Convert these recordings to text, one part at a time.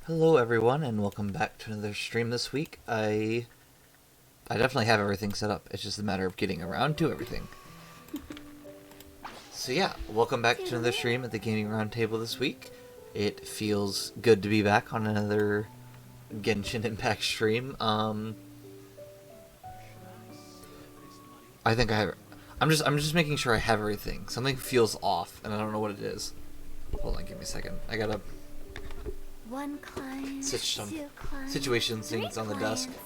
Hello everyone and welcome back to another stream this week. I definitely have everything set up. It's just a matter of getting around to everything. So yeah, welcome back to another stream at the Gaming Roundtable this week. It feels good to be back on another Genshin Impact stream. I think I have. I'm just making sure I have everything. Something feels off, and I don't know what it is. Hold on, give me a second. I gotta One climb, switch some two climbs, situation three things on the climbs. desk.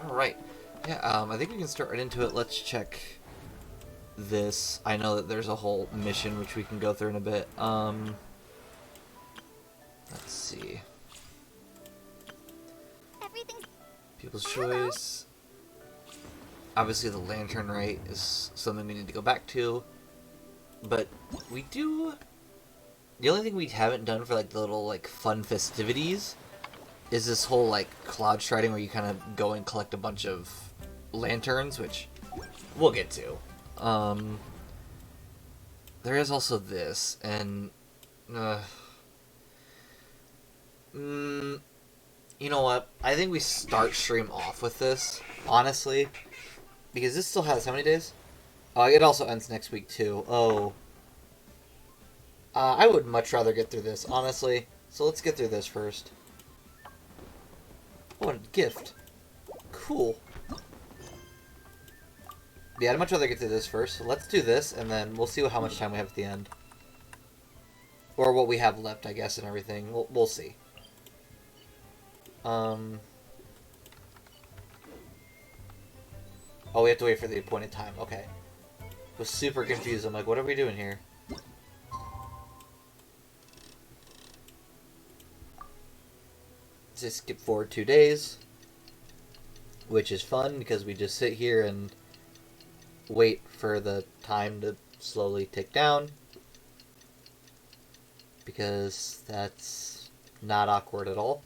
Alright. Yeah, I think we can start right into it. Let's check this. I know that there's a whole mission which we can go through in a bit. Let's see. Everything's People's Hello. choice. Obviously the Lantern Rite is something we need to go back to. But we do... The only thing we haven't done for like the little like fun festivities is this whole like cloud striding where you kind of go and collect a bunch of lanterns, which we'll get to. There is also this, and you know what? I think we start stream off with this, honestly, because this still has how many days? It also ends next week too. Oh, I would much rather get through this, honestly. So let's get through this first. What a gift! Cool. Yeah, I'd much rather get through this first. So let's do this, and then we'll see how much time we have at the end. Or what we have left, I guess, and everything. We'll see. Oh, we have to wait for the appointed time. Okay. I was super confused. I'm like, what are we doing here? Just skip forward 2 days. Which is fun, because we just sit here and wait for the time to slowly tick down, because that's not awkward at all.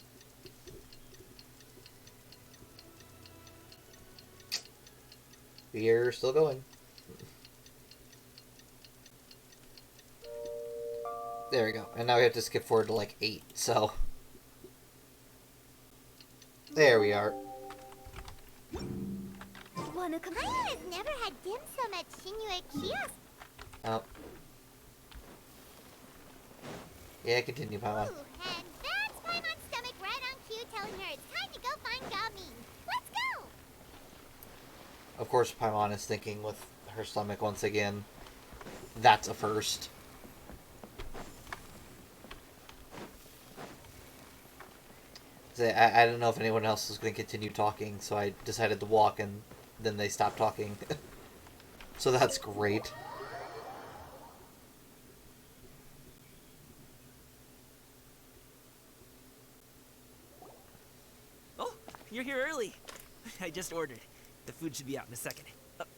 We're still going. There we go. And now we have to skip forward to like 8, so... There we are. Wanna come? I have never had dim sum at Shinue Kiosk. Oh. Yeah, continue, Paimon. Ooh, and that's Paimon's stomach right on cue telling her it's time to go find Gamin. Let's go! Of course, Paimon is thinking with her stomach once again. That's a first. I don't know if anyone else was going to continue talking, so I decided to walk, and then they stopped talking. So that's great. Oh, you're here early. I just ordered. The food should be out in a second.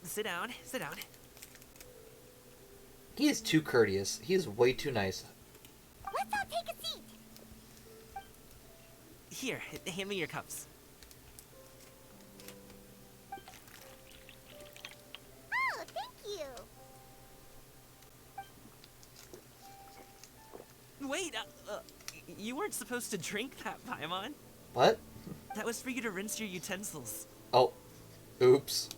Sit down, sit down. He is too courteous. He is way too nice. Let's all take a seat. Here, hand me your cups. Oh, thank you. Wait, you weren't supposed to drink that, Paimon. What? That was for you to rinse your utensils. Oh. Oops.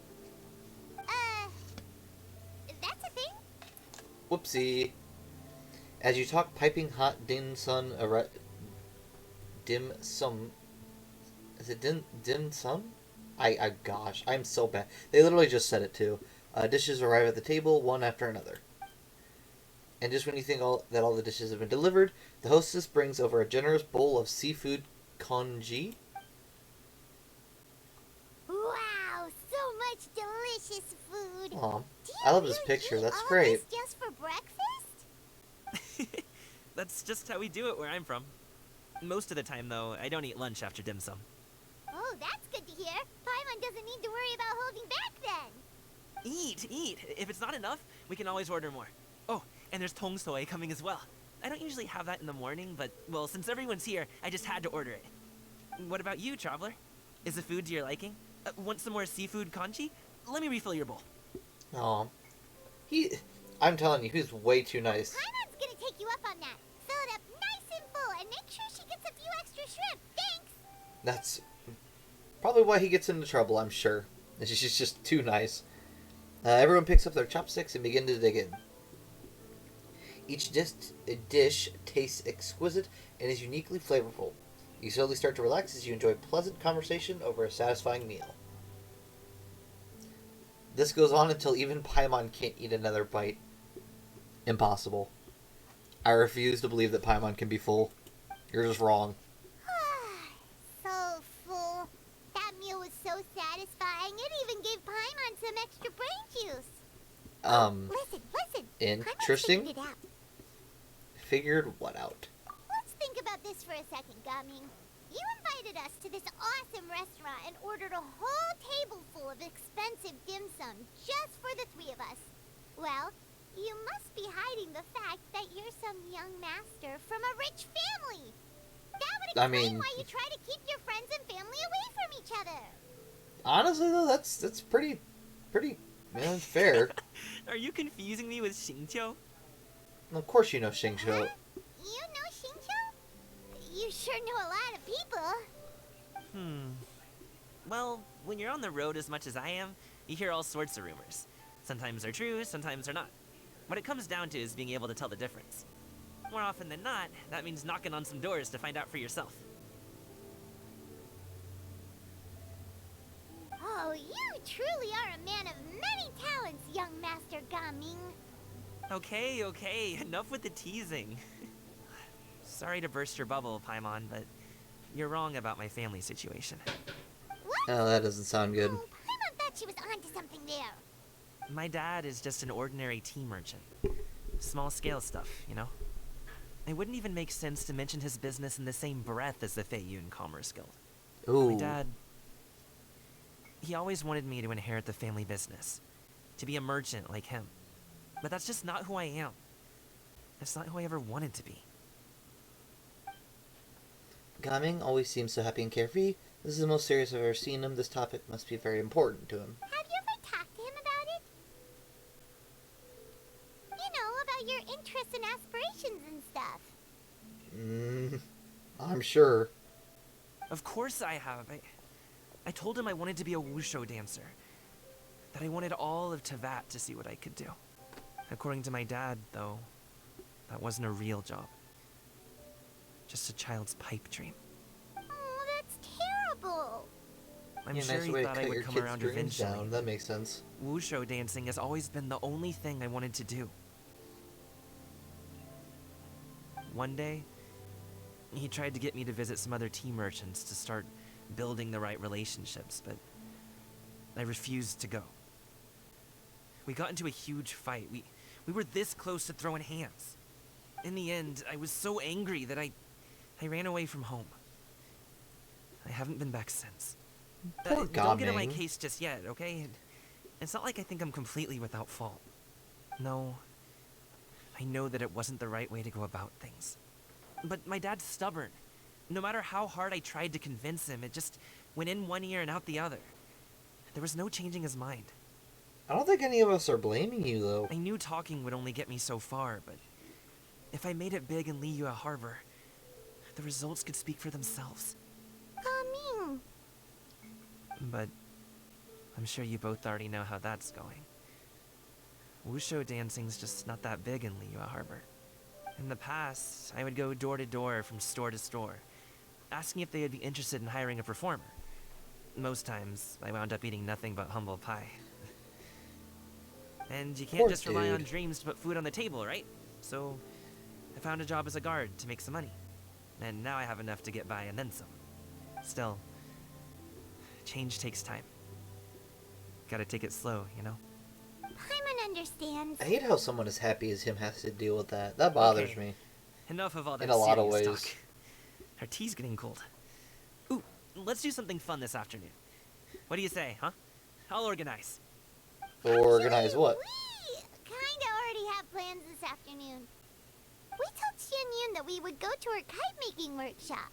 That's a thing? Whoopsie. As you talk piping hot dim sum dim sum. Is it dim sum? Gosh, I'm so bad. They literally just said it too. Dishes arrive at the table one after another. And just when you think that all the dishes have been delivered, the hostess brings over a generous bowl of seafood congee. Wow, so much delicious food. Aw, Do I you love this really picture. eat That's all great. of this just for breakfast? That's just how we do it where I'm from. Most of the time, though, I don't eat lunch after dim sum. Oh, that's good to hear. Paimon doesn't need to worry about holding back then. Eat, eat. If it's not enough, we can always order more. Oh, and there's tong soy coming as well. I don't usually have that in the morning, but, well, since everyone's here, I just had to order it. What about you, traveler? Is the food to your liking? Want some more seafood congee? Let me refill your bowl. Aw. I'm telling you, he's way too nice. Paimon's gonna take you up on that. Fill it up nice and shrimp, thanks! That's probably why he gets into trouble, I'm sure. She's just too nice. Everyone picks up their chopsticks and begin to dig in. Each dish tastes exquisite and is uniquely flavorful. You slowly start to relax as you enjoy pleasant conversation over a satisfying meal. This goes on until even Paimon can't eat another bite. Impossible. I refuse to believe that Paimon can be full. You're just wrong. So full. That meal was so satisfying, it even gave Paimon some extra brain juice. Listen. Interesting. Paimon figured it out. Figured what out? Let's think about this for a second, Gaming. You invited us to this awesome restaurant and ordered a whole table full of expensive dim sum just for the three of us. Well, you must be hiding the fact that you're some young master from a rich family. That would explain why you try to keep your friends and family away from each other. Honestly, though, that's pretty, fair. Are you confusing me with Xingqiu? Of course you know Xingqiu. You know Xingqiu? You sure know a lot of people. Well, when you're on the road as much as I am, you hear all sorts of rumors. Sometimes they're true, sometimes they're not. What it comes down to is being able to tell the difference. More often than not, that means knocking on some doors to find out for yourself. Oh, you truly are a man of many talents, young Master Gaming. Okay, enough with the teasing. Sorry to burst your bubble, Paimon, but you're wrong about my family situation. What? Oh, that doesn't sound good. Oh, Paimon thought she was onto something there. My dad is just an ordinary tea merchant. Small scale stuff, you know? It wouldn't even make sense to mention his business in the same breath as the Feiyun Commerce Guild. Ooh. My dad, he always wanted me to inherit the family business, to be a merchant like him. But that's just not who I am. That's not who I ever wanted to be. Gaming always seems so happy and carefree. This is the most serious I've ever seen him. This topic must be very important to him. Have you ever talked to him about it? You know, about your interests and aspirations and stuff. I'm sure. Of course I have. I told him I wanted to be a wushu dancer. That I wanted all of Tevat to see what I could do. According to my dad, though, that wasn't a real job. Just a child's pipe dream. Oh, that's terrible. I'm Yeah, sure nice he way to thought cut I your would come kids' around dreams eventually. down. That makes sense. Wushu dancing has always been the only thing I wanted to do. One day, he tried to get me to visit some other tea merchants to start building the right relationships, but I refused to go. We got into a huge fight. We were this close to throwing hands. In the end, I was so angry that I ran away from home. I haven't been back since. Poor Don't get on my Gaming. case just yet, okay? It's not like I think I'm completely without fault. No, I know that it wasn't the right way to go about things. But my dad's stubborn. No matter how hard I tried to convince him, it just went in one ear and out the other. There was no changing his mind. I don't think any of us are blaming you, though. I knew talking would only get me so far, but if I made it big in Liyue Harbor, the results could speak for themselves. Gaming. But I'm sure you both already know how that's going. Wushu dancing's just not that big in Liyue Harbor. In the past, I would go door to door from store to store, asking if they would be interested in hiring a performer. Most times, I wound up eating nothing but humble pie. And you can't Poor just rely on dude. dreams to put food on the table, right? So, I found a job as a guard to make some money. And now I have enough to get by and then some. Still, change takes time. Gotta take it slow, you know? Paimon understands. I hate how someone as happy as him has to deal with that. That bothers Okay. me. Enough of all that In a lot of serious ways. talk. Our tea's getting cold. Ooh, let's do something fun this afternoon. What do you say, huh? I'll organize. Organize Actually, what? We kinda already have plans this afternoon. We told Xianyun that we would go to her kite-making workshop.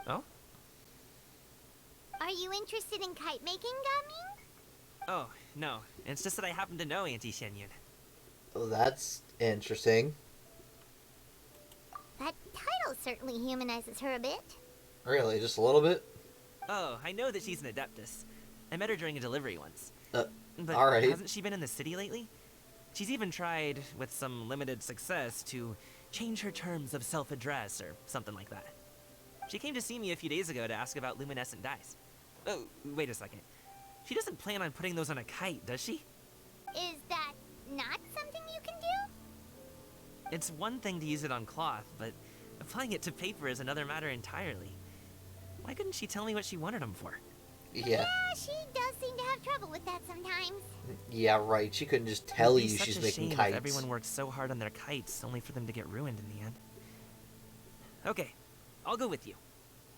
Oh? Are you interested in kite-making, Gaming? Oh, no. It's just that I happen to know Auntie Shenyun. Oh, that's interesting. That title certainly humanizes her a bit. Really, just a little bit? Oh, I know that she's an Adeptus. I met her during a delivery once. But alright. hasn't she been in the city lately? She's even tried, with some limited success, to change her terms of self-address or something like that. She came to see me a few days ago to ask about luminescent dyes. Oh, wait a second. She doesn't plan on putting those on a kite, does she? Is that not something you can do? It's one thing to use it on cloth, but applying it to paper is another matter entirely. Why couldn't she tell me what she wanted them for? Yeah. She does seem to have trouble with that sometimes. Yeah, right. She couldn't just tell you It'd be she's such a making shame kites. if everyone worked so hard on their kites only for them to get ruined in the end. Okay, I'll go with you.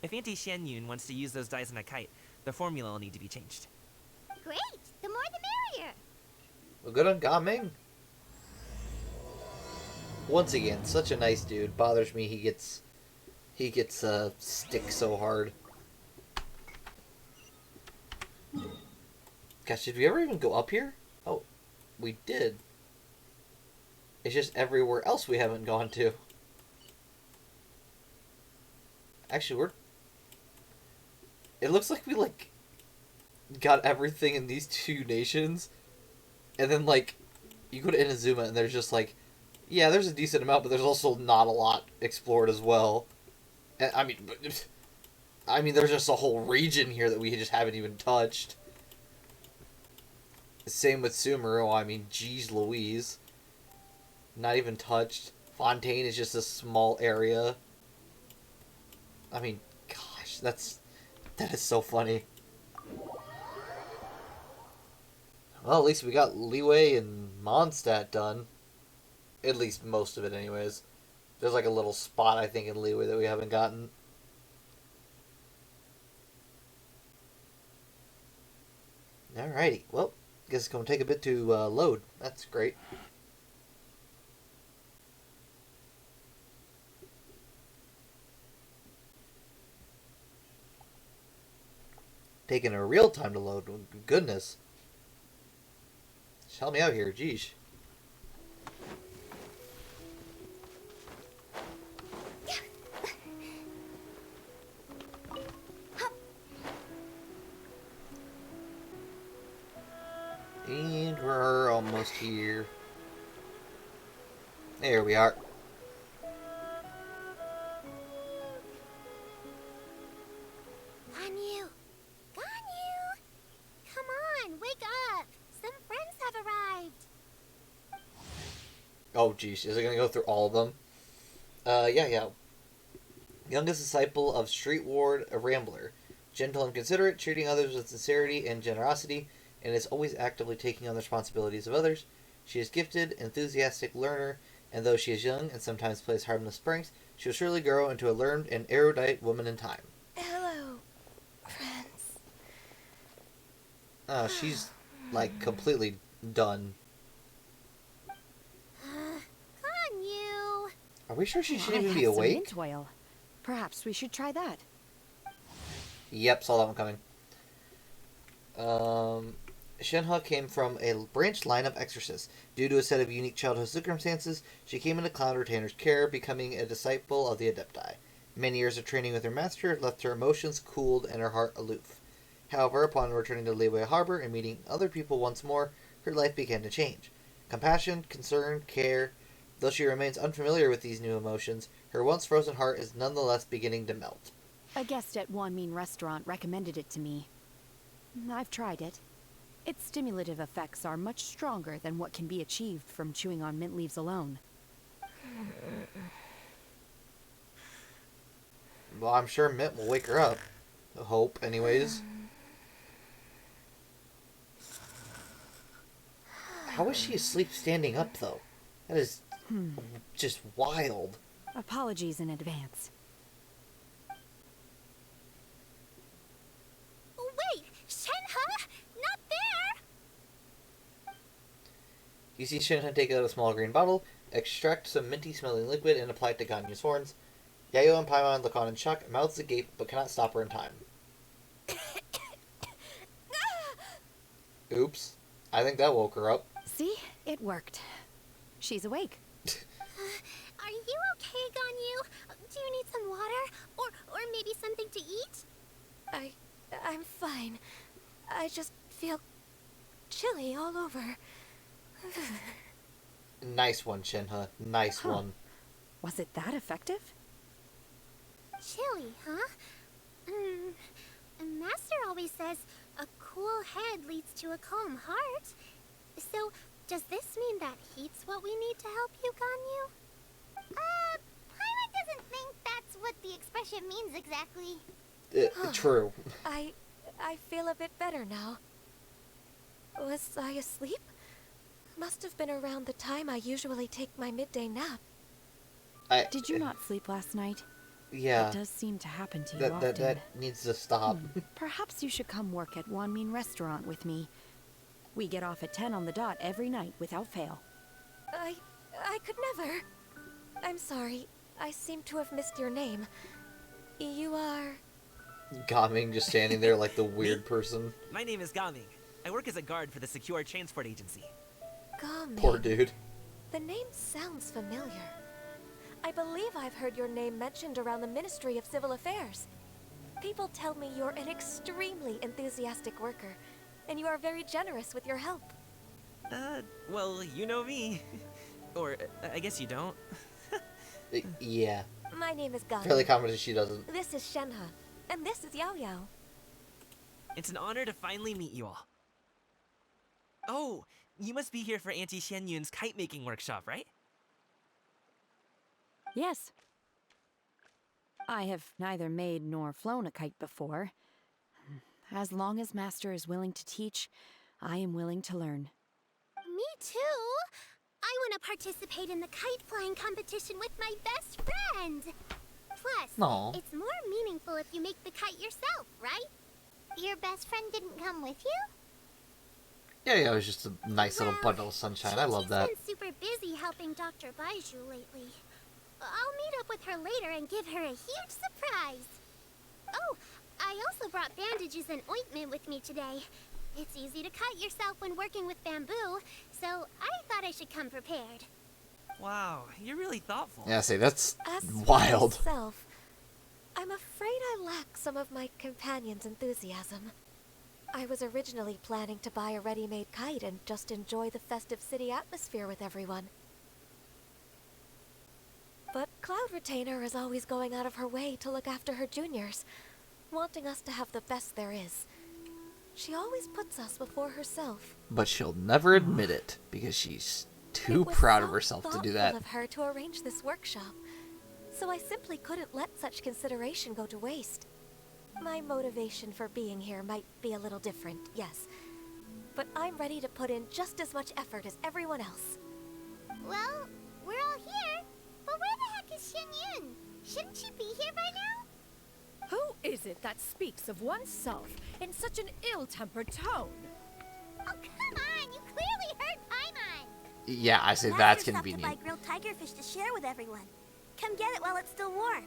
If Auntie Shen Yun wants to use those dyes on a kite, the formula will need to be changed. Great! The more the merrier! Well, good on Gaming. Once again, such a nice dude. Bothers me he gets stick so hard. Gosh, did we ever even go up here? Oh, we did. It's just everywhere else we haven't gone to. Actually, it looks like we, like, got everything in these two nations. And then, like, you go to Inazuma and there's just, like, yeah, there's a decent amount, but there's also not a lot explored as well. And, I mean, there's just a whole region here that we just haven't even touched. Same with Sumeru. I mean, geez Louise. Not even touched. Fontaine is just a small area. I mean, gosh, that is so funny. Well, at least we got Leeway and Mondstadt done. At least most of it, anyways. There's like a little spot, I think, in Leeway that we haven't gotten. Alrighty, well, guess it's going to take a bit to load. That's great. Taking a real time to load. Goodness. Just help me out here, geez. And we're almost here. There we are. Ganyu! Ganyu! Come on, wake up! Some friends have arrived! Oh, geez. Is it going to go through all of them? Yeah. Youngest disciple of Street Ward, a rambler. Gentle and considerate, treating others with sincerity and generosity, and is always actively taking on the responsibilities of others. She is gifted, enthusiastic learner, and though she is young and sometimes plays harmless pranks, she will surely grow into a learned and erudite woman in time. Hello, friends. She's, like, completely done. Ganyu! Are we sure she Oh, shouldn't I even be have some awake? mint oil. Perhaps we should try that. Yep, saw that one coming. Shenhe came from a branched line of exorcists. Due to a set of unique childhood circumstances, she came into Cloud Retainer's care, becoming a disciple of the Adepti. Many years of training with her master left her emotions cooled and her heart aloof. However, upon returning to Liyue Harbor and meeting other people once more, her life began to change. Compassion, concern, care. Though she remains unfamiliar with these new emotions, her once frozen heart is nonetheless beginning to melt. A guest at Wanmin Restaurant recommended it to me. I've tried it. Its stimulative effects are much stronger than what can be achieved from chewing on mint leaves alone. Well, I'm sure Mint will wake her up. I hope, anyways. How is she asleep standing up, though? That is just wild. Apologies in advance. Wait! Shenhe! Not there! You see Shinhan take out a small green bottle, extract some minty-smelling liquid, and apply it to Ganyu's horns. Yayo and Paimon look on in shock, mouths agape, but cannot stop her in time. Oops. I think that woke her up. See? It worked. She's awake. Are Are you okay, Ganyu? Do you need some water? Or maybe something to eat? I'm fine. I just feel chilly all over. Nice one, Shinha. Nice one. Was it that effective? Chilly, huh? Master always says a cool head leads to a calm heart. So, does this mean that heat's what we need to help you, Ganyu? Paimon doesn't think that's what the expression means exactly. True. I feel a bit better now. Was I asleep? Must have been around the time I usually take my midday nap. Did you not sleep last night? Yeah. It does seem to happen to you often. That needs to stop. Perhaps you should come work at Wanmin Restaurant with me. We get off at 10 on the dot every night without fail. I could never. I'm sorry. I seem to have missed your name. You are... Gaming just standing there like the weird person. My name is Gaming. I work as a guard for the Secure Transport Agency. Gaming. Poor dude. The name sounds familiar. I believe I've heard your name mentioned around the Ministry of Civil Affairs. People tell me you're an extremely enthusiastic worker, and you are very generous with your help. Well, you know me. Or, I guess you don't. Yeah. My name is Gan. Fairly confident she doesn't. This is Shenhe, and this is Yao Yao. It's an honor to finally meet you all. Oh, you must be here for Auntie Xianyun's kite-making workshop, right? Yes. I have neither made nor flown a kite before. As long as Master is willing to teach, I am willing to learn. Me too. I want to participate in the kite flying competition with my best friend. Plus, Aw. it's more meaningful if you make the kite yourself, right? Your best friend didn't come with you? Yeah, it was just a nice little bundle of sunshine. I love that. She's been super busy helping Dr. Baiju lately. I'll meet up with her later and give her a huge surprise. Oh, I also brought bandages and ointment with me today. It's easy to cut yourself when working with bamboo, so I thought I should come prepared. Wow, you're really thoughtful. Yeah, see, that's As for wild. myself, I'm afraid I lack some of my companion's enthusiasm. I was originally planning to buy a ready-made kite and just enjoy the festive city atmosphere with everyone. But Cloud Retainer is always going out of her way to look after her juniors, wanting us to have the best there is. She always puts us before herself. But she'll never admit it because she's too It was proud of so herself to do thoughtful that. of her to arrange this workshop, so I simply couldn't let such consideration go to waste. My motivation for being here might be a little different, yes, but I'm ready to put in just as much effort as everyone else. Well, we're all here, but where the heck is Xianyun? Shouldn't she be here by now? Who is it that speaks of oneself in such an ill-tempered tone? Oh, come on! You clearly heard Paimon! Yeah, I say Master that's stopped to convenient. buy grilled tigerfish to share with everyone. Come get it while it's still warm.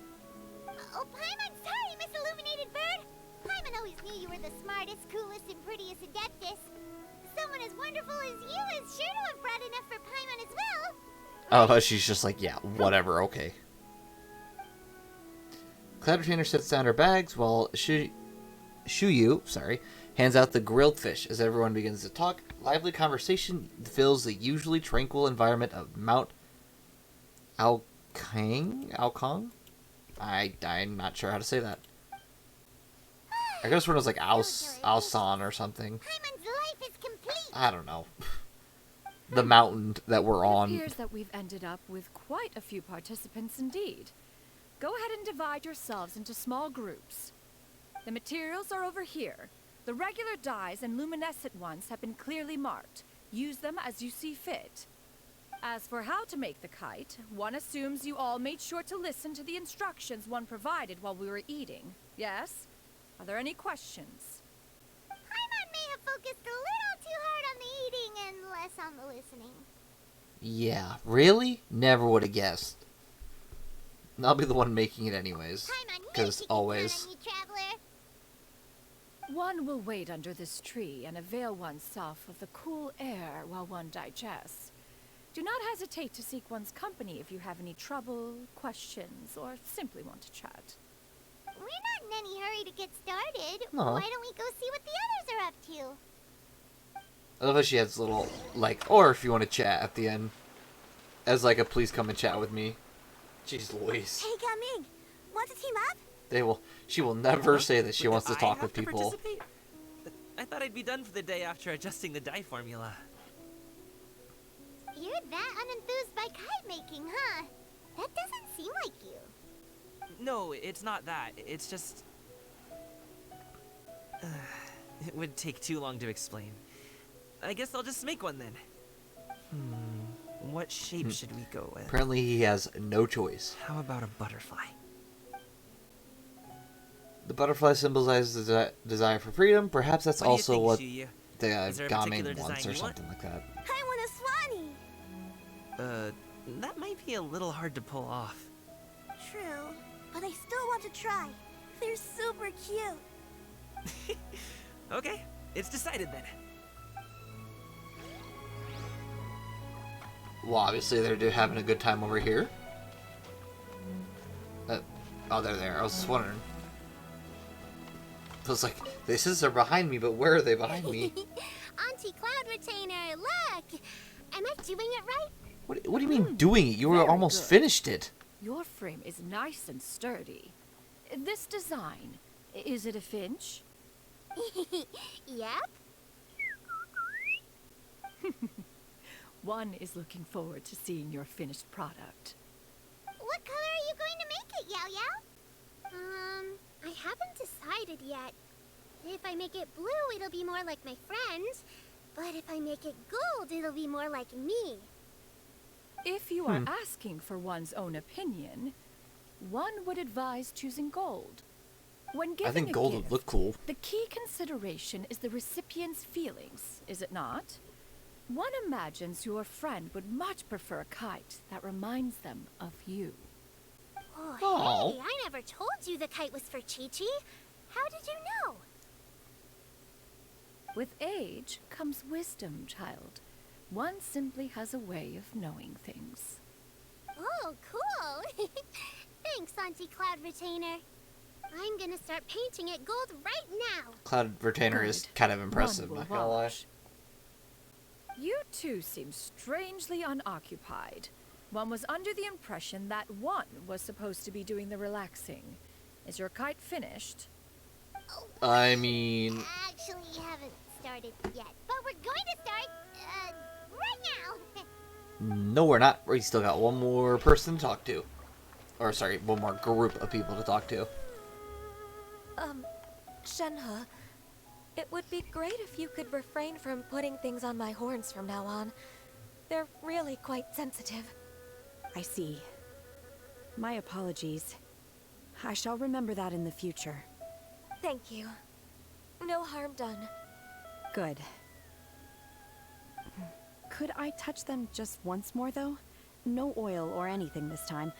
Oh, Paimon, sorry, Miss Illuminated Bird! Paimon always knew you were the smartest, coolest, and prettiest Adeptus. Someone as wonderful as you is sure to have brought enough for Paimon as well. Oh, she's just like, yeah, whatever, okay. Cloud Retainer sets down her bags while Shuyu, hands out the grilled fish. As everyone begins to talk, lively conversation fills the usually tranquil environment of Mount Alkong? I'm not sure how to say that. I guess when it was like Alsan or something. Paimon's life is complete. I don't know. The mountain that we're It on. appears that we've ended up with quite a few participants indeed. Go ahead and divide yourselves into small groups. The materials are over here. The regular dyes and luminescent ones have been clearly marked. Use them as you see fit. As for how to make the kite, one assumes you all made sure to listen to the instructions one provided while we were eating. Yes? Are there any questions? Paimon may have focused a little too hard on the eating and less on the listening. Yeah, really? Never would have guessed. I'll be the one making it anyways. Paimon, you know Because she can always. count on you, traveler. One will wait under this tree and avail oneself of the cool air while one digests. Do not hesitate to seek one's company if you have any trouble, questions, or simply want to chat. We're not in any hurry to get started. No. Why don't we go see what the others are up to? I love how she has little, like, or if you want to chat at the end. As, like, a please come and chat with me. Jeez Louise. Hey, Gaming, want to team up? She will never say that she wants to I talk have with to people. participate? I thought I'd be done for the day after adjusting the die formula. You're that unenthused by kite making, huh? That doesn't seem like you. No, it's not that. It's just... it would take too long to explain. I guess I'll just make one then. What shape should we go with? Apparently he has no choice. How about a butterfly? The butterfly symbolizes the desire for freedom. Perhaps that's What do you also think, what Shuya? the Is there a particular Gaming wants design or you want? something like that. I want a swanee. That might be a little hard to pull off. True, but I still want to try. They're super cute. Okay, it's decided then. Well, obviously they're having a good time over here. Oh, they're there. I was just wondering. I was like, this is they're behind me, but where are they behind me? Auntie Cloud Retainer, look! Am I doing it right? What do you mean doing it? You were very almost good. finished it. Your frame is nice and sturdy. This design, is it a finch? Yep. One is looking forward to seeing your finished product. What color are you going to make it, Yao Yao? I haven't decided yet. If I make it blue, it'll be more like my friend. But if I make it gold, it'll be more like me. If you are asking for one's own opinion, one would advise choosing gold. When giving I think a gold gift, would look cool. the key consideration is the recipient's feelings, is it not? One imagines your friend would much prefer a kite that reminds them of you. Oh, Aw. hey, I never told you the kite was for Chi-Chi. How did you know? With age comes wisdom, child. One simply has a way of knowing things. Oh, cool. Thanks, Auntie Cloud Retainer. I'm gonna start painting it gold right now. Cloud Retainer is Good. kind of impressive, One will not gonna lie. watch. You two seem strangely unoccupied. One was under the impression that one was supposed to be doing the relaxing. Is your kite finished? I mean, Actually, haven't started yet, but we're going to start, right now. no, we're not. We still got one more person to talk to. Or, sorry, one more group of people to talk to. Shenhe, it would be great if you could refrain from putting things on my horns from now on. They're really quite sensitive. I see. My apologies. I shall remember that in the future. Thank you. No harm done. Good. Could I touch them just once more, though? No oil or anything this time.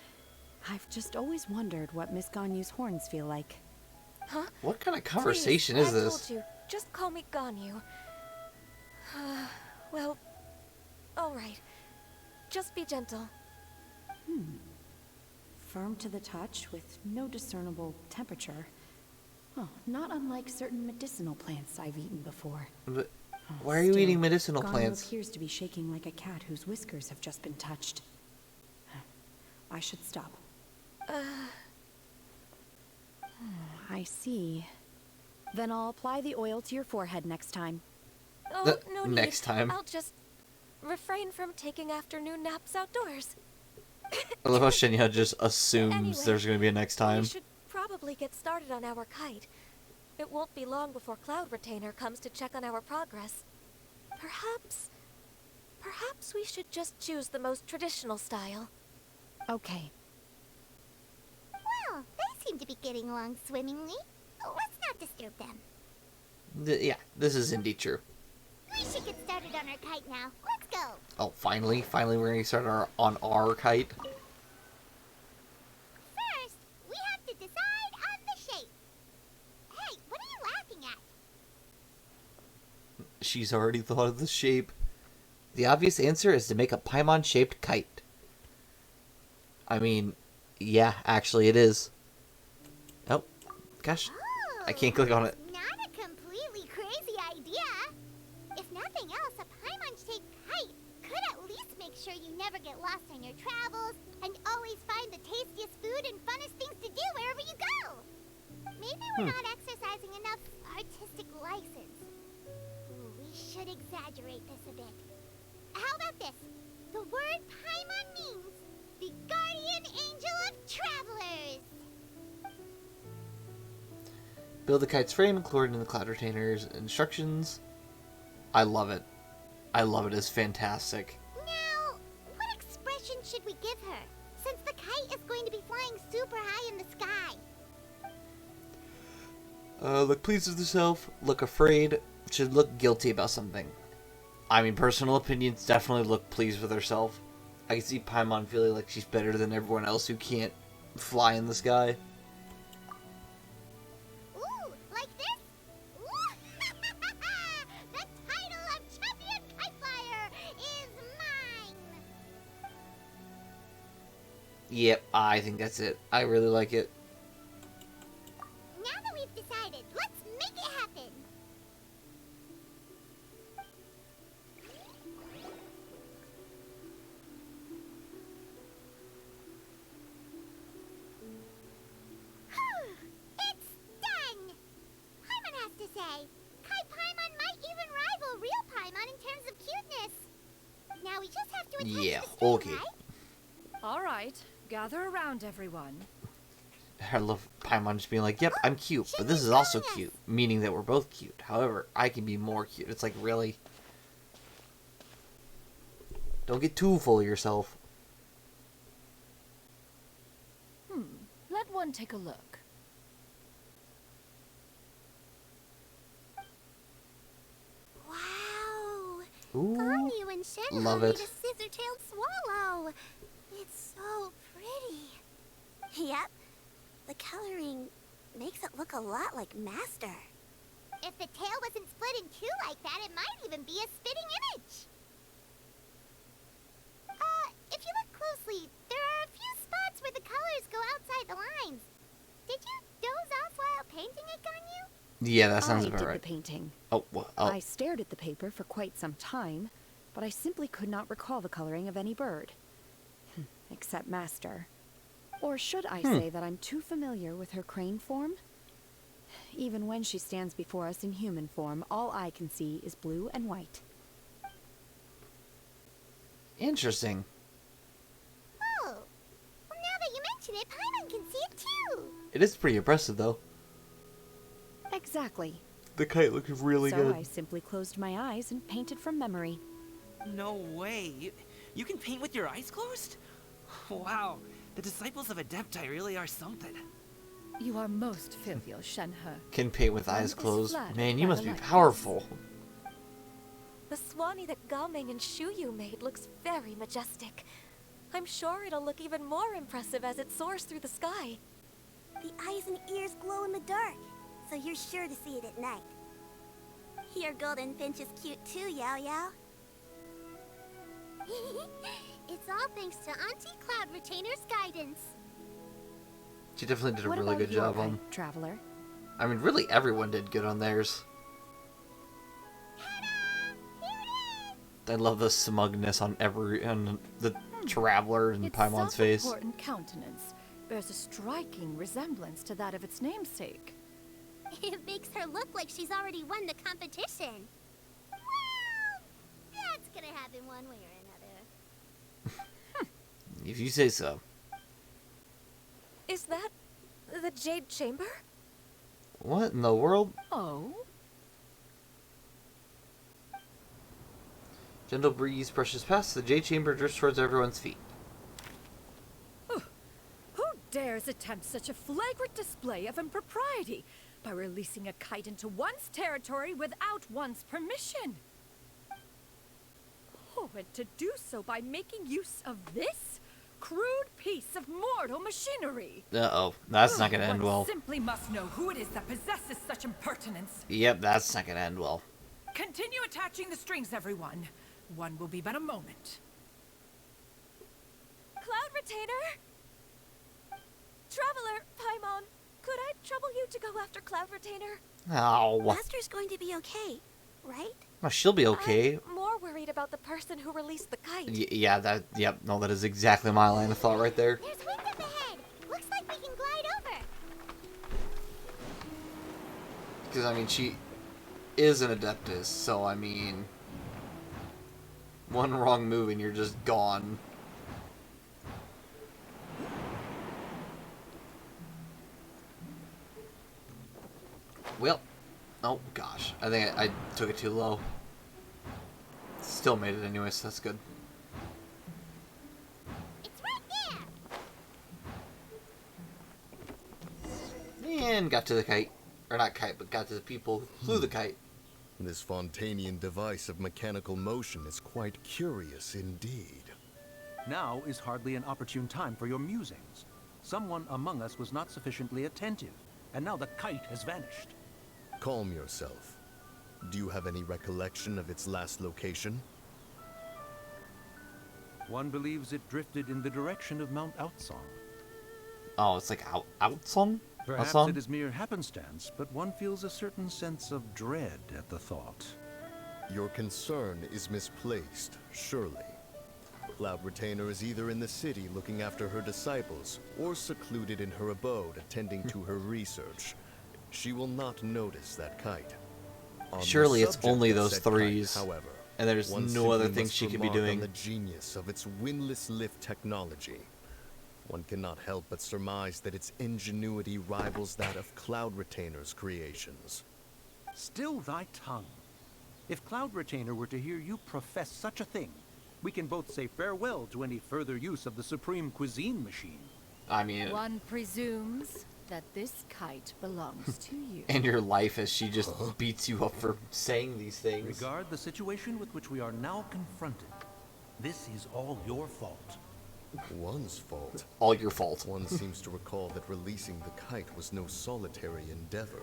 I've just always wondered what Miss Ganyu's horns feel like. Huh? What kind of conversation is Please, this? I told you. Just call me Ganyu. Well, alright. Just be gentle. Firm to the touch with no discernible temperature. Oh, not unlike certain medicinal plants I've eaten before. But Oh, why are you still, eating medicinal Ganyu plants? appears to be shaking like a cat whose whiskers have just been touched. I should stop. I see. Then I'll apply the oil to your forehead next time. Oh, no need. Next time. I'll just refrain from taking afternoon naps outdoors. I love how Shinya just assumes Anyway, there's going to be a next time. We should probably get started on our kite. It won't be long before Cloud Retainer comes to check on our progress. Perhaps we should just choose the most traditional style. Okay. Well, they seem to be getting along swimmingly. Let's not disturb them. Yeah, this is indeed true. We should get started on our kite now. Let's go. Oh, finally we're going to start on our kite. First, we have to decide on the shape. Hey, what are you laughing at? She's already thought of the shape. The obvious answer is to make a Paimon-shaped kite. I mean, yeah, actually it is. Oh, gosh. I can't click on it. Not a completely crazy idea. If nothing else, a Paimon-shaped kite could at least make sure you never get lost on your travels and always find the tastiest food and funnest things to do wherever you go. Maybe we're not exercising enough artistic license. Ooh, we should exaggerate this a bit. How about this? The word Paimon means the guardian angel of travelers. Build the kite's frame, including the cloud retainer's instructions. I love it. I love it. It's fantastic. Now, what expression should we give her? Since the kite is going to be flying super high in the sky. Look pleased with herself, look afraid, should look guilty about something. I mean, personal opinions definitely look pleased with herself. I can see Paimon feeling like she's better than everyone else who can't fly in the sky. Ooh, like this? Ooh. The title of champion kite flyer is mine. Yep, I think that's it. I really like it. Now that we've decided, let's make it happen. It's done! Paimon has to say, Kai Paimon might even rival real Paimon in terms of cuteness. Now we just have to attach Yeah, the string, okay. right? All right, gather around, everyone. I love Paimon just being like, yep, I'm cute, but this is also cute. Meaning that we're both cute. However, I can be more cute. It's like, really? Don't get too full of yourself. Let one take a look. Wow! Ooh, Ganyu and Shenhe love made it. a scissor-tailed swallow. It's so pretty. Yep. The coloring makes it look a lot like Master. If the tail wasn't split in two like that, it might even be a spitting image. If you look closely, there are a few spots where the colors go outside the lines. Did you doze off while painting it, Ganyu? Yeah, that sounds I about did right. the painting. Oh, well, oh. I stared at the paper for quite some time, but I simply could not recall the coloring of any bird. Except Master. Or should I say that I'm too familiar with her crane form? Even when she stands before us in human form, all I can see is blue and white. Interesting. Oh. Well, now that you mention it, Paimon can see it too. It is pretty impressive, though. Exactly. The kite looks really So good. I simply closed my eyes and painted from memory. No way. You can paint with your eyes closed? Wow. The disciples of Adepti really are something. You are most filial, Shenhe. Can paint with One eyes is closed. flattered Man, you by must the be likeness. powerful. The Swanee that Gaming and Shuyu made looks very majestic. I'm sure it'll look even more impressive as it soars through the sky. The eyes and ears glow in the dark, so you're sure to see it at night. Your golden finch is cute too, Yao Yao. It's all thanks to Auntie Cloud Retainer's guidance. She definitely did a What really about good your job on. kite, Traveler? I mean, really, everyone did good on theirs. I love the smugness on the traveler and Its Paimon's face. self-important countenance bears a striking resemblance to that of its namesake. It makes her look like she's already won the competition. Well, that's gonna happen one way or another. If you say so. Is that the Jade Chamber? What in the world? Oh? Gentle breeze brushes past. The jade chamber drifts towards everyone's feet. Who dares attempt such a flagrant display of impropriety by releasing a kite into one's territory without one's permission? Oh, and to do so by making use of this crude piece of mortal machinery. Uh-oh. That's not gonna end One well. simply must know who it is that possesses such impertinence. Yep, that's not gonna end well. Continue attaching the strings, everyone. One will be but a moment. Cloud Retainer! Traveler, Paimon, could I trouble you to go after Cloud Retainer? Oh. Master's going to be okay, right? Oh, she'll be okay. I'm more worried about the person who released the kite. Yep, no, that is exactly my line of thought right there. There's wind up ahead. Looks like we can glide over. Because, I mean, she is an Adeptus, so, I mean, one wrong move and you're just gone. Well, oh gosh, I think I took it too low. Still made it anyway, so that's good. It's right there. And got to the kite. Or not kite, but got to the people who flew the kite. This Fontanian device of mechanical motion is quite curious indeed. Now is hardly an opportune time for your musings. Someone among us was not sufficiently attentive, and now the kite has vanished. Calm yourself. Do you have any recollection of its last location? One believes it drifted in the direction of Mount Outsong. Oh, it's like Outsong? Perhaps Outsong? it is mere happenstance, but one feels a certain sense of dread at the thought. Your concern is misplaced, surely. Cloud Retainer is either in the city looking after her disciples, or secluded in her abode attending to her research. She will not notice that kite. On the Surely it's subject only of those said threes, kite, however, and there's one no other simply things must she could be remark on doing. the genius of its windless lift technology. One cannot help but surmise that its ingenuity rivals that of Cloud Retainer's creations. Still thy tongue. If Cloud Retainer were to hear you profess such a thing, we can both say farewell to any further use of the Supreme Cuisine Machine. I mean, One presumes that this kite belongs to you. and your life as she just beats you up for saying these things. Regard the situation with which we are now confronted. This is all your fault. One's fault. All your fault. One seems to recall that releasing the kite was no solitary endeavor.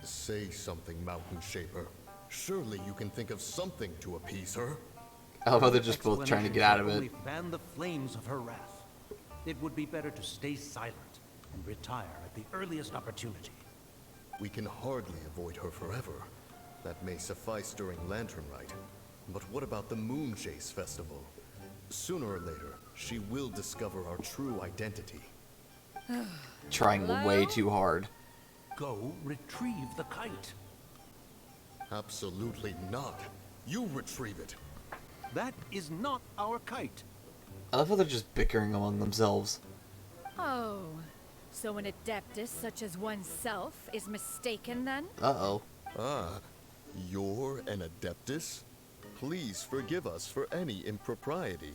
Say something, Mountain Shaper. Surely you can think of something to appease her. I love how they're just both trying to get out of it. Only fan the flames of her wrath. It would be better to stay silent and retire at the earliest opportunity. We can hardly avoid her forever. That may suffice during Lantern Rite. But what about the Moon Chase Festival? Sooner or later, she will discover our true identity. Trying way too hard. Go retrieve the kite. Absolutely not. You retrieve it. That is not our kite. I love how they're just bickering among themselves. Oh, so an adeptus such as oneself is mistaken then? Uh-oh. Ah, you're an Adeptus? Please forgive us for any impropriety.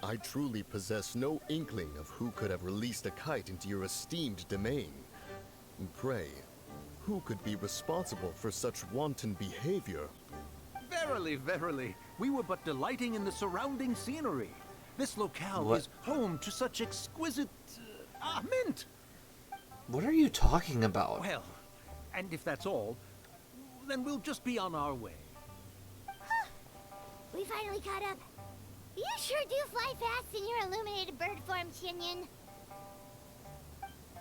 I truly possess no inkling of who could have released a kite into your esteemed domain. Pray, who could be responsible for such wanton behavior? Verily, verily, we were but delighting in the surrounding scenery. This locale What? is home to such exquisite mint. What are you talking about? Well, and if that's all, then we'll just be on our way. We finally caught up. You sure do fly fast in your illuminated bird form, Chinyan.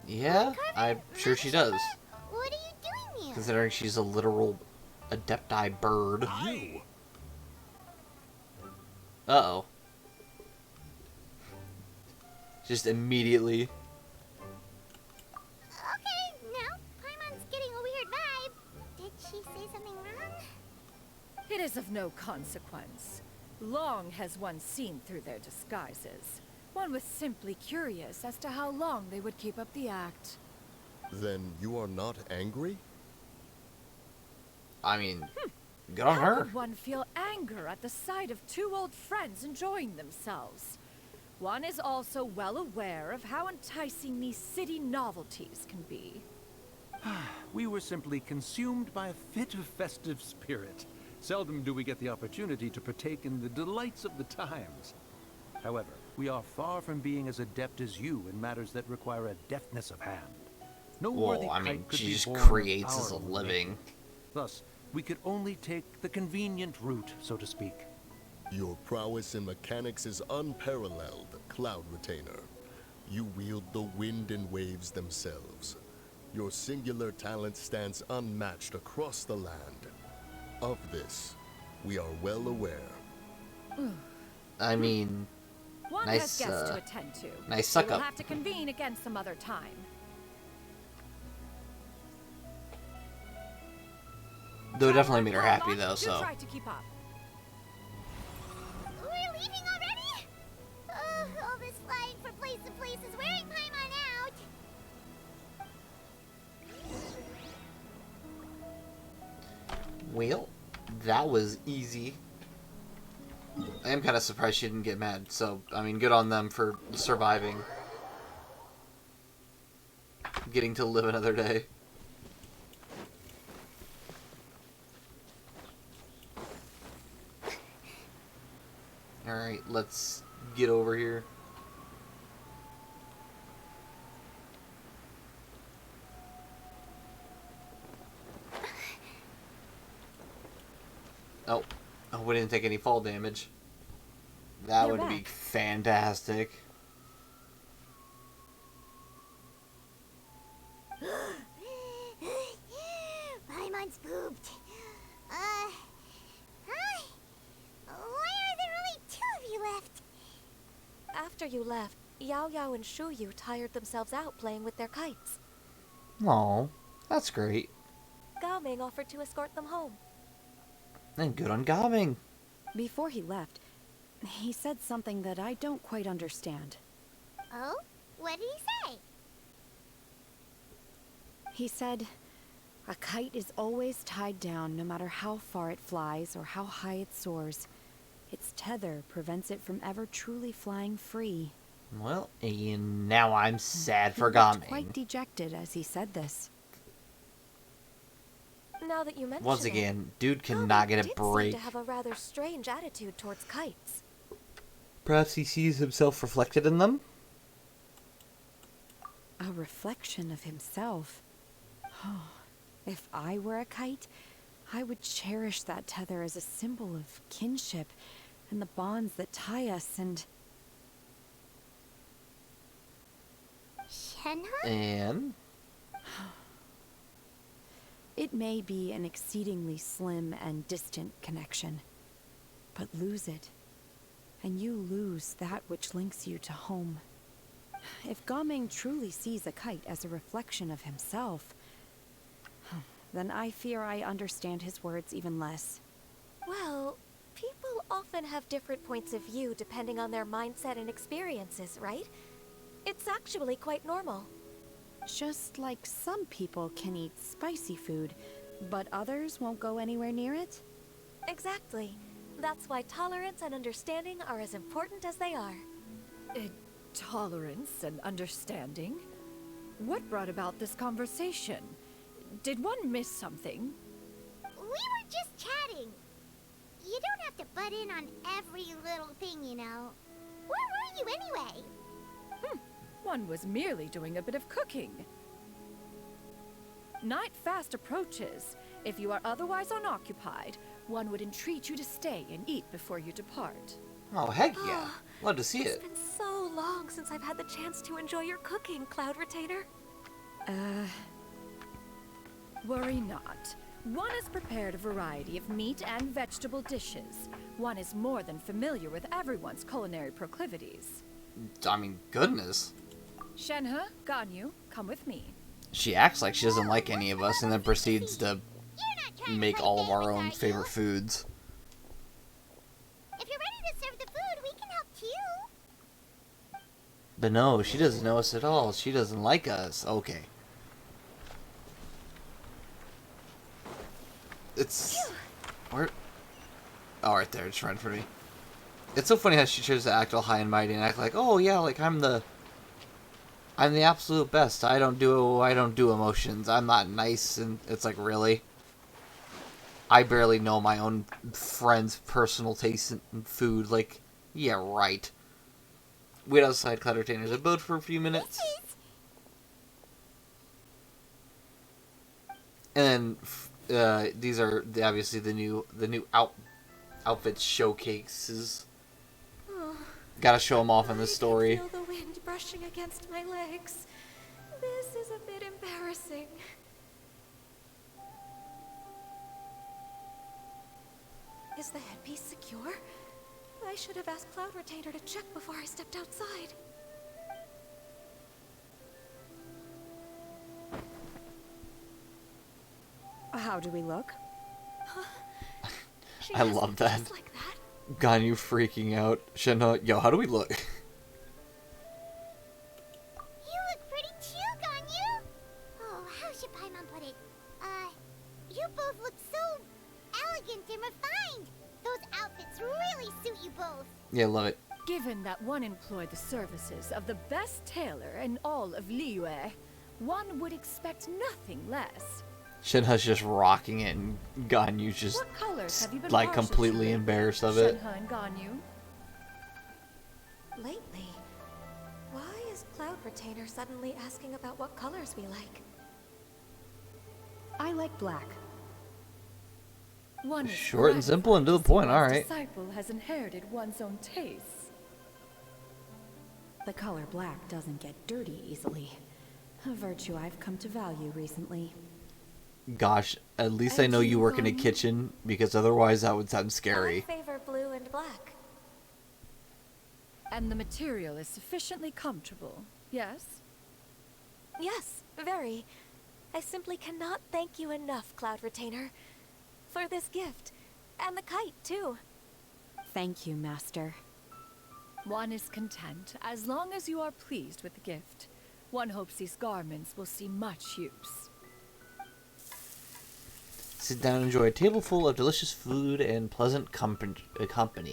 Yeah, I'm sure she does. What are you doing here? Considering she's a literal Adepti bird. You! Uh-oh. Just immediately. Okay, now Paimon's getting a weird vibe. Did she say something wrong? It is of no consequence. Long has one seen through their disguises. One was simply curious as to how long they would keep up the act. Then you are not angry? I mean, good on How her. could one feel anger at the sight of two old friends enjoying themselves? One is also well aware of how enticing these city novelties can be. We were simply consumed by a fit of festive spirit. Seldom do we get the opportunity to partake in the delights of the times. However, we are far from being as adept as you in matters that require a deftness of hand. No worthy Well, I mean, kite could she be just born of creates our as a making. living. Thus, We could only take the convenient route, so to speak. Your prowess in mechanics is unparalleled, Cloud Retainer. You wield the wind and waves themselves. Your singular talent stands unmatched across the land. Of this, we are well aware. I mean, One nice, has guests to attend to. nice suck We'll up. have to convene again some other time. Though it definitely made her happy, though, Do so. try to keep up. We're leaving already? All this flying from place to place is wearing Paimon out. Well, that was easy. I am kind of surprised she didn't get mad, so, I mean, good on them for surviving. Getting to live another day. Alright, let's get over here. Oh. Oh, we didn't take any fall damage. That You're would be back. fantastic. Paimon's pooped. Hi. Why are there only 2 of you left? After you left, Yao Yao and Shu Yu tired themselves out playing with their kites. Aw, that's great. Gao Ming offered to escort them home. And good on Gaming. Before he left, he said something that I don't quite understand. Oh? What did he say? He said, a kite is always tied down no matter how far it flies or how high it soars. Its tether prevents it from ever truly flying free. Well, and now I'm sad for He looked quite Gaming. dejected as he said this. Now that you mention Once it, again, dude Gao cannot Ming get a did break. seem to have a rather strange attitude towards kites. Perhaps he sees himself reflected in them? A reflection of himself. Oh, if I were a kite, I would cherish that tether as a symbol of kinship and the bonds that tie us and... Shenhe? And It may be an exceedingly slim and distant connection, but lose it, and you lose that which links you to home. If Gaming truly sees a kite as a reflection of himself, then I fear I understand his words even less. Well, people often have different points of view depending on their mindset and experiences, right? It's actually quite normal. Just like some people can eat spicy food, but others won't go anywhere near it? Exactly. That's why tolerance and understanding are as important as they are. Tolerance and understanding? What brought about this conversation? Did one miss something? We were just chatting. You don't have to butt in on every little thing, you know. Where were you anyway? One was merely doing a bit of cooking. Night fast approaches. If you are otherwise unoccupied, one would entreat you to stay and eat before you depart. oh, heck yeah. Love to see It's it. been so long since I've had the chance to enjoy your cooking, Cloud Retainer. Worry not. One has prepared a variety of meat and vegetable dishes. One is more than familiar with everyone's culinary proclivities. I mean, goodness. Shenhe, Ganyu, come with me. She acts like she doesn't like any of us and then proceeds to You're not trying to make play all of our favorites, own are you? favorite foods. If you're ready to serve the food, we can help too. But no, she doesn't know us at all. She doesn't like us. Okay. It's... Where? Oh, right there. It's right in front of me. It's so funny how she tries to act all high and mighty and act like, oh yeah, like I'm the absolute best. I don't do emotions. I'm not nice. And it's like, really? I barely know my own friends' personal taste in food. Like, yeah, right. Wait outside Cloud Retainer's abode for a few minutes. And then these are obviously the new outfit showcases. Oh, Gotta show them off in this story. I can feel the wind brushing against my legs. This is a bit embarrassing. Is the headpiece secure? I should have asked Cloud Retainer to check before I stepped outside. How do we look? She I asked love me that. just like that. Ganyu freaking out. Shenhe, yo, how do we look? You look pretty too, Ganyu. Oh, how should Paimon put it? You both look so elegant and refined. Those outfits really suit you both. Yeah, love it. Given that one employed the services of the best tailor in all of Liyue, one would expect nothing less. Shenhe's just rocking it, and Ganyu's just What colors have you been like partial completely to? embarrassed of it. Shenhe and Ganyu. Lately, why is Cloud Retainer suddenly asking about what colors we like? I like black. One is Short and simple and to the point, gratified alright. to see one's disciple has inherited one's own tastes. The color black doesn't get dirty easily. A virtue I've come to value recently. Gosh, at least I know you work in a kitchen, because otherwise that would sound scary. I favor blue and black. And the material is sufficiently comfortable, yes? Yes, very. I simply cannot thank you enough, Cloud Retainer, for this gift. And the kite, too. Thank you, Master. One is content as long as you are pleased with the gift. One hopes these garments will see much use. Sit down and enjoy a table full of delicious food and pleasant company.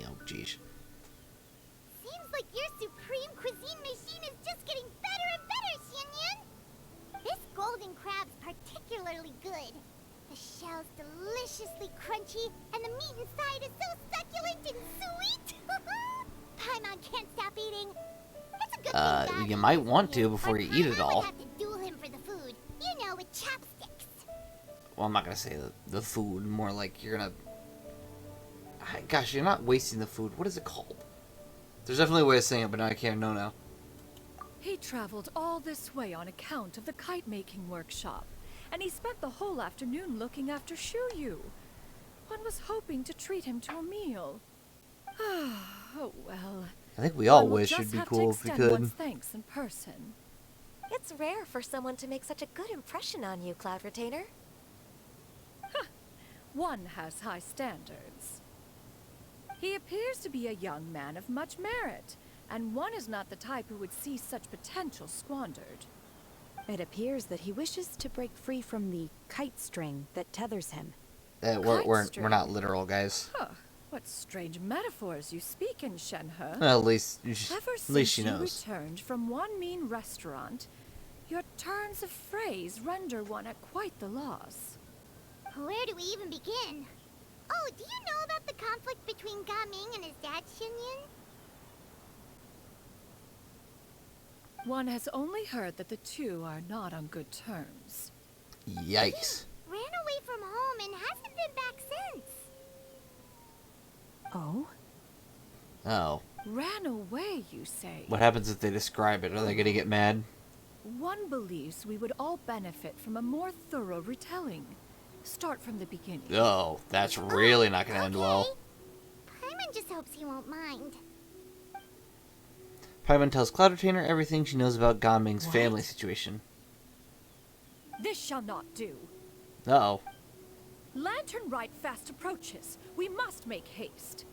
Oh, geez. Seems like your supreme cuisine machine is just getting better and better, Xianyun. This golden crab's particularly good. The shell's deliciously crunchy, and the meat inside is so succulent and sweet. Paimon can't stop eating. It's a good thing God You might isn't want here, to before or you eat it Paimon all. would have to duel him for the food. You know, with chopsticks. Well, I'm not gonna say the food, more like you're gonna... Gosh, you're not wasting the food. What is it called? There's definitely a way of saying it, but now I can't know now. He traveled all this way on account of the kite-making workshop, and he spent the whole afternoon looking after Shuyu. One was hoping to treat him to a meal. Oh well. I think we all One will wish just it'd be have to cool if we extend could. one's thanks in person. It's rare for someone to make such a good impression on you, Cloud Retainer. One has high standards. He appears to be a young man of much merit, and one is not the type who would see such potential squandered. It appears that he wishes to break free from the kite string that tethers him. We're not literal, guys. Huh, what strange metaphors you speak in, Shenhe. Well, at least Ever she since you knows. returned from one mean restaurant, your turns of phrase render one at quite the loss. Where do we even begin? Oh, do you know about the conflict between Gaming and his dad, Xianyun? One has only heard that the two are not on good terms. Yikes. Ran away from home and hasn't been back since. Oh? Oh. Ran away, you say? What happens if they describe it? Are they gonna get mad? One believes we would all benefit from a more thorough retelling. Start from the beginning. Oh, that's really not gonna end well. Paimon just hopes he won't mind. Paimon tells Cloud Retainer everything she knows about Gaming's family situation. This shall not do. Uh-oh. Lantern Rite fast approaches. We must make haste.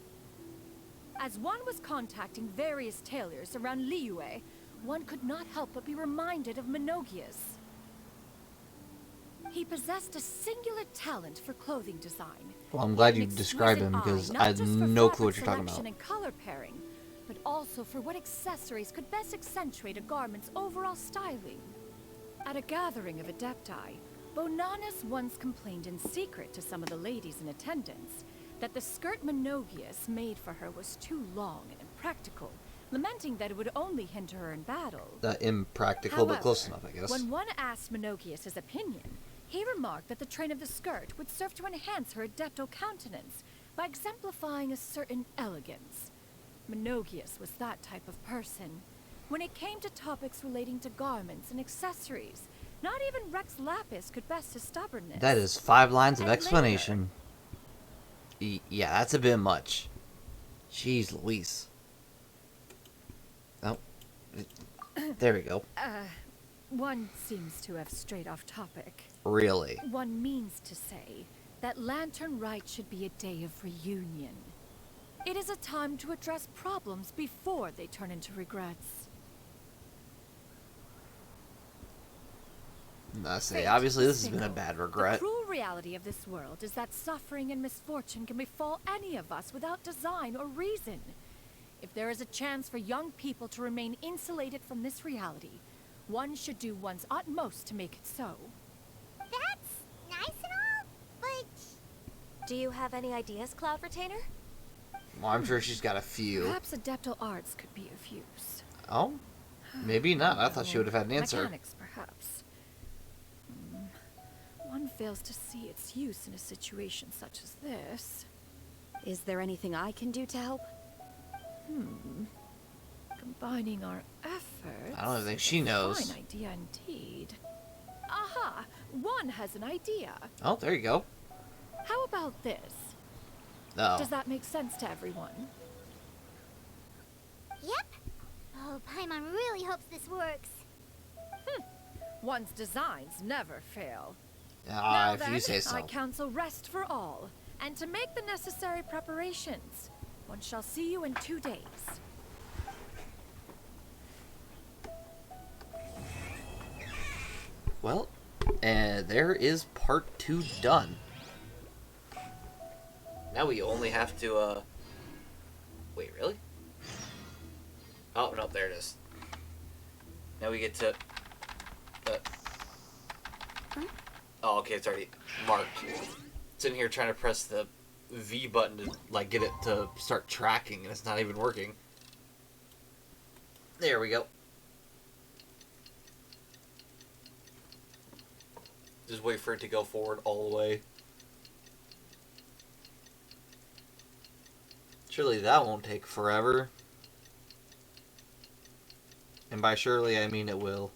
As one was contacting various tailors around Liyue, one could not help but be reminded of Menogias. He possessed a singular talent for clothing design. Well, I'm glad An you described him, exquisite because eye, I not have just for no fabric clue what you're talking selection about. and color pairing, but also for what accessories could best accentuate a garment's overall styling. At a gathering of Adepti, Bonanas once complained in secret to some of the ladies in attendance that the skirt Menogias made for her was too long and impractical, lamenting that it would only hinder her in battle. Impractical, but close enough, I guess. When one asked Menogias his opinion, He remarked that the train of the skirt would serve to enhance her adepto countenance by exemplifying a certain elegance. Menogius was that type of person. When it came to topics relating to garments and accessories, not even Rex Lapis could best his stubbornness. That is 5 lines of And explanation. Yeah, that's a bit much. Jeez Louise. Oh. There we go. One seems to have strayed off topic. Really? One means to say that Lantern Rite should be a day of reunion. It is a time to address problems before they turn into regrets. I say, Fate obviously is this has been a fickle. bad regret. The cruel reality of this world is that suffering and misfortune can befall any of us without design or reason. If there is a chance for young people to remain insulated from this reality, one should do one's utmost to make it so. That's nice and all, but... Do you have any ideas, Cloud Retainer? Well, I'm sure she's got a few. Perhaps adeptal arts could be of use. Oh? Maybe not. I thought she would have had an answer. Mechanics, perhaps. One fails to see its use in a situation such as this. Is there anything I can do to help? Combining our efforts... I don't think she is a knows. Fine idea indeed. Aha! One has an idea. Oh, there you go. How about this? Oh. Does that make sense to everyone? Yep. Oh, Paimon really hopes this works. One's designs never fail. Ah, Now if then, you say so. I counsel rest for all, and to make the necessary preparations. One shall see you in 2 days. Well, and there is part 2 done. Now we only have to, wait, really? Oh, no, there it is. Now we get to, oh, okay, it's already marked. It's in here trying to press the V button to, like, get it to start tracking, and it's not even working. There we go. Just wait for it to go forward all the way. Surely that won't take forever. And by surely, I mean it will.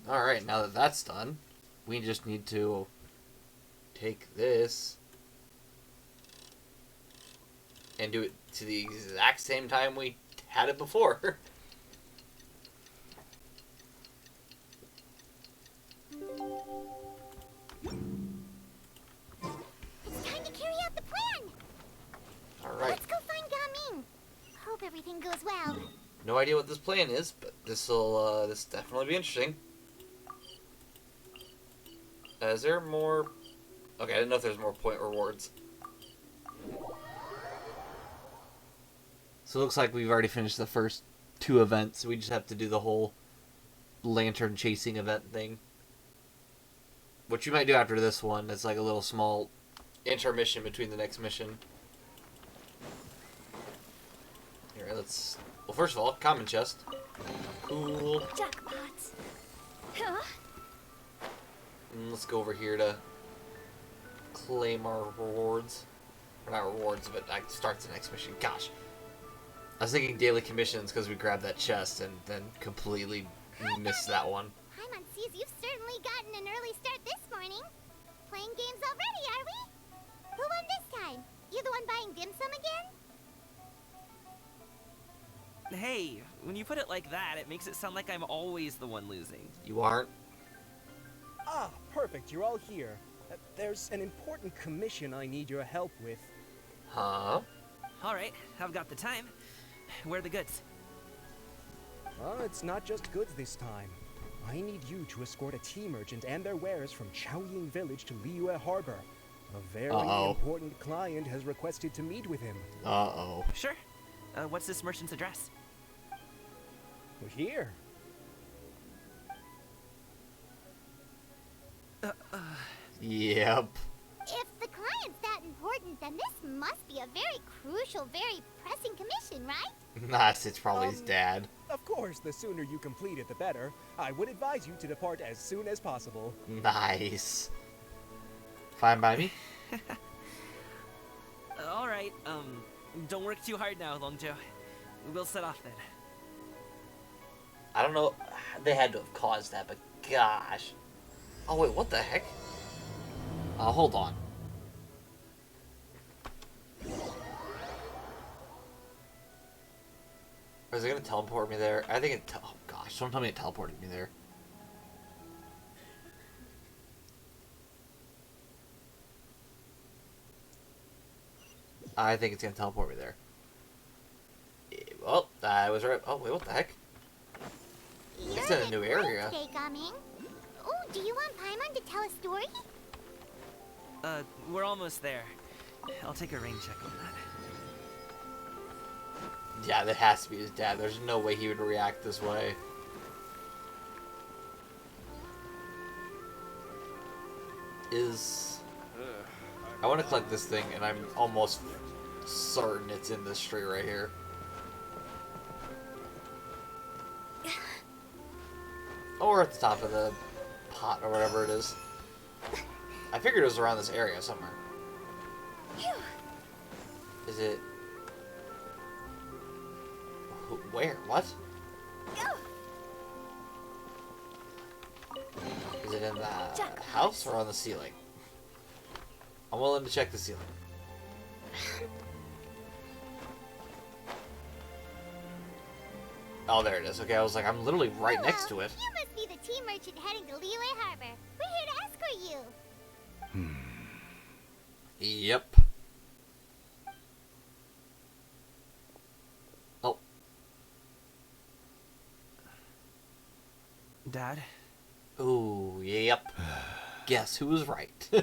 Alright, now that that's done, we just need to take this and do it to the exact same time we had it before. It's time to carry out the plan. Alright. Let's go find Gaming. Hope everything goes well. No idea what this plan is, but this'll definitely be interesting. Is there more? Okay, I didn't know if there's more point rewards. So it looks like we've already finished the first 2 events. We just have to do the whole lantern chasing event thing. Which you might do after this one. It's like a little small intermission between the next mission. Here, let's... Well, first of all, common chest. Cool. Jackpots. Huh? And let's go over here to claim our rewards. Or not rewards, but I start the next mission. Gosh. I was thinking daily commissions because we grabbed that chest and then completely missed that one. Paimon sees you've certainly gotten an early start this morning. Playing games already, are we? Who won this time? You the one buying dim sum again? Hey, when you put it like that, it makes it sound like I'm always the one losing. You aren't? Ah, perfect, you're all here. There's an important commission I need your help with. Huh? Alright, I've got the time. Where are the goods? It's not just goods this time. I need you to escort a tea merchant and their wares from Chaoying Village to Liyue Harbor. A very important client has requested to meet with him. Uh-oh. Sure. What's this merchant's address? Here. Yep. If the client's that important, important, then this must be a very crucial, very pressing commission, right? Nah, it's probably his dad. Of course, the sooner you complete it, the better. I would advise you to depart as soon as possible. Nice. Fine by me. All right. Don't work too hard now, Longjo. We'll set off then. I don't know. They had to have caused that, but gosh. Oh, wait, what the heck? Hold on. Is it gonna teleport me there? I think it. Oh gosh! Don't tell me it teleported me there. I think it's gonna teleport me there. Well, I was right. Oh wait, what the heck? It's in a new area. Today, Gaming. Oh, do you want Paimon to tell a story? We're almost there. I'll take a rain check on that. Yeah, that has to be his dad. There's no way he would react this way. I want to collect this thing, and I'm almost certain it's in this tree right here. Or at the top of the pot, or whatever it is. I figured it was around this area somewhere. Is it... Where? What? Is it in the house or on the ceiling? I'm willing to check the ceiling. Oh, there it is. Okay, I was like, I'm literally right next to it. You must be the tea merchant heading to Liyue Harbor. We're here to escort you. Yep. Oh. Dad? Ooh, yep. Guess who was right? Oh,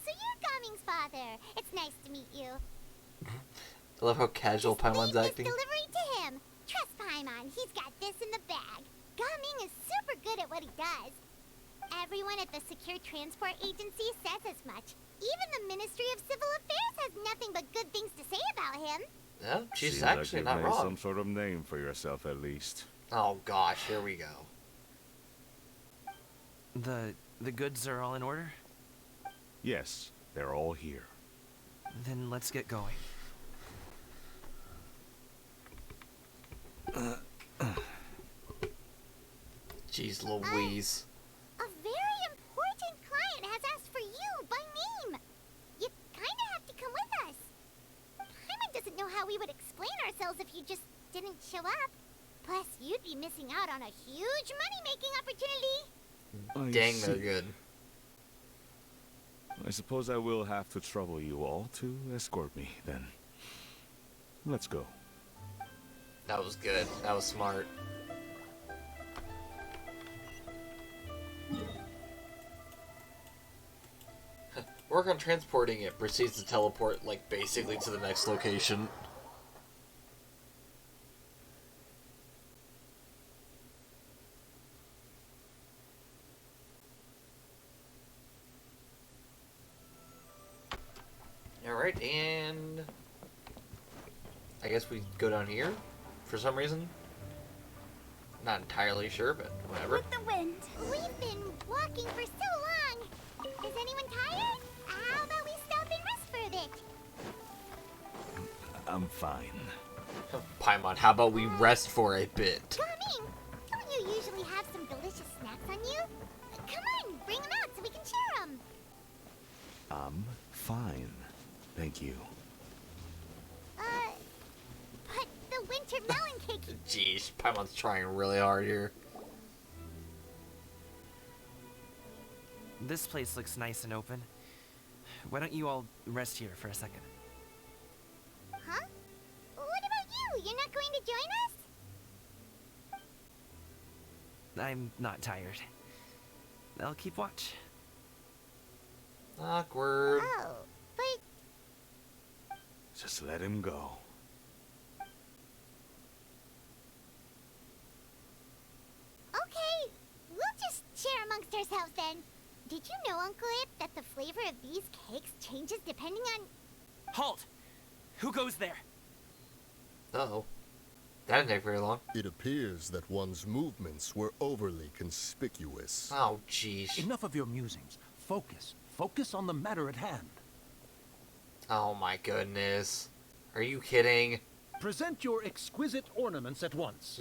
so you're Gaming's father. It's nice to meet you. I love how casual Paimon's acting. Delivery to him. Trust Paimon, he's got this in the bag. Gaming is super good at what he does. Everyone at the Secure Transport Agency says as much. Even the Ministry of Civil Affairs has nothing but good things to say about him. Yeah, she's Seems actually like not you've made wrong. some sort of name for yourself, at least. Oh gosh, here we go. The goods are all in order? Yes, they're all here. Then let's get going. Jeez Louise. A very important client has asked for you by name. You kinda have to come with us. Paimon doesn't know how we would explain ourselves if you just didn't show up. Plus, you'd be missing out on a huge money-making opportunity. Dang, they're good. I suppose I will have to trouble you all to escort me, then. Let's go. That was good. That was smart. Work on transporting it. Proceeds to teleport, like, basically to the next location. Alright, and... I guess we go down here, for some reason. Not entirely sure, but whatever. With the wind. We've been walking for so long. Is anyone tired? How about we stop and rest for a bit? I'm fine. Paimon, how about we rest for a bit? Gaming, don't you usually have some delicious snacks on you? Come on, bring them out so we can share them. I'm fine. Thank you. But the winter melon cake... Jeez, Paimon's trying really hard here. This place looks nice and open. Why don't you all rest here for a second? Huh? What about you? You're not going to join us? I'm not tired. I'll keep watch. Awkward. Oh, but... Just let him go. Okay, we'll just share amongst ourselves then. Did you know, Uncle Ip, that the flavor of these cakes changes depending on... Halt! Who goes there? Uh-oh. That didn't take very long. It appears that one's movements were overly conspicuous. Oh, jeez. Enough of your musings. Focus. Focus on the matter at hand. Oh my goodness. Are you kidding? Present your exquisite ornaments at once.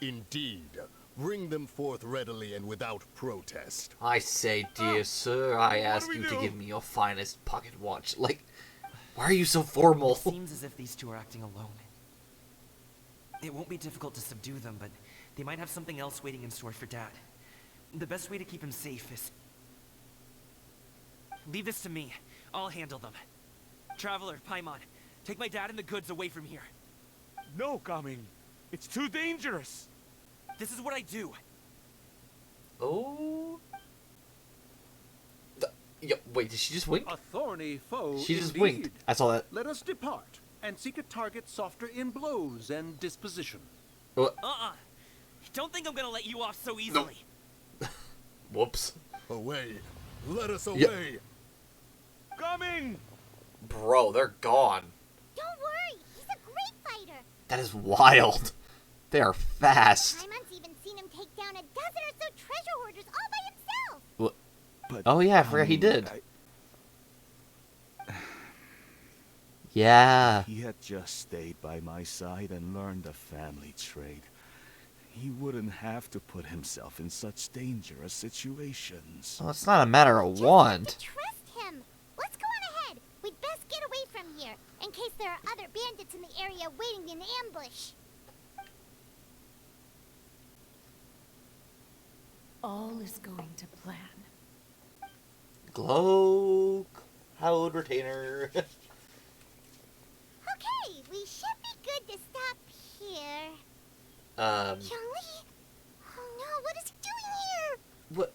Indeed. Bring them forth readily and without protest. I say, dear sir, I ask you to give me your finest pocket watch. Like, why are you so formal? It seems as if these two are acting alone. It won't be difficult to subdue them, but they might have something else waiting in store for Dad. The best way to keep him safe is... Leave this to me. I'll handle them. Traveler, Paimon, take my dad and the goods away from here. No, Gaming. It's too dangerous. This is what I do. Oh? Wait, did she just wink? A thorny foe. She just indeed. winked. I saw that. Let us depart and seek a target softer in blows and disposition. What? Don't think I'm gonna let you off so easily. Whoops. Away. Let us Yeah. away. Coming! Bro, they're gone. Don't worry, he's a great fighter. That is wild. They are fast. Paimon's even seen him take down a dozen or so treasure hoarders all by himself. What? But Oh yeah, I forgot he Gaming, did. Yeah. He had just stayed by my side and learned the family trade. He wouldn't have to put himself in such dangerous situations. Well, it's not a matter of Just want. have to trust him. Let's go on ahead. We'd best get away from here, in case there are other bandits in the area waiting in ambush. All is going to plan. Glow cloud retainer. Okay, we should be good to stop here. Zhongli? Oh no, what is he doing here? What?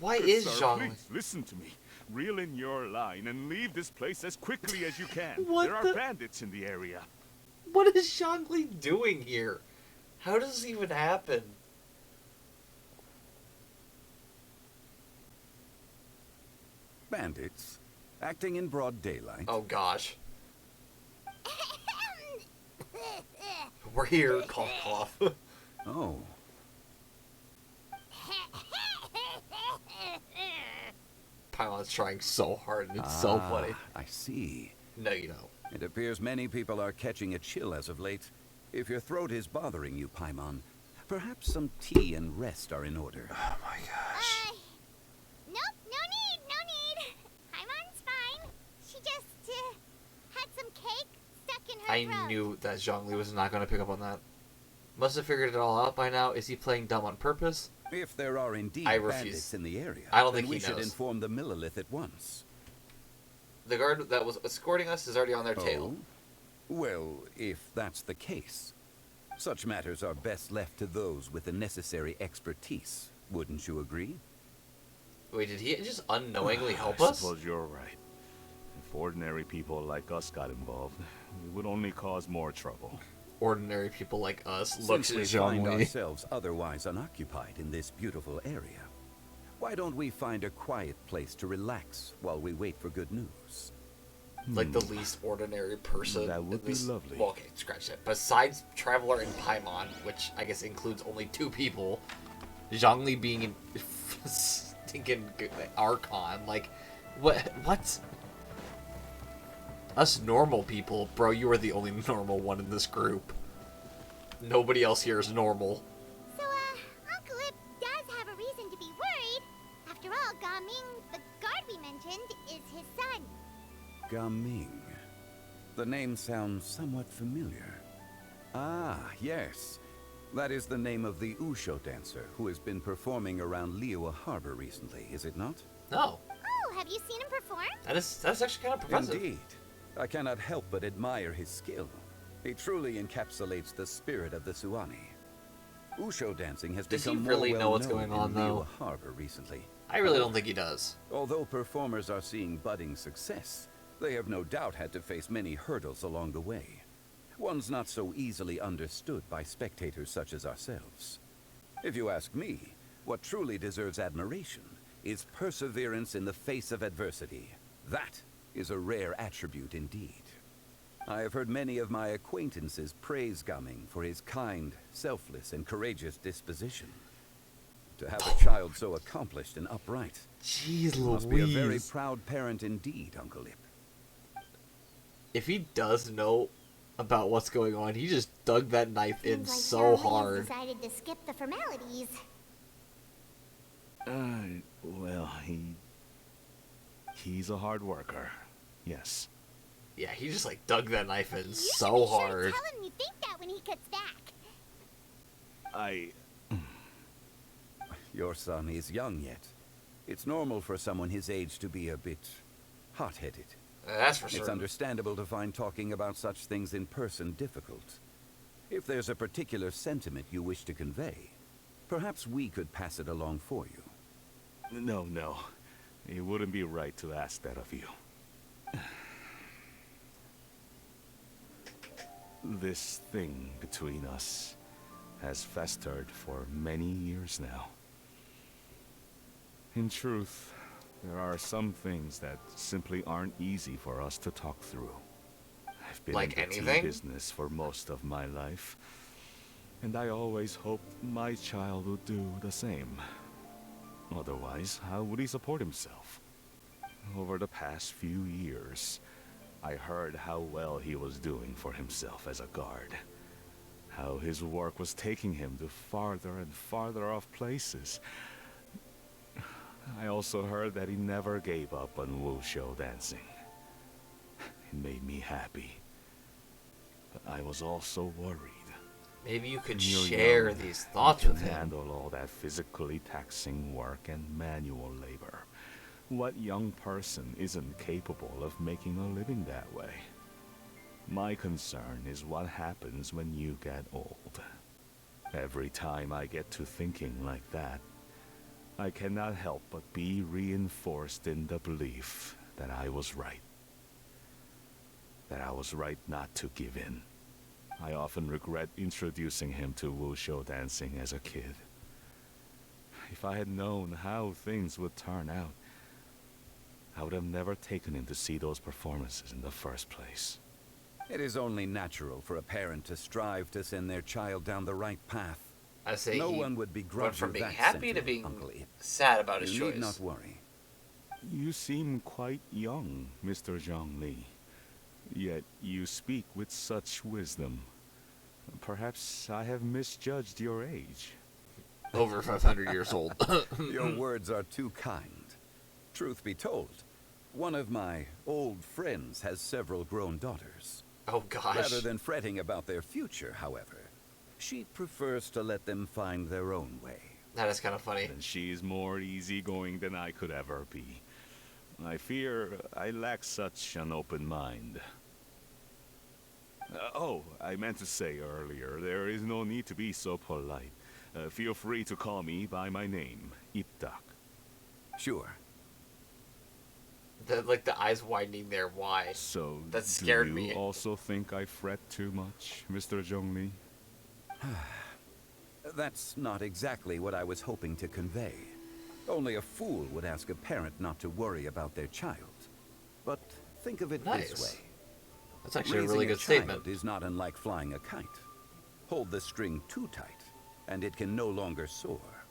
Why is Sir, Zhang? please listen to me. Reel in your line and leave this place as quickly as you can. What there are the- bandits in the area. What is Zhongli doing here? How does this even happen? Bandits? Acting in broad daylight? Oh gosh. We're here, cough cough. Oh. Pylon's trying so hard and it's so funny. I see. No, you don't. It appears many people are catching a chill as of late. If your throat is bothering you, Paimon, perhaps some tea and rest are in order. Oh my gosh. Nope, no need. Paimon's fine. She just, had some cake stuck in her I throat. knew that Zhongli was not going to pick up on that. Must have figured it all out by now. Is he playing dumb on purpose? If there are indeed I refuse. bandits in the area, I don't then think we he should knows. inform the Millilith at once. The guard that was escorting us is already on their tail. Oh? Well, if that's the case, such matters are best left to those with the necessary expertise. Wouldn't you agree? Wait, did he just unknowingly help I us? suppose you're right. If ordinary people like us got involved, we would only cause more trouble. Ordinary people like us looks Since at we find Zhongli. ourselves otherwise unoccupied in this beautiful area, why don't we find a quiet place to relax while we wait for good news? Like the least ordinary person. That would in be this... lovely. Well, okay, scratch that. Besides Traveler and Paimon, which I guess includes only 2 people, Zhongli being in stinking Archon, like, what? Us normal people, bro, you are the only normal one in this group. Nobody else here is normal. So, Uncle Ip does have a reason to be worried. After all, Gaming, the guard we mentioned, is his son. Gaming. The name sounds somewhat familiar. Ah, yes. That is the name of the Usho dancer who has been performing around Liyue Harbor recently, is it not? No, Oh, have you seen him perform? that's actually kind of impressive. Indeed. I cannot help but admire his skill. He truly encapsulates the spirit of the Suani. Usho dancing has Does he become really more know what's well-known going on, in though? Liyue Harbor recently. I really don't think he does. Although performers are seeing budding success, they have no doubt had to face many hurdles along the way. One's not so easily understood by spectators such as ourselves. If you ask me, what truly deserves admiration is perseverance in the face of adversity. That is a rare attribute indeed. I have heard many of my acquaintances praise Gaming for his kind, selfless, and courageous disposition. To have a child so accomplished and upright, Jeez you must be a very Louise. proud parent indeed, Uncle Ip. If he does know about what's going on, he just dug that knife in Seems like so Shirley has hard. decided to skip the formalities. Well, he's a hard worker. Yes. Yeah, he just like dug that knife in You so should be hard. Sure to tell him you think that when he gets back. Your son is young yet. It's normal for someone his age to be a bit hot-headed. That's for sure. It's understandable to find talking about such things in person difficult. If there's a particular sentiment you wish to convey, perhaps we could pass it along for you. No. It wouldn't be right to ask that of you. This thing between us has festered for many years now. In truth, there are some things that simply aren't easy for us to talk through. I've been Like in the tea anything? business for most of my life, and I always hoped my child would do the same. Otherwise, how would he support himself? Over the past few years, I heard how well he was doing for himself as a guard. How his work was taking him to farther and farther off places. I also heard that he never gave up on wushou dancing. It made me happy. But I was also worried. Maybe you could You're share young. these You thoughts can with him. handle all that physically taxing work and manual labor. What young person isn't capable of making a living that way? My concern is what happens when you get old. Every time I get to thinking like that, I cannot help but be reinforced in the belief that I was right. That I was right not to give in. I often regret introducing him to wushou dancing as a kid. If I had known how things would turn out, I would have never taken him to see those performances in the first place. It is only natural for a parent to strive to send their child down the right path. I say No he one would went begrudge from you being that happy to sentiment, being Uncle Ip. sad about his You choice. need not worry. You seem quite young, Mr. Zhongli. Yet you speak with such wisdom. Perhaps I have misjudged your age. Over 500 years old. Your words are too kind. Truth be told, one of my old friends has several grown daughters. Oh gosh. Rather than fretting about their future, however, she prefers to let them find their own way. That is kind of funny. And she's more easygoing than I could ever be. I fear I lack such an open mind. I meant to say earlier, there is no need to be so polite. Feel free to call me by my name, Iptak. Sure. Like the eyes widening there. Why? So, That scared do you me. also think I fret too much, Mr. Zhongli? That's not exactly what I was hoping to convey. Only a fool would ask a parent not to worry about their child. But think of it Nice. this way. That's actually a Raising really good child statement. is not unlike flying a kite. Hold the string too tight, and it can no longer soar.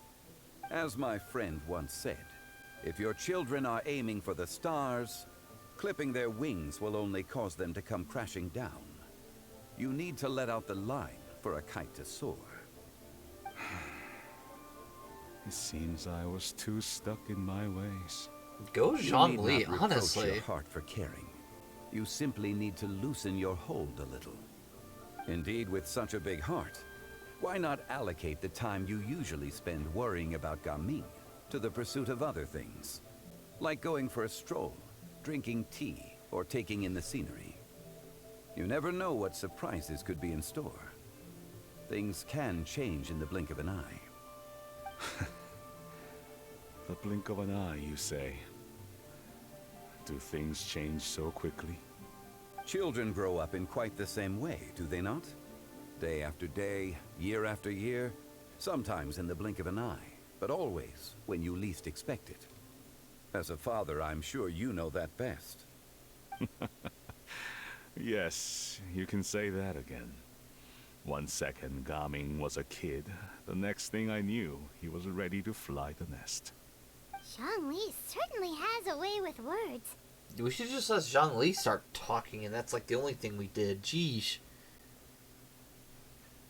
As my friend once said, if your children are aiming for the stars, clipping their wings will only cause them to come crashing down. You need to let out the line for a kite to soar. It seems I was too stuck in my ways. Go You Zhong need Li, not reproach honestly. your heart for caring. You simply need to loosen your hold a little. Indeed, with such a big heart, why not allocate the time you usually spend worrying about Gaming to the pursuit of other things? Like going for a stroll, drinking tea, or taking in the scenery. You never know what surprises could be in store. Things can change in the blink of an eye. The blink of an eye, you say? Do things change so quickly? Children grow up in quite the same way, do they not? Day after day, year after year, Sometimes in the blink of an eye, but always when you least expect it. As a father, I'm sure you know that best. Yes, you can say that again. 1 second, Gaming was a kid. The next thing I knew, he was ready to fly the nest. Zhongli certainly has a way with words. We should just let Zhongli start talking, and that's like the only thing we did. Jeez.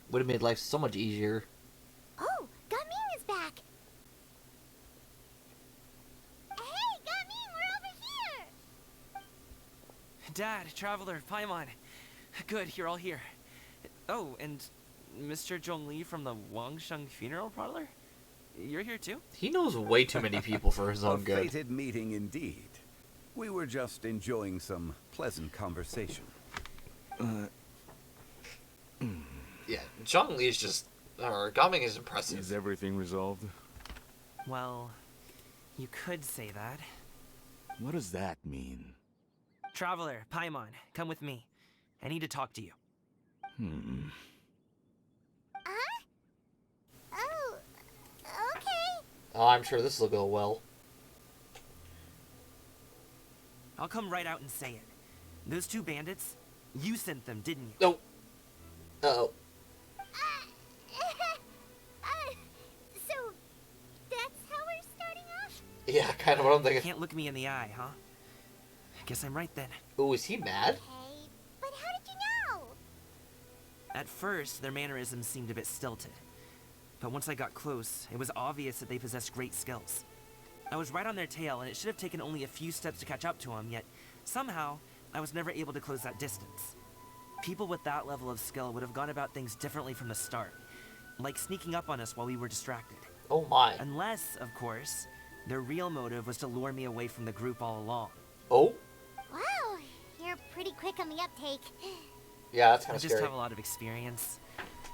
Would have made life so much easier. Oh, Gaming is back. Hey, Gaming, we're over here. Dad, Traveler, Paimon. Good, you're all here. Oh, and Mr. Zhongli from the Wangsheng Funeral Parlor? You're here too? He knows way too many people for his own A good. fated meeting indeed. We were just enjoying some pleasant conversation. Yeah, Zhongli is just... Gaming is impressive. Is everything resolved? Well, you could say that. What does that mean? Traveler, Paimon, come with me. I need to talk to you. Huh? Oh, okay. Oh, I'm sure this will go well. I'll come right out and say it. Those two bandits, you sent them, didn't you? No. Uh-oh. So, that's how we're starting off? Yeah, kind of what I'm thinking. Can't look me in the eye, huh? Guess I'm right then. Oh, is he mad? Okay, but how did you know? At first, their mannerisms seemed a bit stilted. But once I got close, it was obvious that they possessed great skills. I was right on their tail, and it should have taken only a few steps to catch up to them, yet somehow, I was never able to close that distance. People with that level of skill would have gone about things differently from the start, like sneaking up on us while we were distracted. Oh my. Unless, of course, their real motive was to lure me away from the group all along. Oh? Wow, you're pretty quick on the uptake. Yeah, that's I kind of just scary. have a lot of experience.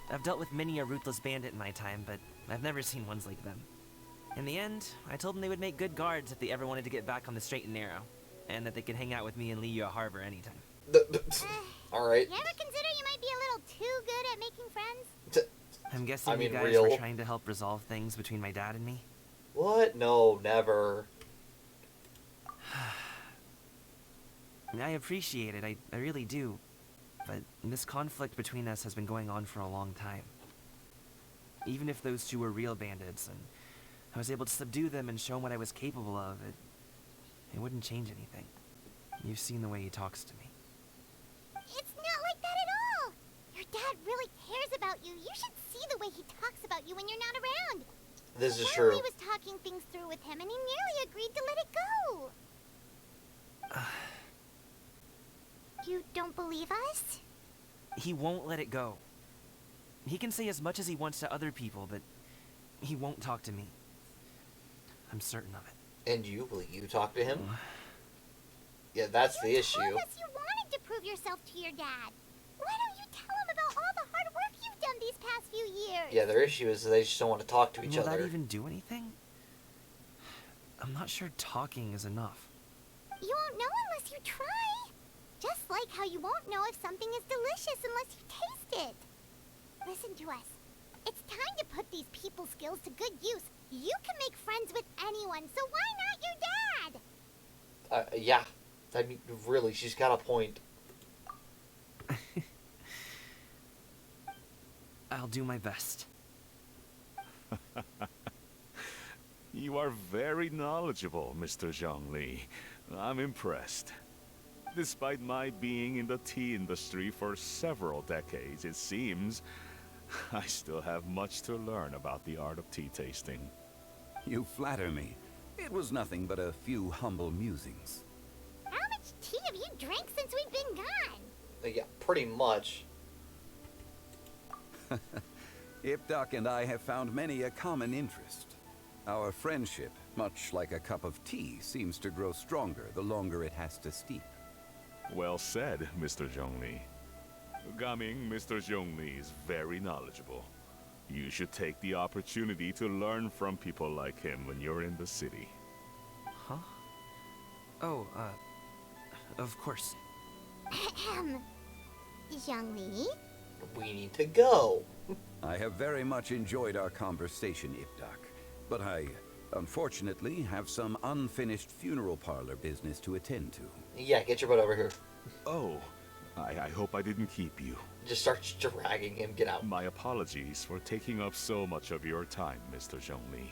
I've dealt with many a ruthless bandit in my time, but I've never seen ones like them. In the end, I told them they would make good guards if they ever wanted to get back on the straight and narrow, and that they could hang out with me in Liyue Harbor anytime. Alright. You ever consider you might be a little too good at making friends? I'm guessing I mean, you guys real. were trying to help resolve things between my dad and me? What? No, never. I appreciate it, I really do. But this conflict between us has been going on for a long time. Even if those two were real bandits, and I was able to subdue them and show him what I was capable of, it wouldn't change anything. You've seen the way he talks to me. It's not like that at all. Your dad really cares about you. You should see the way he talks about you when you're not around. This is Finally true. was talking things through with him, and he nearly agreed to let it go. You don't believe us? He won't let it go. He can say as much as he wants to other people, but he won't talk to me. I'm certain of it. And you? Will you talk to him? Yeah, that's the issue. You told us you wanted to prove yourself to your dad. Why don't you tell him about all the hard work you've done these past few years? Yeah, their issue is they just don't want to talk to each Will other. that even do anything? I'm not sure talking is enough. You won't know unless you try. Just like how you won't know if something is delicious unless you taste it. Listen to us. It's time to put these people skills to good use. You can make friends with anyone, so why not your dad? Yeah. I mean, really, she's got a point. I'll do my best. You are very knowledgeable, Mr. Zhongli. I'm impressed. Despite my being in the tea industry for several decades, it seems I still have much to learn about the art of tea tasting. You flatter me. It was nothing but a few humble musings. How much tea have you drank since we've been gone? Yeah, pretty much. Ipdak and I have found many a common interest. Our friendship, much like a cup of tea, seems to grow stronger the longer it has to steep. Well said, Mr. Zhongli. Gaming, Mr. Zhongli is very knowledgeable. You should take the opportunity to learn from people like him when you're in the city. Huh? Oh, of course. Zhongli, We need to go. I have very much enjoyed our conversation, Ibdak, but I, unfortunately, have some unfinished funeral parlor business to attend to. Yeah, get your butt over here. Oh, I hope I didn't keep you. Just starts dragging him. Get out. My apologies for taking up so much of your time, Mr. Zhongli.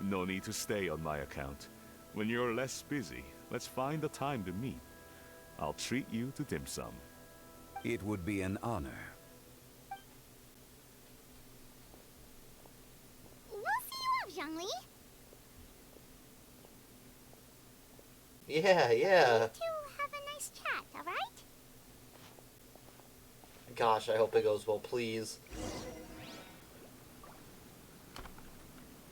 No need to stay on my account. When you're less busy, let's find a time to meet. I'll treat you to dim sum. It would be an honor. We'll see you off, Zhongli. Yeah. You two have a nice chat, alright? Gosh, I hope it goes well, please.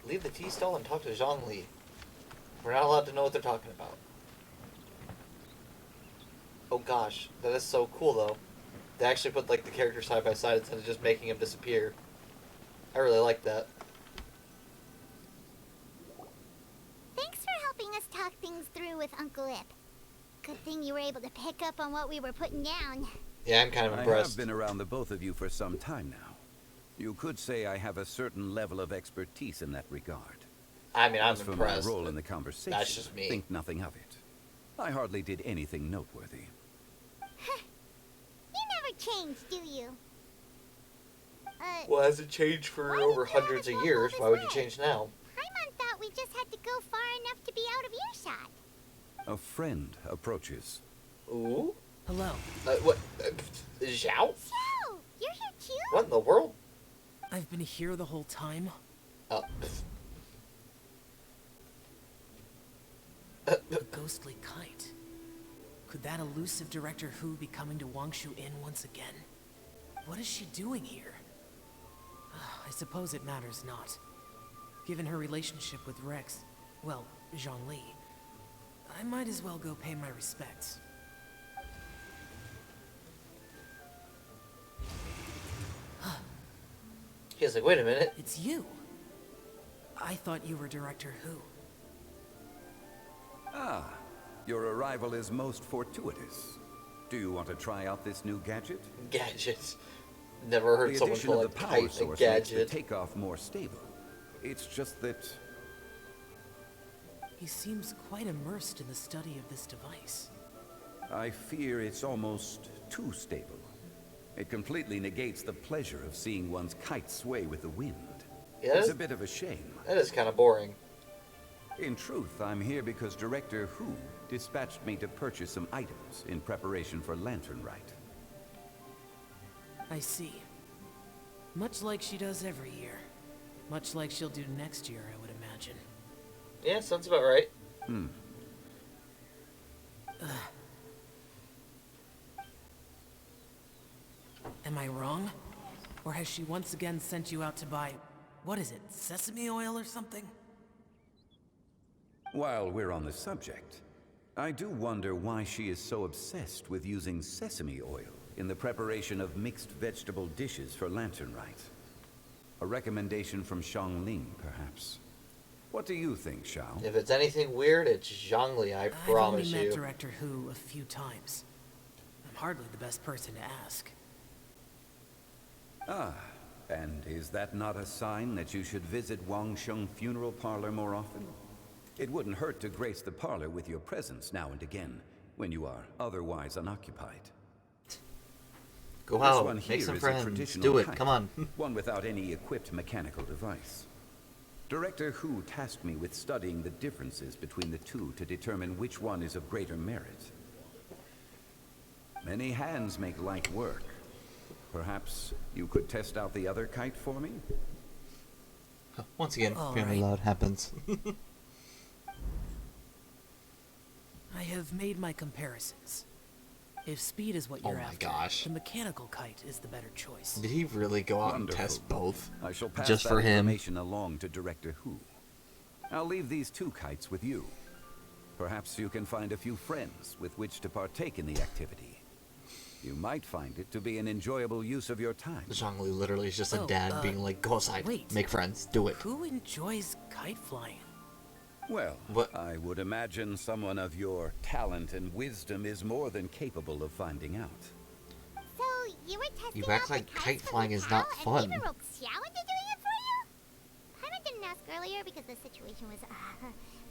Leave the tea stall and talk to Zhongli. We're not allowed to know what they're talking about. Oh gosh, that is so cool though. They actually put like the characters side by side instead of just making him disappear. I really like that. Thanks for helping us talk things through with Uncle Ip. Good thing you were able to pick up on what we were putting down. Yeah, I'm kind of impressed. I have been around the both of you for some time now. You could say I have a certain level of expertise in that regard. I mean, I'm As for impressed. my role in the conversation, That's just me. think nothing of it. I hardly did anything noteworthy. You never change, do you? Well, has it changed for why over did you hundreds of have us years? walk Why all would this you way? change now? Paimon thought we just had to go far enough to be out of earshot. A friend approaches. Ooh? Hello. What? Zhao? So, you're here too? What in the world? I've been here the whole time. Uh, A ghostly kite. Could that elusive Director Hu be coming to Wangshu Inn once again? What is she doing here? I suppose it matters not. Given her relationship with Rex, well, Zhongli, I might as well go pay my respects. He's like, wait a minute. It's you. I thought you were Director Hu. Ah, your arrival is most fortuitous. Do you want to try out this new gadget? Gadget. Never heard The someone addition call of it the power kite a source makes the gadget. takeoff more stable. It's just that He seems quite immersed in the study of this device. I fear it's almost too stable. It completely negates the pleasure of seeing one's kite sway with the wind. Yeah, It's a bit of a shame. that is kind of boring. In truth, I'm here because Director Hu dispatched me to purchase some items in preparation for Lantern Rite. I see. Much like she does every year. Much like she'll do next year, I would imagine. Yeah, sounds about right. Am I wrong? Or has she once again sent you out to buy, what is it, sesame oil or something? While we're on the subject, I do wonder why she is so obsessed with using sesame oil in the preparation of mixed vegetable dishes for Lantern Rite. A recommendation from Xiangling, perhaps. What do you think, Xiao? If it's anything weird, it's Zhongli, I I've promise only met you. Director Hu a few times. I'm hardly the best person to ask. Ah, and is that not a sign that you should visit Wangsheng Funeral Parlor more often? It wouldn't hurt to grace the parlor with your presence now and again, when you are otherwise unoccupied. Go This out, one make here some is a friends. traditional Do it, kite, come on. one without any equipped mechanical device. Director Hu tasked me with studying the differences between the two to determine which one is of greater merit. Many hands make light work. Perhaps you could test out the other kite for me? Once again, All Family right. Loud happens. I have made my comparisons. If speed is what Oh you're my after, gosh. the mechanical kite is the better choice. Did he really go out and Wonderful. test both? I shall pass Just that for him? information along to Director Hu. I'll leave these two kites with you. Perhaps you can find a few friends with which to partake in the activity. You might find it to be an enjoyable use of your time. Zhongli literally is just a Oh, dad being like, go outside, wait. make friends, do it. Who enjoys kite flying? Well, What? I would imagine someone of your talent and wisdom is more than capable of finding out. So, You were testing You act out like the kites kite from flying the is cow not and fun. later roped Xiao into doing it for you? Paimon didn't ask earlier because the situation was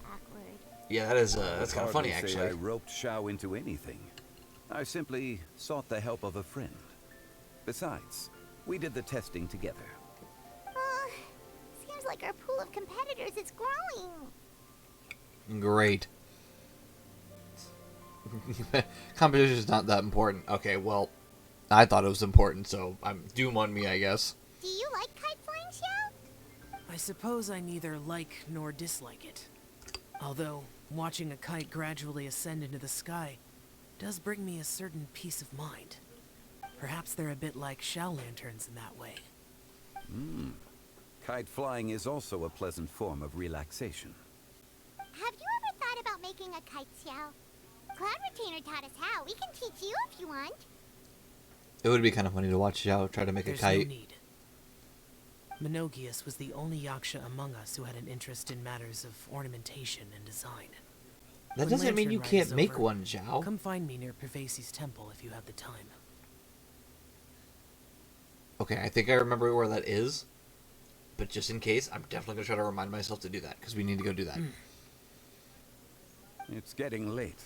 awkward. Yeah, that's kind of funny, Hardly say actually. I roped Xiao into anything. I simply sought the help of a friend. Besides, we did the testing together. Seems like our pool of competitors is growing. Great. Competition is not that important. Okay, well, I thought it was important, so doom on me, I guess. Do you like kite flying, Xiao? I suppose I neither like nor dislike it. Although, watching a kite gradually ascend into the sky does bring me a certain peace of mind. Perhaps they're a bit like shell lanterns in that way. Kite flying is also a pleasant form of relaxation. Have you ever thought about making a kite, Xiao? Cloud Retainer taught us how. We can teach you if you want. It would be kind of funny to watch Xiao try to make There's a kite. no need. Minogius was the only Yaksha among us who had an interest in matters of ornamentation and design. That When doesn't mean Lantern you Rite can't is make over, one, Xiao. Come find me near Pervasi's temple if you have the time. Okay, I think I remember where that is. But just in case, I'm definitely going to try to remind myself to do that, because we need to go do that. It's getting late.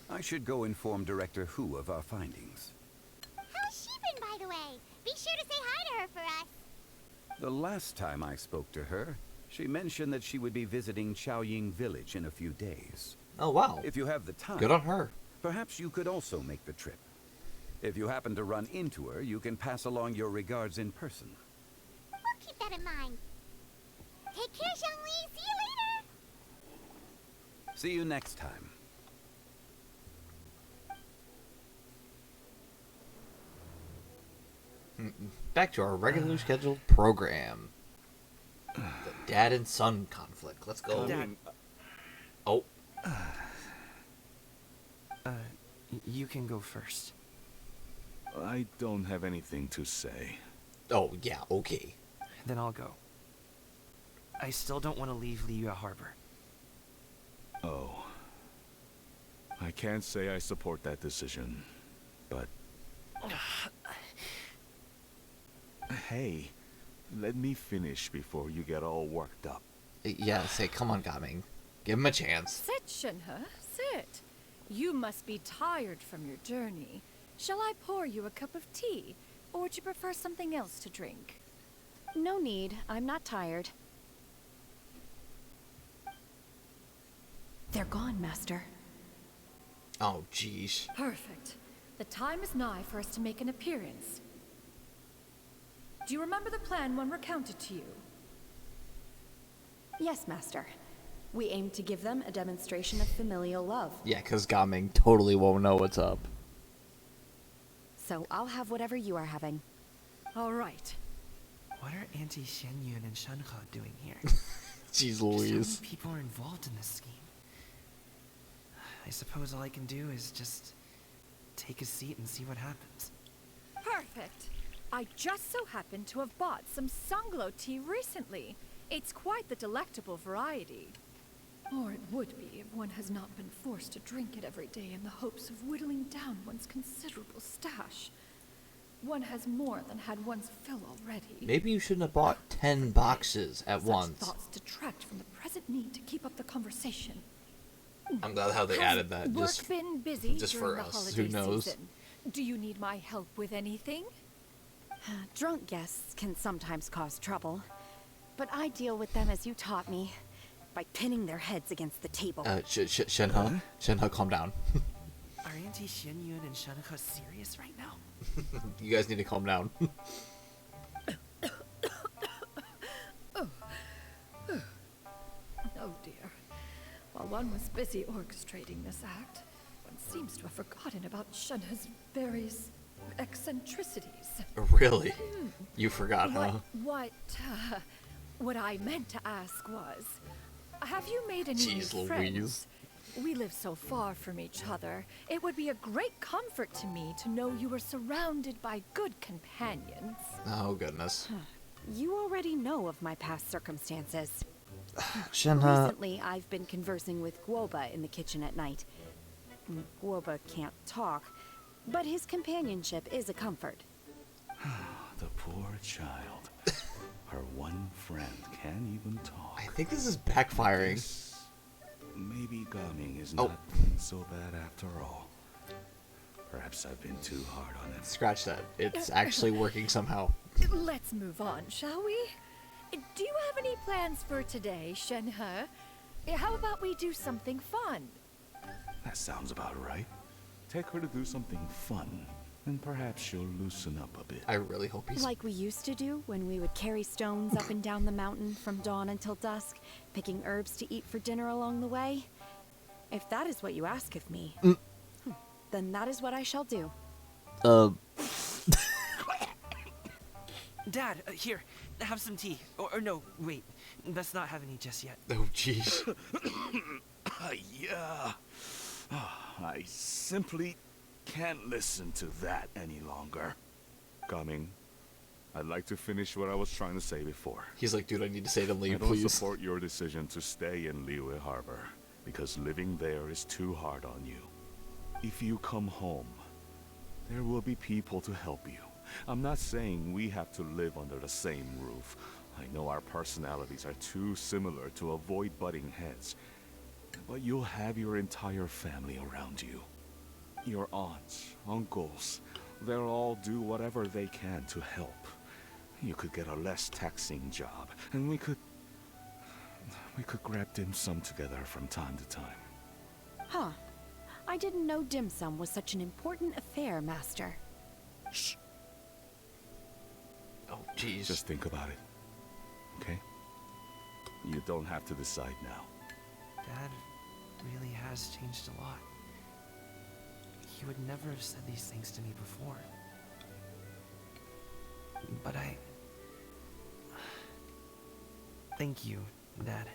I should go inform Director Hu of our findings. How's she been, by the way? Be sure to say hi to her for us. The last time I spoke to her, she mentioned that she would be visiting Chaoying Village in a few days. Oh, wow. If you have the time, Good on her. perhaps you could also make the trip. If you happen to run into her, you can pass along your regards in person. We'll keep that in mind. Take care, Zhongli. See you later. See you next time. Back to our regularly scheduled program. The dad and son conflict. Let's go. Dad. Oh, You can go first. I don't have anything to say. oh yeah, okay. Then I'll go. I still don't want to leave Liyue Harbor. Oh. I can't say I support that decision, but... Hey, let me finish before you get all worked up. Yeah, say, come on, Gaming. Give him a chance. Sit, Shenhe, sit. You must be tired from your journey. Shall I pour you a cup of tea, or would you prefer something else to drink? No need. I'm not tired. They're gone, Master. Oh, jeez. Perfect. The time is nigh for us to make an appearance. Do you remember the plan when recounted to you? Yes, Master. We aim to give them a demonstration of familial love. Yeah, because Gaming totally won't know what's up. So I'll have whatever you are having. All right. What are Auntie Xianyun and Shenhe doing here? Jeez Just how many Louise. people are involved in this scheme? I suppose all I can do is just take a seat and see what happens. Perfect. I just so happen to have bought some Sunglow tea recently. It's quite the delectable variety. Or it would be if one has not been forced to drink it every day in the hopes of whittling down one's considerable stash. One has more than had one's fill already. Maybe you shouldn't have bought 10 boxes at Such once. thoughts detract from the present need to keep up the conversation. I'm glad how they Has added that. work Just been busy just during for the us. holiday Who knows? season? Do you need my help with anything? Drunk guests can sometimes cause trouble, but I deal with them as you taught me, by pinning their heads against the table. Shenhe? Shenhe, calm down. Are Auntie Xianyun and Shenhe serious right now? You guys need to calm down. Oh dear. While one was busy orchestrating this act, one seems to have forgotten about Shenhe's various eccentricities. Really? You forgot, huh? What I meant to ask was, have you made any Jeez new Louise. friends? We live so far from each other. It would be a great comfort to me to know you were surrounded by good companions. Oh, goodness. You already know of my past circumstances. Shenhe... Recently, I've been conversing with Guoba in the kitchen at night. Guoba can't talk, but his companionship is a comfort. Poor child. Her one friend can't even talk. I think this is backfiring. Maybe Gaming is Oh. not so bad after all. Perhaps I've been too hard on him. Scratch that. It's actually working somehow. Let's move on, shall we? Do you have any plans for today, Shenhe? How about we do something fun? That sounds about right. Take her to do something fun, and perhaps she'll loosen up a bit. I really hope he's... Like we used to do when we would carry stones up and down the mountain from dawn until dusk, picking herbs to eat for dinner along the way. If that is what you ask of me, then that is what I shall do. Dad, here, have some tea. Or no, wait, best not have any just yet. Oh, jeez. Yeah. I simply can't listen to that any longer. Coming. I'd like to finish what I was trying to say before. He's like, dude, I need to say to I leave, don't please. support your decision to stay in Liyue Harbor, because living there is too hard on you. If you come home, there will be people to help you. I'm not saying we have to live under the same roof. I know our personalities are too similar to avoid butting heads. But you'll have your entire family around you. Your aunts, uncles, they'll all do whatever they can to help. You could get a less taxing job, and we could grab dim sum together from time to time. Huh. I didn't know dim sum was such an important affair, Master. Shh. Oh, jeez. Just think about it, okay? You don't have to decide now. Dad really has changed a lot. He would never have said these things to me before. But thank you, Dad.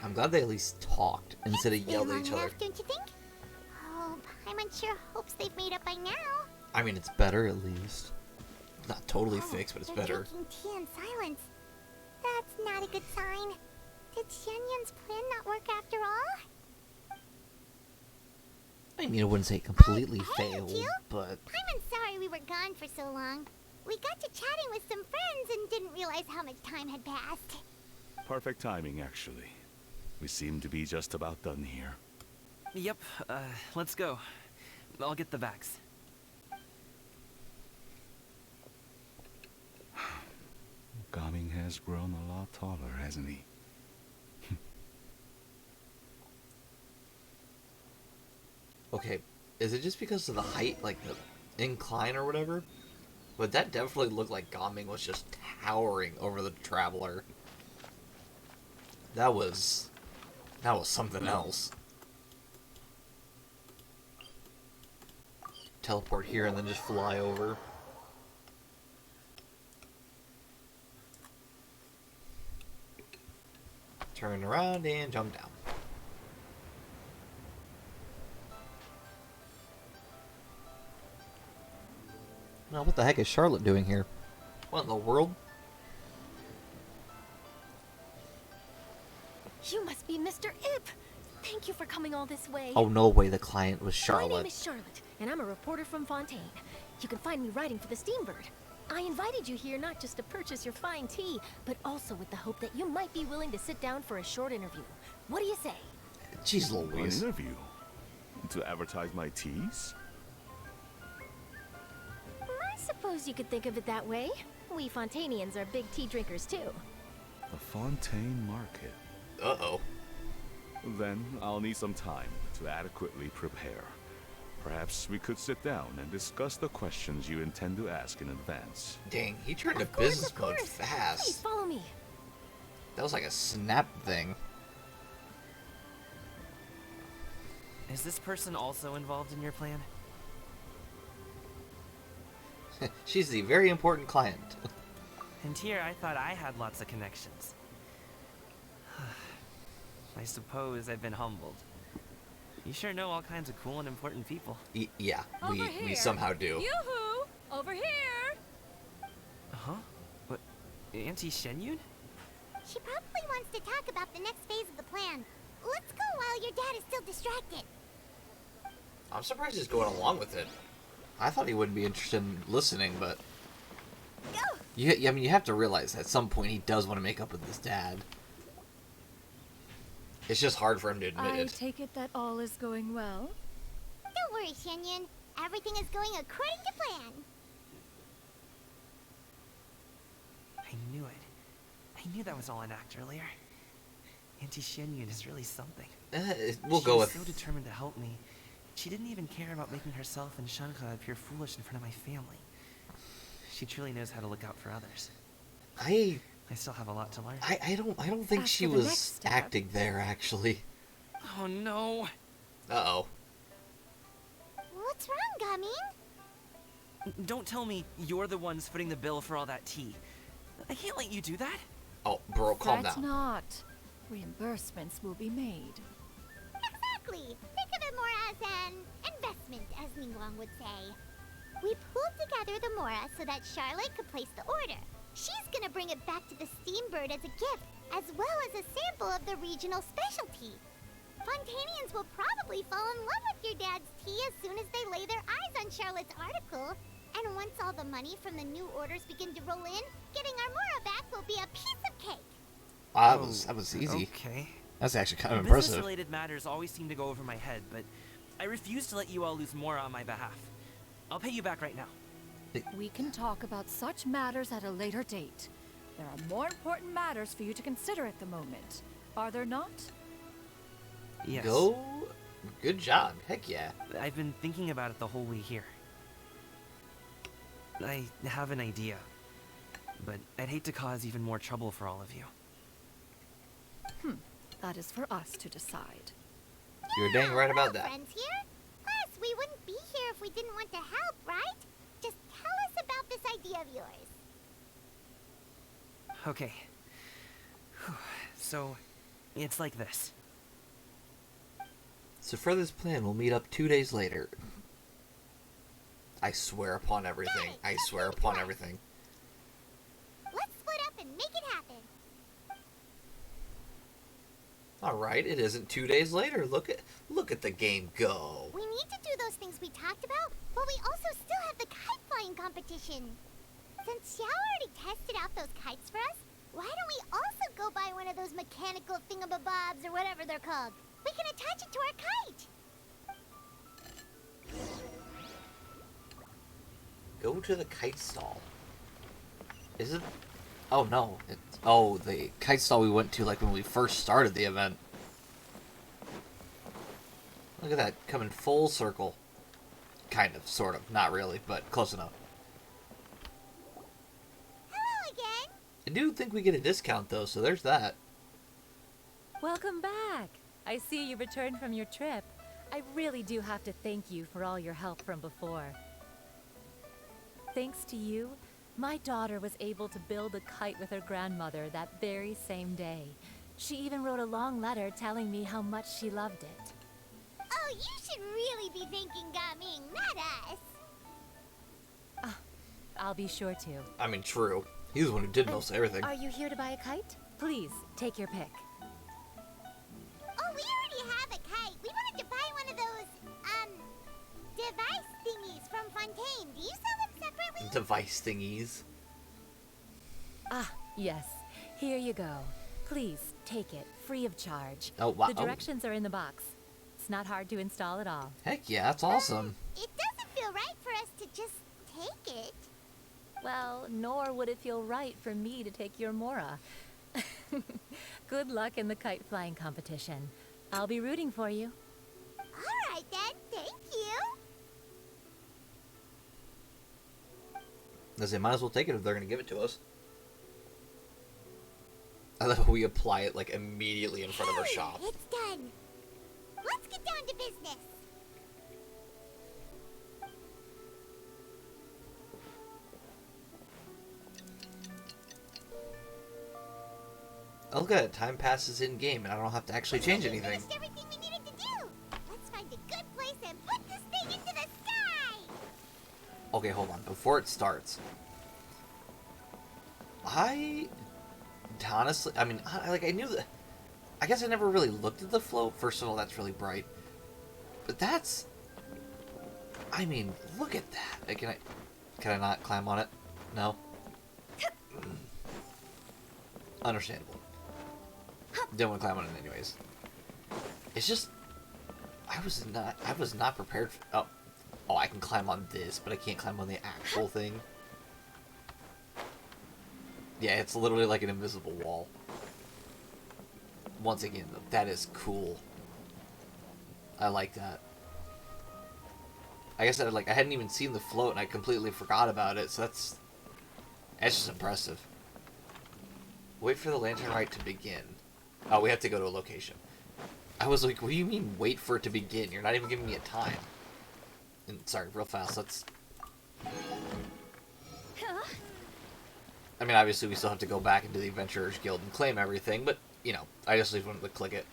I'm glad they at least talked instead of yelled at each other. Enough, don't you think? Oh, Paimon sure hopes they've made up by now. I mean, it's better at least. Not totally fixed, but it's they're better. drinking tea in silence. That's not a good sign. Did Xianyun's plan not work after all? I mean, I wouldn't say it completely Hey, failed, Jill? but... Paimon's sorry we were gone for so long. We got to chatting with some friends and didn't realize how much time had passed. Perfect timing, actually. We seem to be just about done here. Yep, let's go. I'll get the bags. Gaming has grown a lot taller, hasn't he? Okay, is it just because of the height, like the incline or whatever? But that definitely looked like Gaming was just towering over the Traveler. That was something else. Teleport here and then just fly over. Turn around and jump down. Now, what the heck is Charlotte doing here? What in the world? You must be Mr. Ip. Thank you for coming all this way. Oh, no way the client was My Charlotte. name is Charlotte, and I'm a reporter from Fontaine. You can find me writing for the Steambird. I invited you here not just to purchase your fine tea, but also with the hope that you might be willing to sit down for a short interview. What do you say? Jeez An Louise. interview? To advertise my teas? I suppose you could think of it that way. We Fontainians are big tea drinkers too. The Fontaine Market. Uh-oh. Then I'll need some time to adequately prepare. Perhaps we could sit down and discuss the questions you intend to ask in advance. Dang, he turned to Of course, business of mode course. Please fast. follow me. That was like a snap thing. Is this person also involved in your plan? She's the very important client. And here I thought I had lots of connections. I suppose I've been humbled. You sure know all kinds of cool and important people. Yeah, Over we here. somehow do. Yoo-hoo! Over here! Huh? What? Auntie Shenyun? She probably wants to talk about the next phase of the plan. Let's go while your dad is still distracted. I'm surprised he's going along with it. I thought he wouldn't be interested in listening, but Go! I mean, you have to realize at some point he does want to make up with his dad. It's just hard for him to admit I it. take it that all is going well? Don't worry, Shenyan. Everything is going according to plan. I knew it. I knew that was all an act earlier. Auntie Shenyun is really something. We'll go with... She was so determined to help me. She didn't even care about making herself and Shanka appear foolish in front of my family. She truly knows how to look out for others. I still have a lot to learn. I don't think As she for the was next step- acting there, actually. Oh no! Uh-oh. What's wrong, Gaming? Don't tell me you're the ones footing the bill for all that tea. I can't let you do that. Oh, bro, calm Fret down. not. Reimbursements will be made. Exactly. Think of it more as an investment, as Ningguang would say. We pooled together the Mora so that Charlotte could place the order. She's gonna bring it back to the Steambird as a gift, as well as a sample of the regional specialty. Fontanians will probably fall in love with your dad's tea as soon as they lay their eyes on Charlotte's article. And once all the money from the new orders begin to roll in, getting our Mora back will be a piece of cake. Wow, that was easy. Okay. That's actually kind of impressive. Business-related matters always seem to go over my head, but I refuse to let you all lose more on my behalf. I'll pay you back right now. We can talk about such matters at a later date. There are more important matters for you to consider at the moment, are there not? Yes. Good job. Heck yeah. I've been thinking about it the whole way here. I have an idea, but I'd hate to cause even more trouble for all of you. That is for us to decide. You're dang right about that. Friends here? Plus, we wouldn't be here if we didn't want to help, right? Just tell us about this idea of yours. Okay. So, it's like this. So for this plan, we'll meet up 2 days later. I swear upon everything. I swear upon everything. Let's split up and make it happen. Alright, it isn't 2 days later. Look at the game go. We need to do those things we talked about, but we also still have the kite flying competition. Since Xiao already tested out those kites for us, why don't we also go buy one of those mechanical thingamabobs or whatever they're called? We can attach it to our kite. Go to the kite stall. Is it? Oh no. Oh, the kite stall we went to like when we first started the event. Look at that, coming full circle. Kind of, sort of, not really, but close enough. Hello again. I do think we get a discount though, so there's that. Welcome back. I see you returned from your trip. I really do have to thank you for all your help from before. Thanks to you, my daughter was able to build a kite with her grandmother that very same day. She even wrote a long letter telling me how much she loved it. Oh, you should really be thanking Gaming, not us. I'll be sure to. I mean, true. He's the one who did most everything. Are you here to buy a kite? Please, take your pick. Oh, we already have a kite. We wanted to buy one of those, device thingies from Fontaine. Do you sell them separately? Device thingies. Ah, yes. Here you go. Please, take it, free of charge. Oh, wow. The directions are in the box. It's not hard to install at all. Heck yeah, that's awesome. It doesn't feel right for us to just take it. Well, nor would it feel right for me to take your Mora. Good luck in the kite flying competition. I'll be rooting for you. All right then, thank you. As they might as well take it if they're gonna give it to us. I love how we apply it like immediately in front of our shop. It's done. Let's get down to business. Oh, look at it. Time passes in game, and I don't have to actually change anything. We finished everything we needed to do. Let's find a good place and put this thing into the sky. Okay, hold on. Before it starts, I honestly, I mean, I knew that. I guess I never really looked at the float. First of all, that's really bright, but that's I mean, look at that. Can I not climb on it? No. Understandable. Didn't want to climb on it anyways. It's just I was not prepared for, oh, I can climb on this, but I can't climb on the actual thing. Yeah, it's literally like an invisible wall. Once again, though, that is cool. I like that. Like I said, I hadn't even seen the float, and I completely forgot about it, so that's just impressive. Wait for the Lantern Rite to begin. Oh, we have to go to a location. I was like, what do you mean, wait for it to begin? You're not even giving me a time. And, sorry, real fast, let's... I mean, obviously, we still have to go back into the Adventurers Guild and claim everything, but, you know, I just wanted to click it.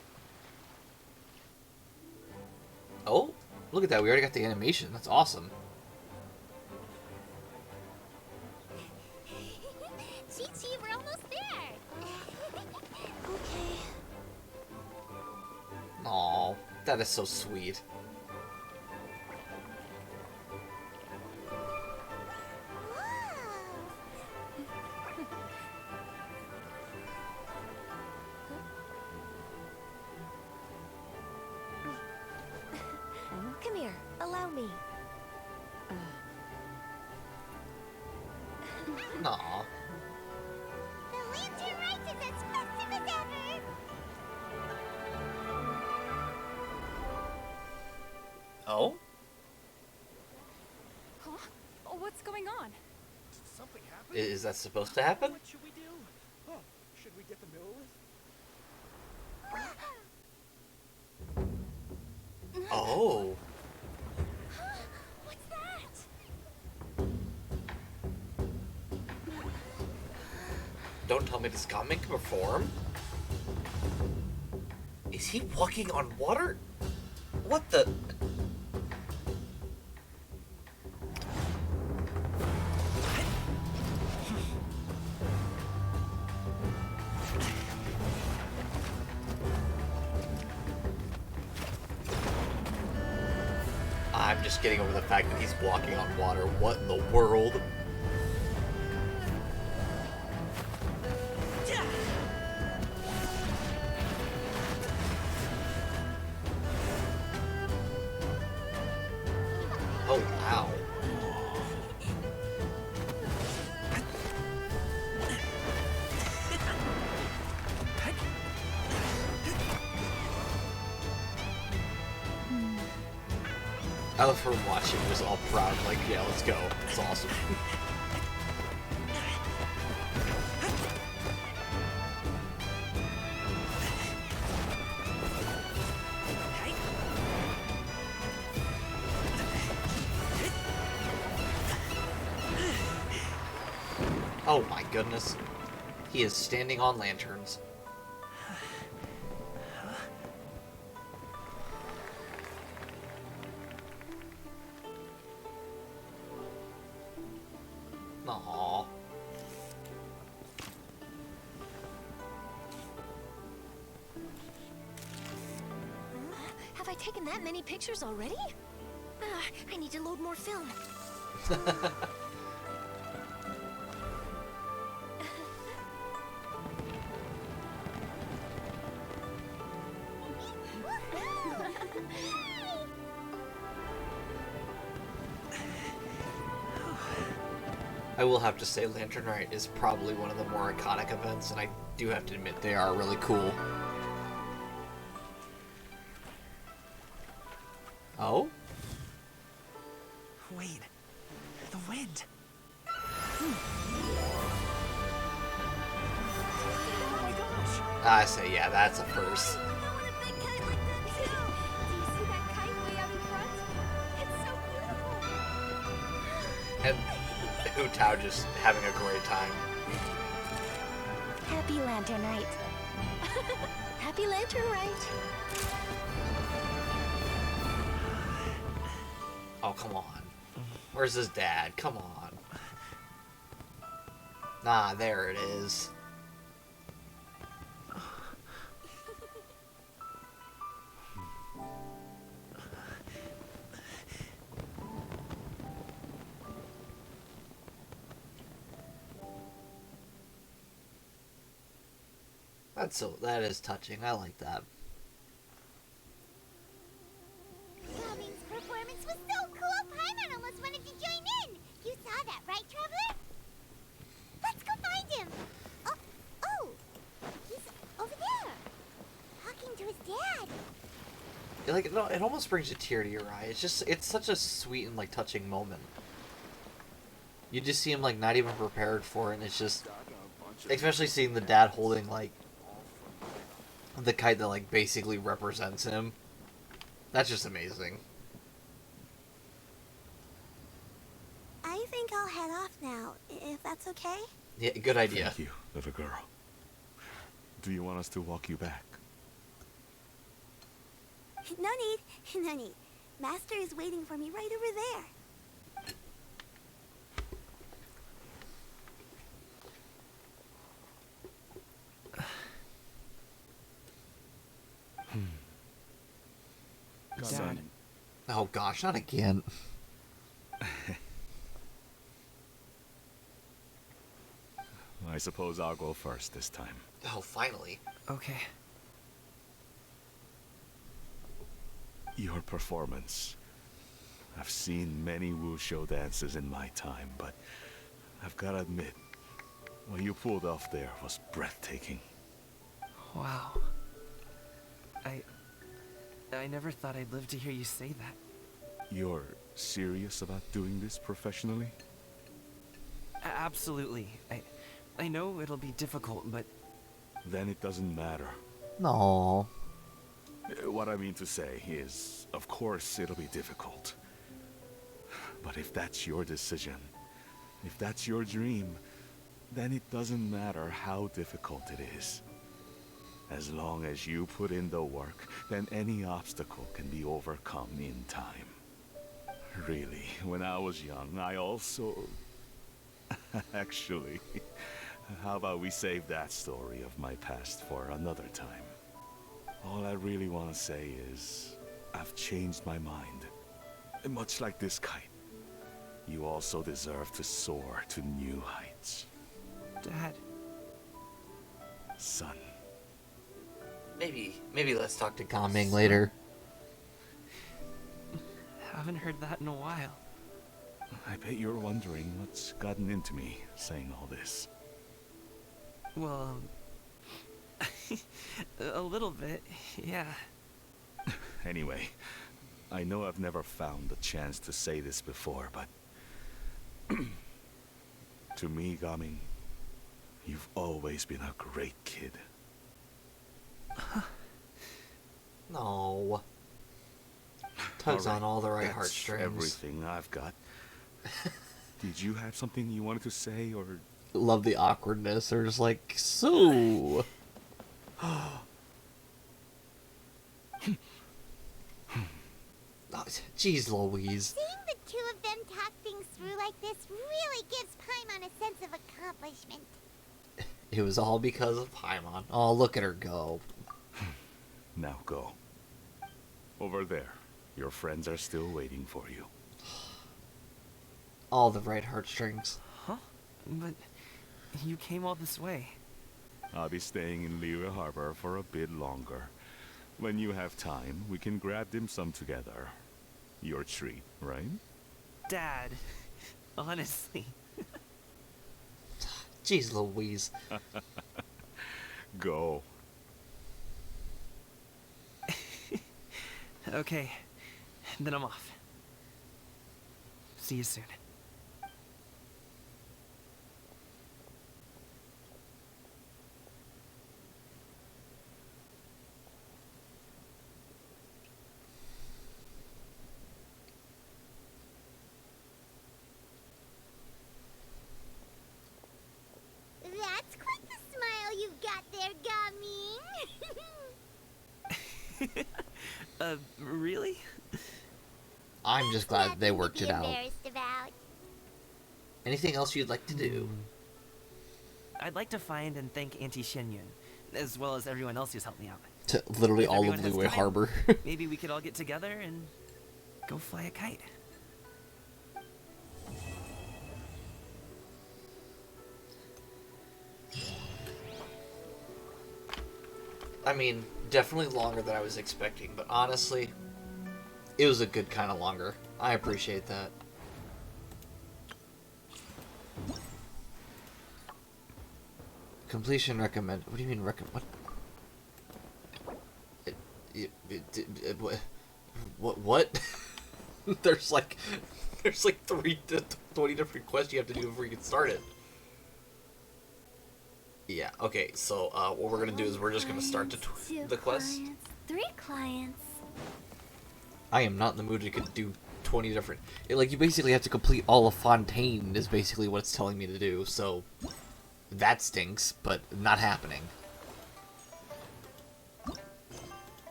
Oh, look at that, we already got the animation. That's awesome. Chi-Chi, we're almost there. Okay. Aw, that is so sweet. Come here, allow me. Aw. The Lantern Rite is as festive as ever. Oh? Huh? Oh, what's going on? Something happened? Is that supposed to happen? What should we do? Oh, should we get the mill with? Oh. What's that? Don't tell me this comic can perform. Is he walking on water? What the... I'm just getting over the fact that he's walking on water. What in the world? Oh, wow. I love her watching, just all proud, like, yeah, let's go. It's awesome. Oh my goodness. He is standing on lanterns. Aww. Have I taken that many pictures already? I need to load more film. I will have to say Lantern Rite is probably one of the more iconic events, and I do have to admit they are really cool. Oh? Wait, the wind. Oh my gosh! I say, yeah, that's a first. I want a big kite like that too. Do you see that kite way out in front? It's so beautiful. And Hu Tao just having a great time. Happy Lantern Rite. Happy Lantern Rite. Oh, come on. Where's his dad? Come on. Ah, there it is. That is touching. I like that. Gaming's performance was so cool, Paimon almost wanted to join in. You saw that, right, Traveler? Let's go find him. Oh, he's over there, talking to his dad. Like it almost brings a tear to your eye. It's such a sweet and like touching moment. You just see him like not even prepared for it, and it's just, especially seeing the dad holding like the kite that like basically represents him. That's just amazing. I think I'll head off now, if that's okay. Yeah, good idea. Thank you, little girl. Do you want us to walk you back? No need, no need. Master is waiting for me right over there. Dad. Oh gosh, not again. I suppose I'll go first this time. Oh, finally. Okay. Your performance. I've seen many wushou dances in my time, but I've got to admit, what you pulled off there was breathtaking. Wow. I never thought I'd live to hear you say that. You're serious about doing this professionally? Absolutely. I know it'll be difficult, but... Then it doesn't matter. No. What I mean to say is, of course it'll be difficult. But if that's your decision, if that's your dream, then it doesn't matter how difficult it is. As long as you put in the work, then any obstacle can be overcome in time. Really, when I was young, I also... Actually, how about we save that story of my past for another time? All I really want to say is, I've changed my mind. Much like this kite, you also deserve to soar to new heights. Dad. Son. Maybe let's talk to Gaming later. Haven't heard that in a while. I bet you're wondering what's gotten into me saying all this. Well, a little bit, yeah. Anyway, I know I've never found the chance to say this before, but... to me, Gaming, you've always been a great kid. No. Tugs on all the right That's heartstrings. Everything I've got. Did you have something you wanted to say, or... Love the awkwardness. They're just like, so... Jeez Louise. Seeing the two of them talk things through like this really gives Paimon a sense of accomplishment. It was all because of Paimon. Oh, look at her go. Now go. Over there. Your friends are still waiting for you. All the right heartstrings. Huh? But you came all this way. I'll be staying in Liyue Harbor for a bit longer. When you have time, we can grab dim sum together. Your treat, right? Dad, honestly. Jeez Louise. Go. Okay, then I'm off. See you soon. That's quite the smile you've got there, Gaming. Really? I'm just glad they Nothing to worked be it out. embarrassed about. Anything else you'd like to do? I'd like to find and thank Auntie Shenyun, as well as everyone else who's helped me out. To literally If all of everyone has Liyue time, Harbor. Maybe we could all get together and go fly a kite. I mean, definitely longer than I was expecting, but honestly, it was a good kind of longer. I appreciate that. Completion recommend. What do you mean recommend? What? What? there's like 3 to 20 different quests you have to do before you get started. Yeah. Okay. So what we're gonna do is we're just gonna start the quest. 3 clients. I am not in the mood to do 20 different. Like you basically have to complete all of Fontaine is basically what it's telling me to do. So that stinks, but not happening.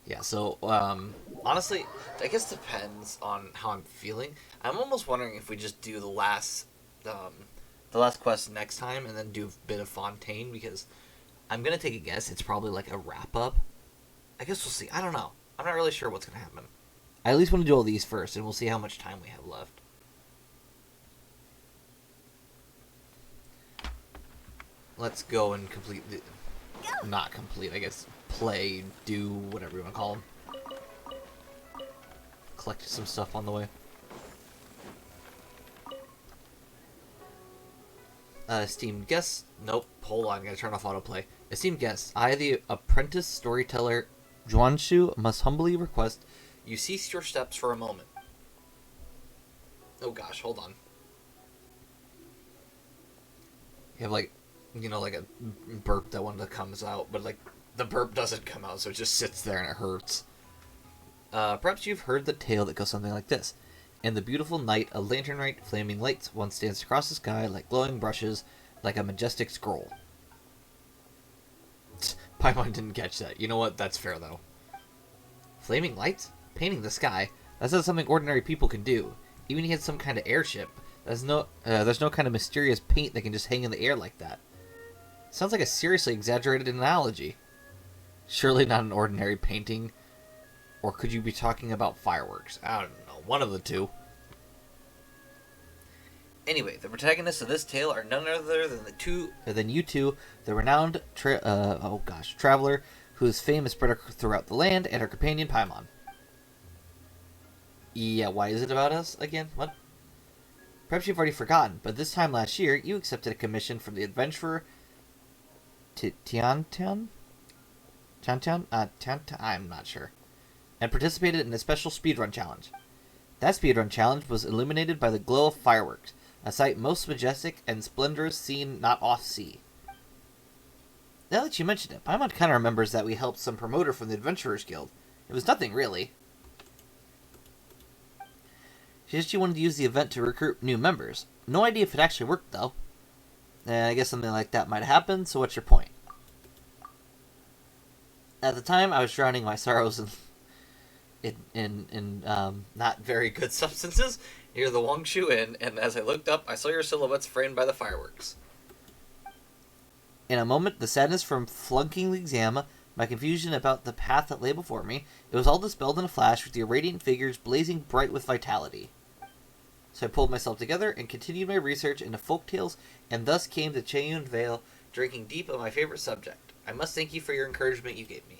Yeah, so, honestly, I guess depends on how I'm feeling. I'm almost wondering if we just do the last quest next time and then do a bit of Fontaine, because I'm gonna take a guess, it's probably like a wrap-up. I guess we'll see. I don't know. I'm not really sure what's gonna happen. I at least want to do all these first, and we'll see how much time we have left. Let's go and complete the... Not complete, I guess. Play, do, whatever you want to call them. Collect some stuff on the way. Esteemed guests... Nope, hold on, I gotta turn off autoplay. Esteemed guests, I, the apprentice storyteller Juanshu, must humbly request you cease your steps for a moment. Oh gosh, hold on. You have like... You know, like a burp that one that comes out, but like the burp doesn't come out, so it just sits there and it hurts. Perhaps you've heard the tale that goes something like this. In the beautiful night, a lantern rite, flaming lights, one stands across the sky like glowing brushes, like a majestic scroll. Paimon didn't catch that. You know what? That's fair, though. Flaming lights? Painting the sky? That's not something ordinary people can do. Even he had some kind of airship. There's no kind of mysterious paint that can just hang in the air like that. Sounds like a seriously exaggerated analogy. Surely not an ordinary painting. Or could you be talking about fireworks? I don't know. One of the two. Anyway, the protagonists of this tale are none other than you two, the renowned traveler whose fame is spread throughout the land, and her companion Paimon. Yeah, why is it about us again? What? Perhaps you've already forgotten, but this time last year, you accepted a commission from the adventurer Tiantian? I'm not sure. And participated in a special speedrun challenge. That speedrun challenge was illuminated by the glow of fireworks, a sight most majestic and splendorous seen not off-sea. Now that you mention it, Paimon kind of remembers that we helped some promoter from the Adventurers Guild. It was nothing, really. She said she wanted to use the event to recruit new members. No idea if it actually worked, though. I guess something like that might happen, so what's your point? At the time, I was drowning my sorrows in not very good substances near the Wangshu Inn, and as I looked up, I saw your silhouettes framed by the fireworks. In a moment, the sadness from flunking the exam, my confusion about the path that lay before me, it was all dispelled in a flash with your radiant figures blazing bright with vitality. So I pulled myself together and continued my research into folktales, and thus came to Cheyenne Vale, drinking deep of my favorite subject. I must thank you for your encouragement you gave me.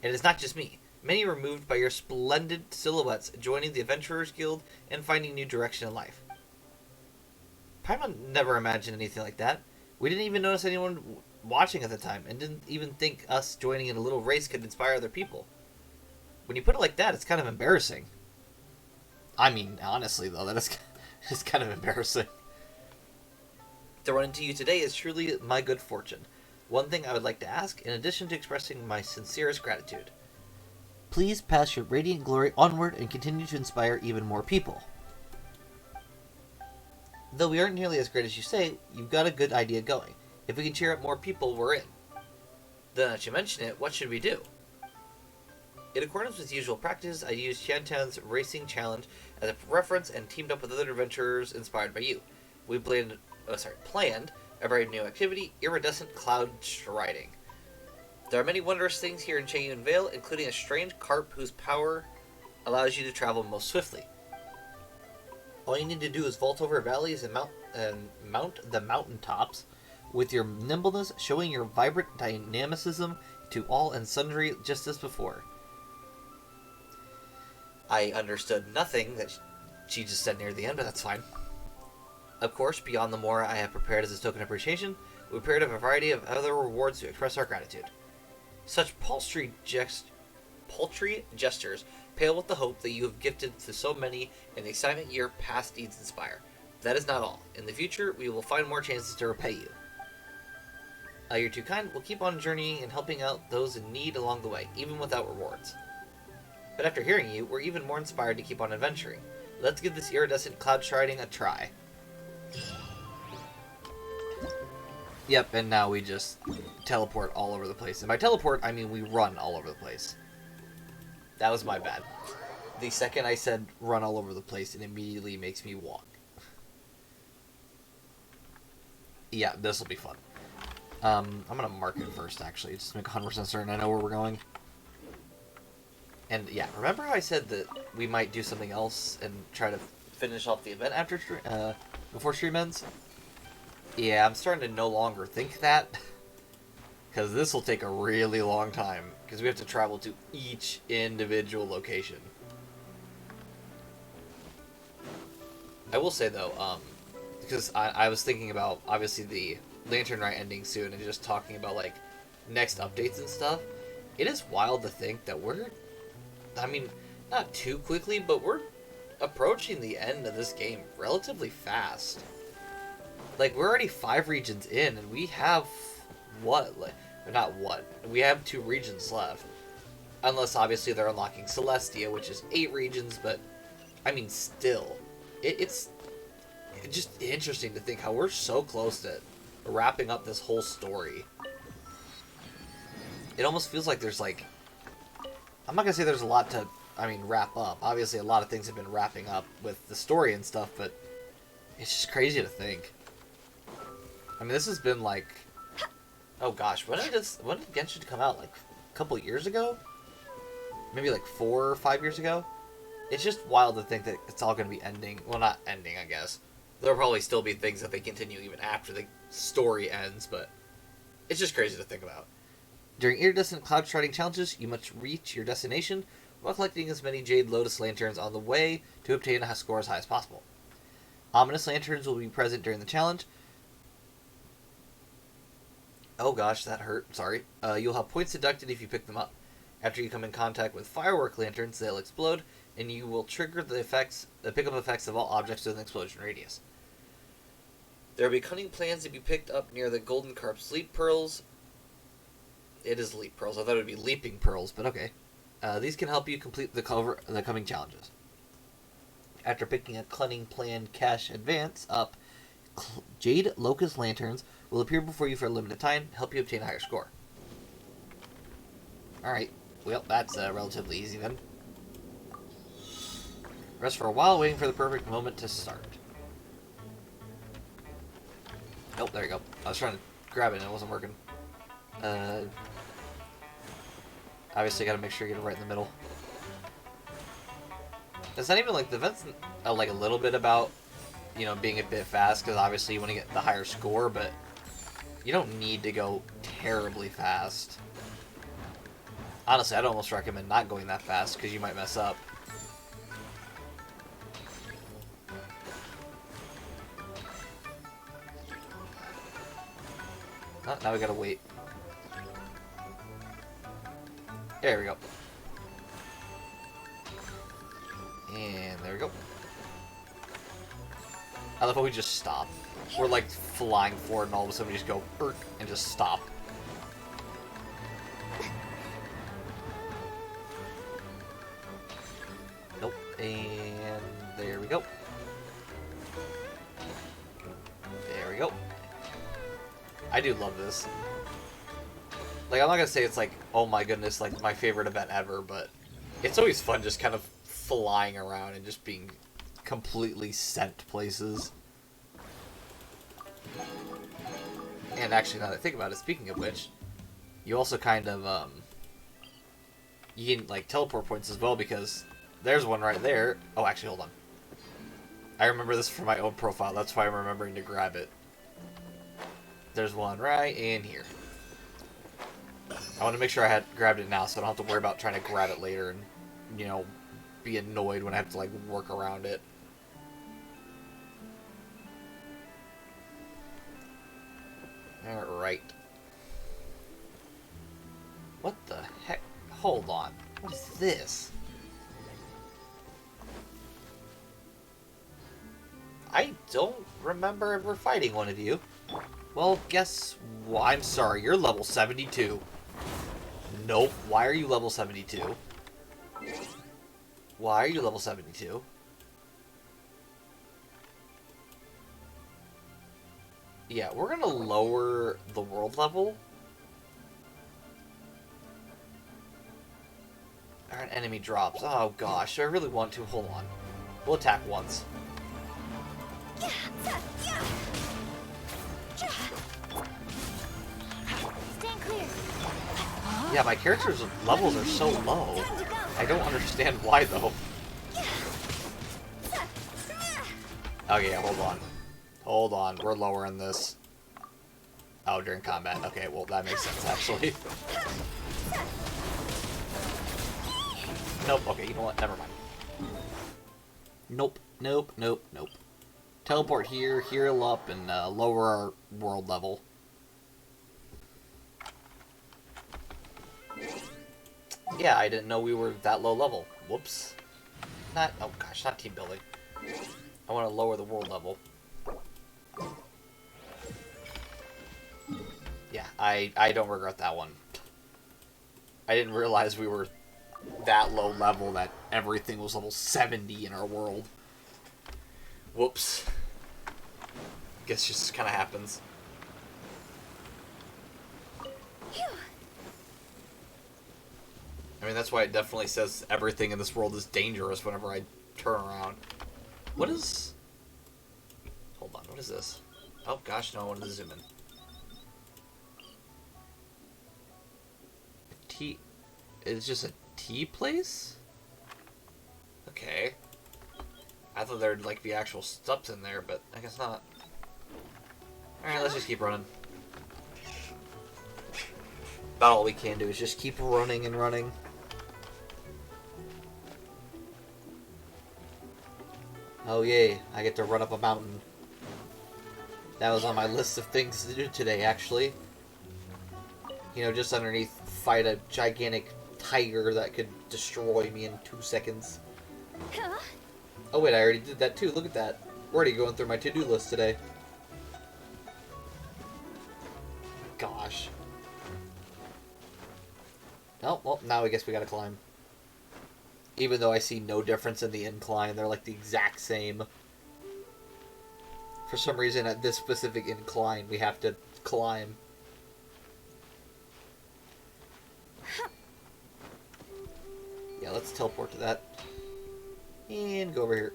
And it's not just me. Many were moved by your splendid silhouettes, joining the Adventurers Guild and finding new direction in life. Paimon never imagined anything like that. We didn't even notice anyone watching at the time, and didn't even think us joining in a little race could inspire other people. When you put it like that, it's kind of embarrassing. I mean, honestly, though, that is it's kind of embarrassing. To run into you today is truly my good fortune. One thing I would like to ask, in addition to expressing my sincerest gratitude. Please pass your radiant glory onward and continue to inspire even more people. Though we aren't nearly as great as you say, you've got a good idea going. If we can cheer up more people, we're in. Then, that you mention it, what should we do? In accordance with usual practice, I used Shantan's racing challenge as a reference and teamed up with other adventurers inspired by you. We planned a very new activity, iridescent cloud striding. There are many wondrous things here in Cheyenne Vale, including a strange carp whose power allows you to travel most swiftly. All you need to do is vault over valleys and mount the mountaintops, with your nimbleness showing your vibrant dynamicism to all and sundry just as before. I understood nothing that she just said near the end, but that's fine. Of course, beyond the more I have prepared as a token of appreciation, we prepared a variety of other rewards to express our gratitude. Such paltry gestures pale with the hope that you have gifted to so many and the excitement your past deeds inspire. That is not all. In the future, we will find more chances to repay you. You're too kind. We'll keep on journeying and helping out those in need along the way, even without rewards. But after hearing you, we're even more inspired to keep on adventuring. Let's give this iridescent cloud sharding a try. Yep, and now we just teleport all over the place. And by teleport, I mean we run all over the place. That was my bad. The second I said run all over the place, it immediately makes me walk. Yeah, this will be fun. I'm going to mark it first, actually, just to make 100% certain I know where we're going. And yeah, remember how I said that we might do something else and try to finish off the event after before stream ends? Yeah, I'm starting to no longer think that. Because this will take a really long time. Because we have to travel to each individual location. I will say, though, because I was thinking about, obviously, the Lantern Rite ending soon and just talking about, like, next updates and stuff. It is wild to think that we're, I mean, not too quickly, but we're approaching the end of this game relatively fast. Like, we're already 5 regions in, and we have, what? Like, not what. We have 2 regions left. Unless, obviously, they're unlocking Celestia, which is 8 regions, but, I mean, still. It's just interesting to think how we're so close to wrapping up this whole story. It almost feels like there's, like, I'm not gonna say there's a lot to, I mean, wrap up. Obviously, a lot of things have been wrapping up with the story and stuff, but it's just crazy to think. I mean, this has been, like, oh gosh, when did Genshin come out? Like, a couple years ago? Maybe, like, 4 or 5 years ago? It's just wild to think that it's all gonna be ending. Well, not ending, I guess. There'll probably still be things that they continue even after the story ends, but it's just crazy to think about. During iridescent cloud sharding challenges, you must reach your destination while collecting as many Jade Lotus Lanterns on the way to obtain a score as high as possible. Ominous Lanterns will be present during the challenge. Oh gosh, that hurt. Sorry. You'll have points deducted if you pick them up. After you come in contact with Firework Lanterns, they'll explode, and you will trigger the pickup effects of all objects within an explosion radius. There will be cunning plans to be picked up near the Golden Carp's Leap Pearls. It is Leap Pearls. I thought it would be Leaping Pearls, but okay. These can help you complete the coming challenges. After picking a cunning plan cache advance up, Jade Locust Lanterns will appear before you for a limited time, help you obtain a higher score. Alright, well, that's relatively easy then. Rest for a while, waiting for the perfect moment to start. Nope, there you go. I was trying to grab it and it wasn't working. Obviously gotta make sure you get it right in the middle. It's not even like the event's like a little bit about, you know, being a bit fast, because obviously you want to get the higher score, but you don't need to go terribly fast. Honestly, I'd almost recommend not going that fast, because you might mess up. Oh, now we gotta wait. There we go. And there we go. I love how we just stop. We're like flying forward and all of a sudden we just go "Erk," and just stop. Nope. And there we go. There we go. I do love this. Like, I'm not gonna say it's like, oh my goodness, like my favorite event ever, but it's always fun just kind of flying around and just being completely sent places. And actually, now that I think about it, speaking of which, you also kind of, you can, like, teleport points as well, because there's one right there. Oh, actually, hold on. I remember this from my own profile, that's why I'm remembering to grab it. There's one right in here. I want to make sure I had grabbed it now so I don't have to worry about trying to grab it later and, you know, be annoyed when I have to, like, work around it. Alright. What the heck? Hold on. What is this? I don't remember ever fighting one of you. Well, guess what? I'm sorry, you're level 72. Nope. Why are you level 72? Why are you level 72? Yeah, we're gonna lower the world level. Our enemy drops. Oh gosh, I really want to. Hold on. We'll attack once. Stand clear. Yeah, my character's levels are so low. I don't understand why though. Okay, hold on. Hold on, we're lowering this. Oh, during combat. Okay, well that makes sense actually. Nope, okay, you know what? Never mind. Nope, nope, nope, nope. Teleport here, heal up, and lower our world level. Yeah, I didn't know we were that low level. Whoops. Not, oh gosh, not team building. I want to lower the world level. Yeah, I don't regret that one. I didn't realize we were that low level that everything was level 70 in our world. Whoops. Guess just kind of happens. I mean, that's why it definitely says everything in this world is dangerous whenever I turn around. What is... Hold on, what is this? Oh gosh, no, I wanted to zoom in. Tea... It's just a tea place? Okay. I thought there'd, like, be actual steps in there, but I guess not. Alright, let's just keep running. About all we can do is just keep running and running. Oh yay, I get to run up a mountain. That was on my list of things to do today, actually. You know, just underneath, fight a gigantic tiger that could destroy me in 2 seconds. Oh wait, I already did that too, look at that. We're already going through my to-do list today. Gosh. Oh, well, now I guess we gotta climb. Even though I see no difference in the incline, they're like the exact same. For some reason, at this specific incline, we have to climb. Yeah, let's teleport to that. And go over here.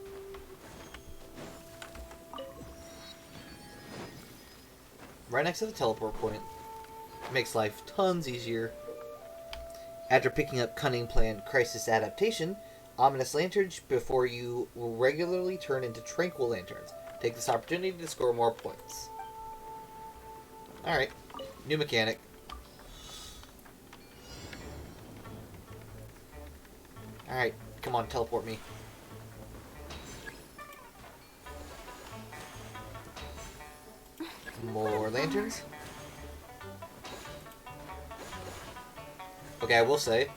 Right next to the teleport point. Makes life tons easier. After picking up Cunning Plan Crisis Adaptation, Ominous Lanterns before you will regularly turn into Tranquil Lanterns. Take this opportunity to score more points. Alright. New mechanic. Alright, come on, teleport me. More lanterns. Okay, I will say,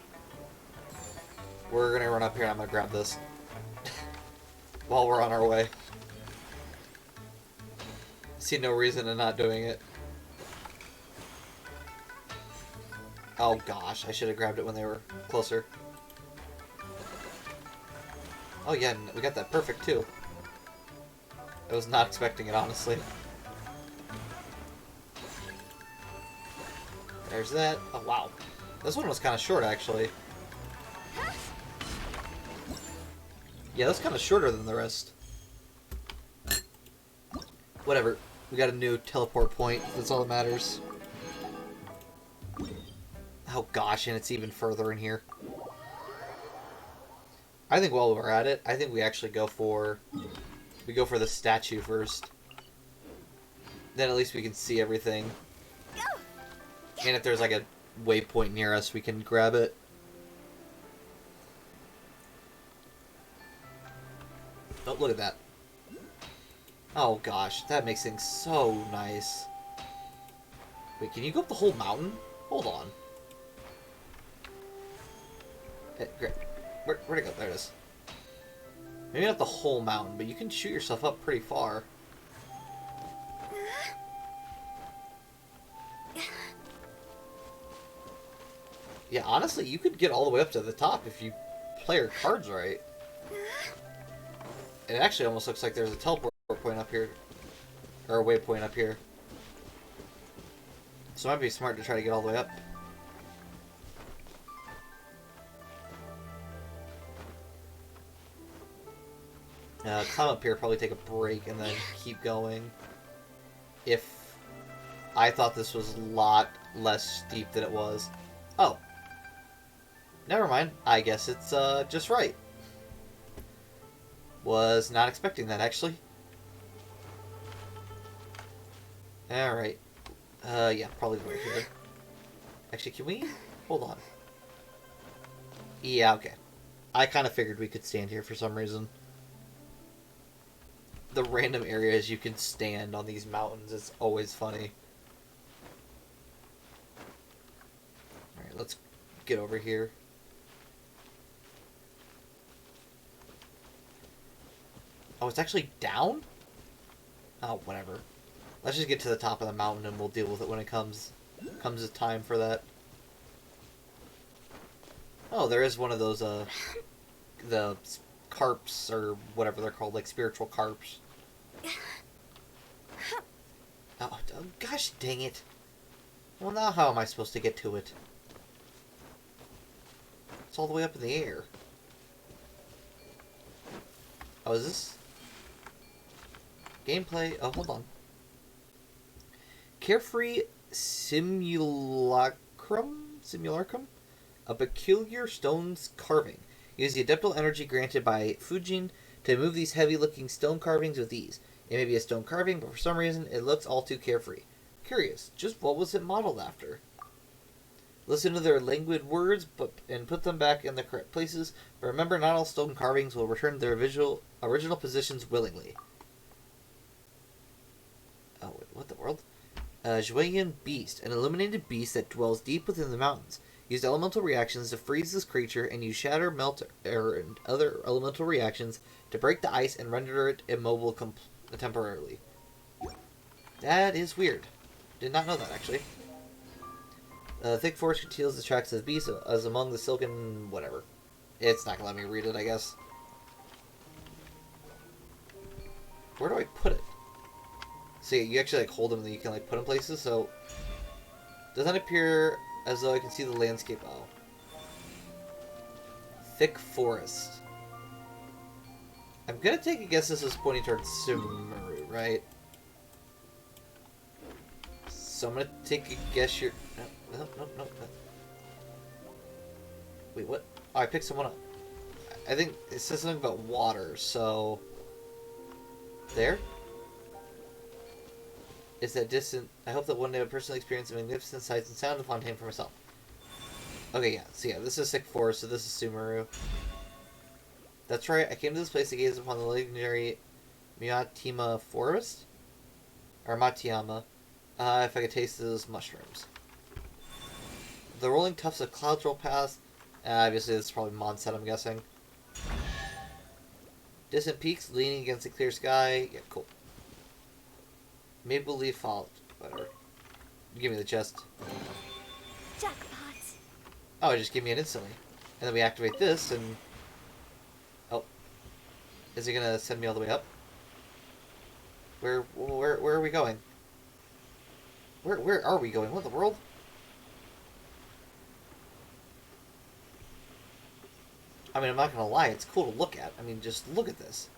we're gonna run up here and I'm gonna grab this while we're on our way. See no reason in not doing it. Oh gosh, I should have grabbed it when they were closer. Oh yeah, we got that perfect too. I was not expecting it, honestly. There's that. Oh wow. This one was kind of short, actually. Yeah, that's kind of shorter than the rest. Whatever. We got a new teleport point. That's all that matters. Oh gosh, and it's even further in here. I think while we're at it, I think we actually go for... We go for the statue first. Then at least we can see everything. And if there's like a waypoint near us, we can grab it. Oh, look at that. Oh gosh, that makes things so nice. Wait, can you go up the whole mountain? Hold on. Great. Where'd it go? There it is. Maybe not the whole mountain, but you can shoot yourself up pretty far. Yeah, honestly, you could get all the way up to the top if you play your cards right. It actually almost looks like there's a teleport point up here. Or a waypoint up here. So it might be smart to try to get all the way up. Climb up here, probably take a break, and then keep going. If I thought this was a lot less steep than it was. Oh. Never mind. I guess it's just right. Was not expecting that, actually. Alright. Yeah, probably right here. Actually, can we? Hold on. Yeah, okay. I kind of figured we could stand here for some reason. The random areas you can stand on these mountains is always funny. Alright, let's get over here. Oh, it's actually down? Oh, whatever. Let's just get to the top of the mountain and we'll deal with it when it comes the time for that. Oh, there is one of those, the carps, or whatever they're called, like spiritual carps. Oh, gosh dang it. Well, now how am I supposed to get to it? It's all the way up in the air. Oh, is this? Gameplay? Oh, hold on. Carefree Simulacrum? A peculiar stone's carving. Use the adeptal energy granted by Fujin to move these heavy-looking stone carvings with ease. It may be a stone carving, but for some reason, it looks all too carefree. Curious, just what was it modeled after? Listen to their languid words and put them back in the correct places, but remember not all stone carvings will return to their original positions willingly. Oh, wait, what the world? Juayan Beast, an illuminated beast that dwells deep within the mountains. Use elemental reactions to freeze this creature and use shatter, melt, and other elemental reactions to break the ice and render it immobile temporarily. That is weird. Did not know that, actually. Thick forest conceals the tracks of the beast as among the silken whatever. It's not gonna let me read it, I guess. Where do I put it? See, you actually like hold them and then you can like put them places, so doesn't appear as though I can see the landscape. Oh. Thick forest. I'm gonna take a guess this is pointing towards Sumeru, right? So I'm gonna take a guess you're... No. Wait, what? Oh, I picked someone up. I think it says something about water, so... There? Is that distant? I hope that one day I will personally experience the magnificent sights and sound of Fontaine for myself. Okay, yeah. So yeah, this is Thick Forest, so this is Sumeru. That's right, I came to this place to gaze upon the legendary Miyatima Forest? Or Matiyama. If I could taste those mushrooms. The rolling tufts of clouds roll past. Obviously, this is probably Mondstadt, I'm guessing. Distant peaks leaning against the clear sky. Yeah, cool. Maple leaf fall. Whatever. Give me the chest. Jackpot. Oh, it just gave me it instantly. And then we activate this, and... Oh. Is it gonna send me all the way up? Where are we going? Where are we going? What in the world? I mean, I'm not gonna lie, it's cool to look at. I mean, just look at this.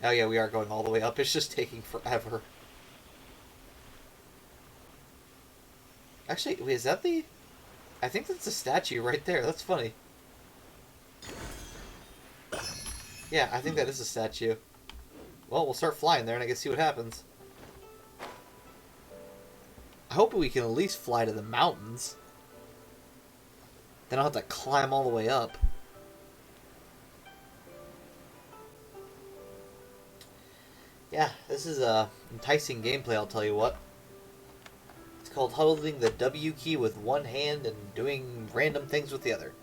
Oh yeah, we are going all the way up. It's just taking forever. Actually, wait, is that the... I think that's a statue right there. That's funny. Yeah, I think that is a statue. Well, we'll start flying there and I can see what happens. I hope we can at least fly to the mountains. Then I'll have to climb all the way up. Yeah, this is enticing gameplay, I'll tell you what. It's called holding the W key with one hand and doing random things with the other.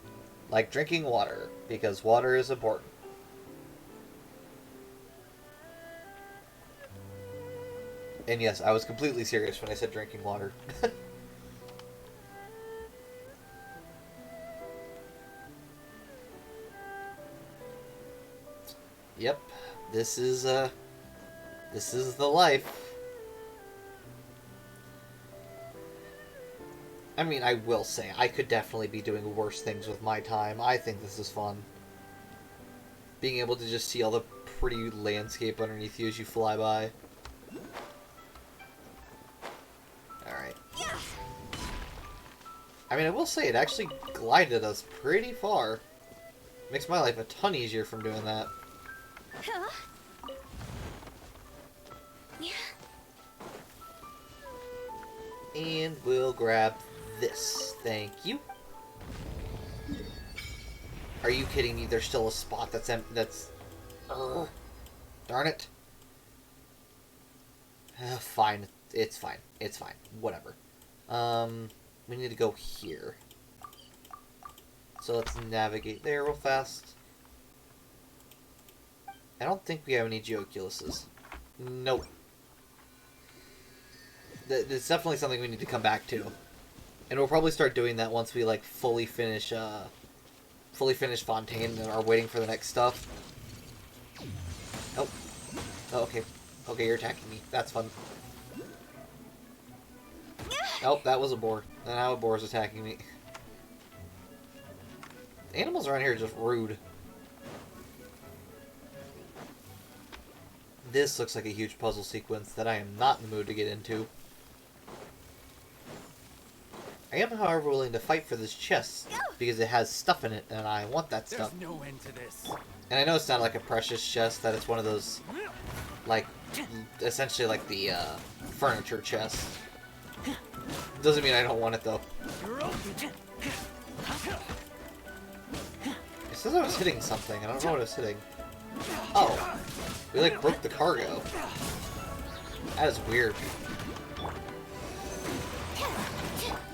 Like drinking water, because water is important. And yes, I was completely serious when I said drinking water. Yep, this is the life. I mean, I will say, I could definitely be doing worse things with my time. I think this is fun. Being able to just see all the pretty landscape underneath you as you fly by. Alright. I mean, I will say, it actually glided us pretty far. Makes my life a ton easier from doing that. And we'll grab this. Thank you. Are you kidding me? There's still a spot that's darn it. Fine. It's fine. It's fine. Whatever. We need to go here. So let's navigate there real fast. I don't think we have any Geoculuses. Nope. It's definitely something we need to come back to. And we'll probably start doing that once we, like, fully finish Fontaine and are waiting for the next stuff. Oh. Oh, okay. Okay, you're attacking me. That's fun. Oh, that was a boar. And now a boar is attacking me. The animals around here are just rude. This looks like a huge puzzle sequence that I am not in the mood to get into. I am, however, willing to fight for this chest, because it has stuff in it, and I want that stuff. There's no end to this. And I know it's not like a precious chest, that it's one of those, like, essentially like the, furniture chest. Doesn't mean I don't want it, though. It says I was hitting something, I don't know what I was hitting. Oh. We, like, broke the cargo. That is weird.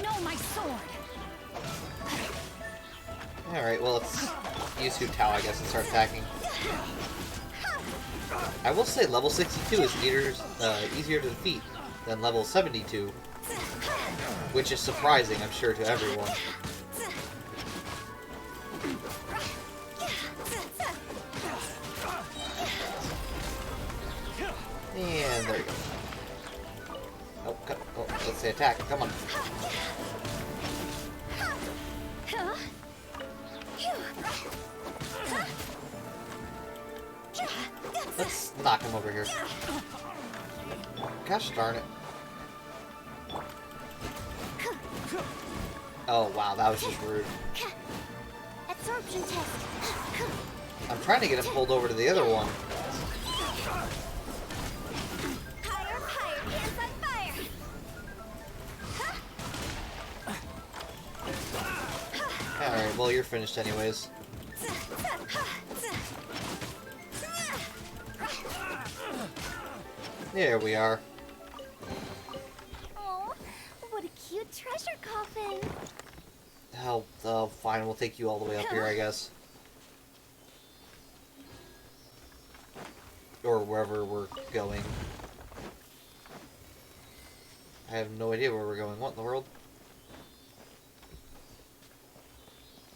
No, my sword. Alright, well, let's use Hu Tao, I guess, and start attacking. I will say level 62 is easier to defeat than level 72. Which is surprising, I'm sure, to everyone. And there you go. Oh, oh, let's say attack. Come on. Let's knock him over here. Gosh darn it. Oh wow, that was just rude. Absorption test. I'm trying to get him pulled over to the other one. Higher, higher, hands on fire. Alright, well you're finished anyways. There we are. Oh, what a cute treasure coffin. Oh, fine, we'll take you all the way up here, I guess. Or wherever we're going. I have no idea where we're going. What in the world?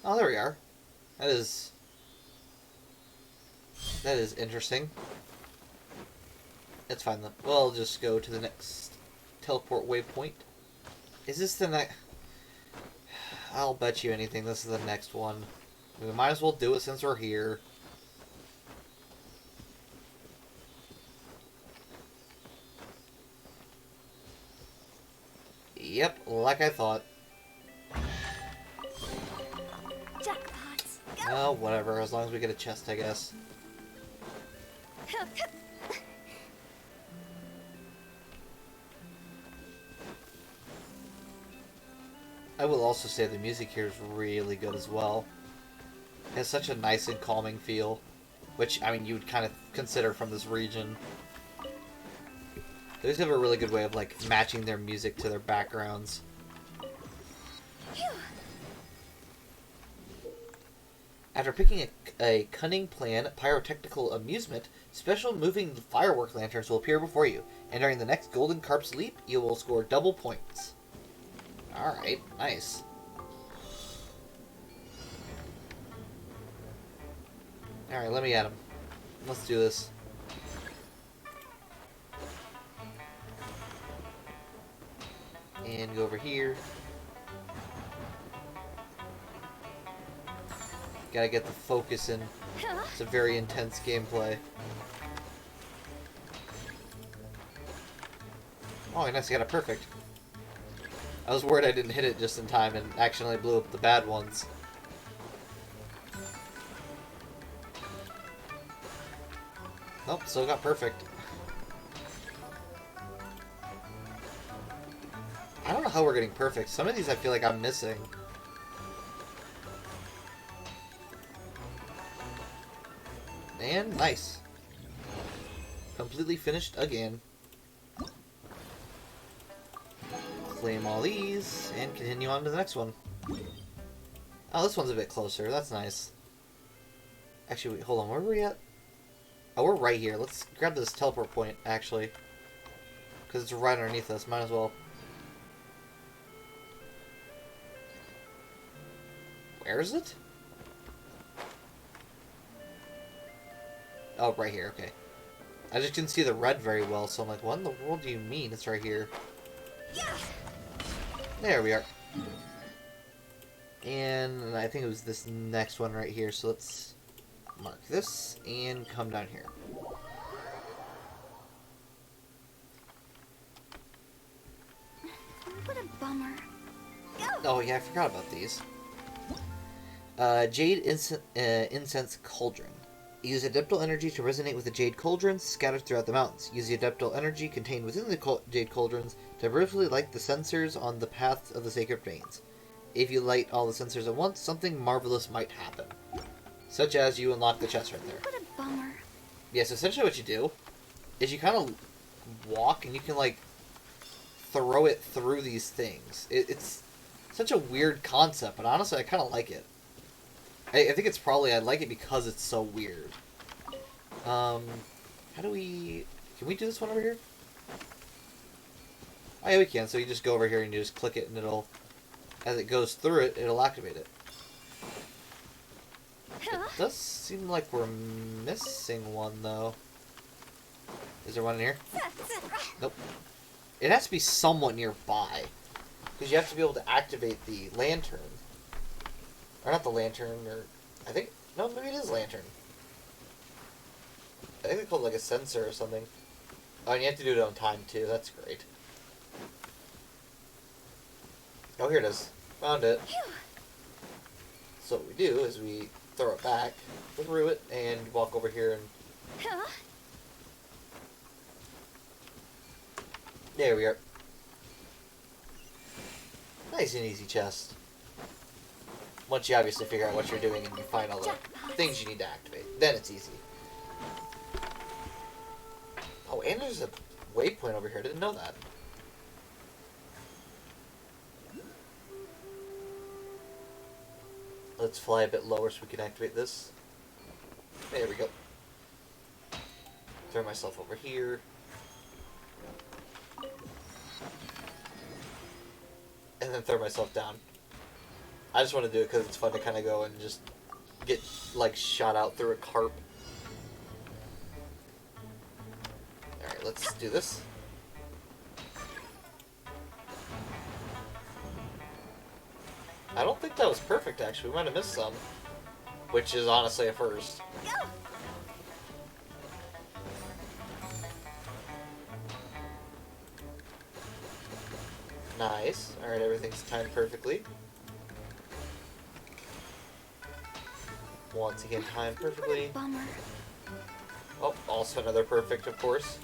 Oh, there we are. That is interesting. It's fine, though. We'll just go to the next teleport waypoint. Is this the next... I'll bet you anything this is the next one. We might as well do it since we're here. Yep, like I thought. Jackpot. Oh, whatever, as long as we get a chest, I guess. I will also say the music here is really good as well. It has such a nice and calming feel, which, I mean, you would kind of consider from this region. They always have a really good way of, like, matching their music to their backgrounds. After picking a cunning plan, pyrotechnical amusement, special moving firework lanterns will appear before you, and during the next Golden Carp's leap, you will score double points. Alright, nice. Alright, let me at him. Let's do this. And go over here. Gotta get the focus in. It's a very intense gameplay. Oh, nice, I got it perfect. I was worried I didn't hit it just in time and accidentally blew up the bad ones. Nope, still got perfect. I don't know how we're getting perfect. Some of these I feel like I'm missing. And nice. Completely finished again. Claim all these, and continue on to the next one. Oh, this one's a bit closer. That's nice. Actually, wait, hold on. Where are we at? Oh, we're right here. Let's grab this teleport point, actually. Because it's right underneath us. Might as well. Where is it? Oh, right here. Okay. I just didn't see the red very well, so I'm like, what in the world do you mean? It's right here. There we are. And I think it was this next one right here, so let's mark this and come down here. What a bummer. Oh yeah, I forgot about these. Jade Incense Cauldron. Use Adeptal energy to resonate with the Jade Cauldrons scattered throughout the mountains. Use the Adeptal energy contained within the Jade Cauldrons to virtually light the sensors on the path of the Sacred Veins. If you light all the sensors at once, something marvelous might happen. Such as you unlock the chest right there. What a bummer. Yes, essentially what you do is you kind of walk and you can, like, throw it through these things. It's such a weird concept, but honestly I kind of like it. I think it's probably, I like it because it's so weird. How do we... Can we do this one over here? Oh yeah, we can. So you just go over here and you just click it and it'll... As it goes through it, it'll activate it. It does seem like we're missing one, though. Is there one in here? Nope. It has to be somewhat nearby. Because you have to be able to activate the lantern. Or not the lantern, or... I think... No, maybe it is lantern. I think they call it like a sensor or something. Oh, and you have to do it on time, too. That's great. Oh, here it is. Found it. So what we do is we throw it back, through it, and walk over here and... There we are. Nice and easy chest. Once you obviously figure out what you're doing and you find all the things you need to activate. Then it's easy. Oh, and there's a waypoint over here. Didn't know that. Let's fly a bit lower so we can activate this. There we go. Throw myself over here. And then throw myself down. I just want to do it because it's fun to kind of go and just get, like, shot out through a carp. Alright, let's do this. I don't think that was perfect, actually. We might have missed some. Which is honestly a first. Nice. Alright, everything's timed perfectly. Once again, timed perfectly. Bummer. Oh, also another perfect, of course.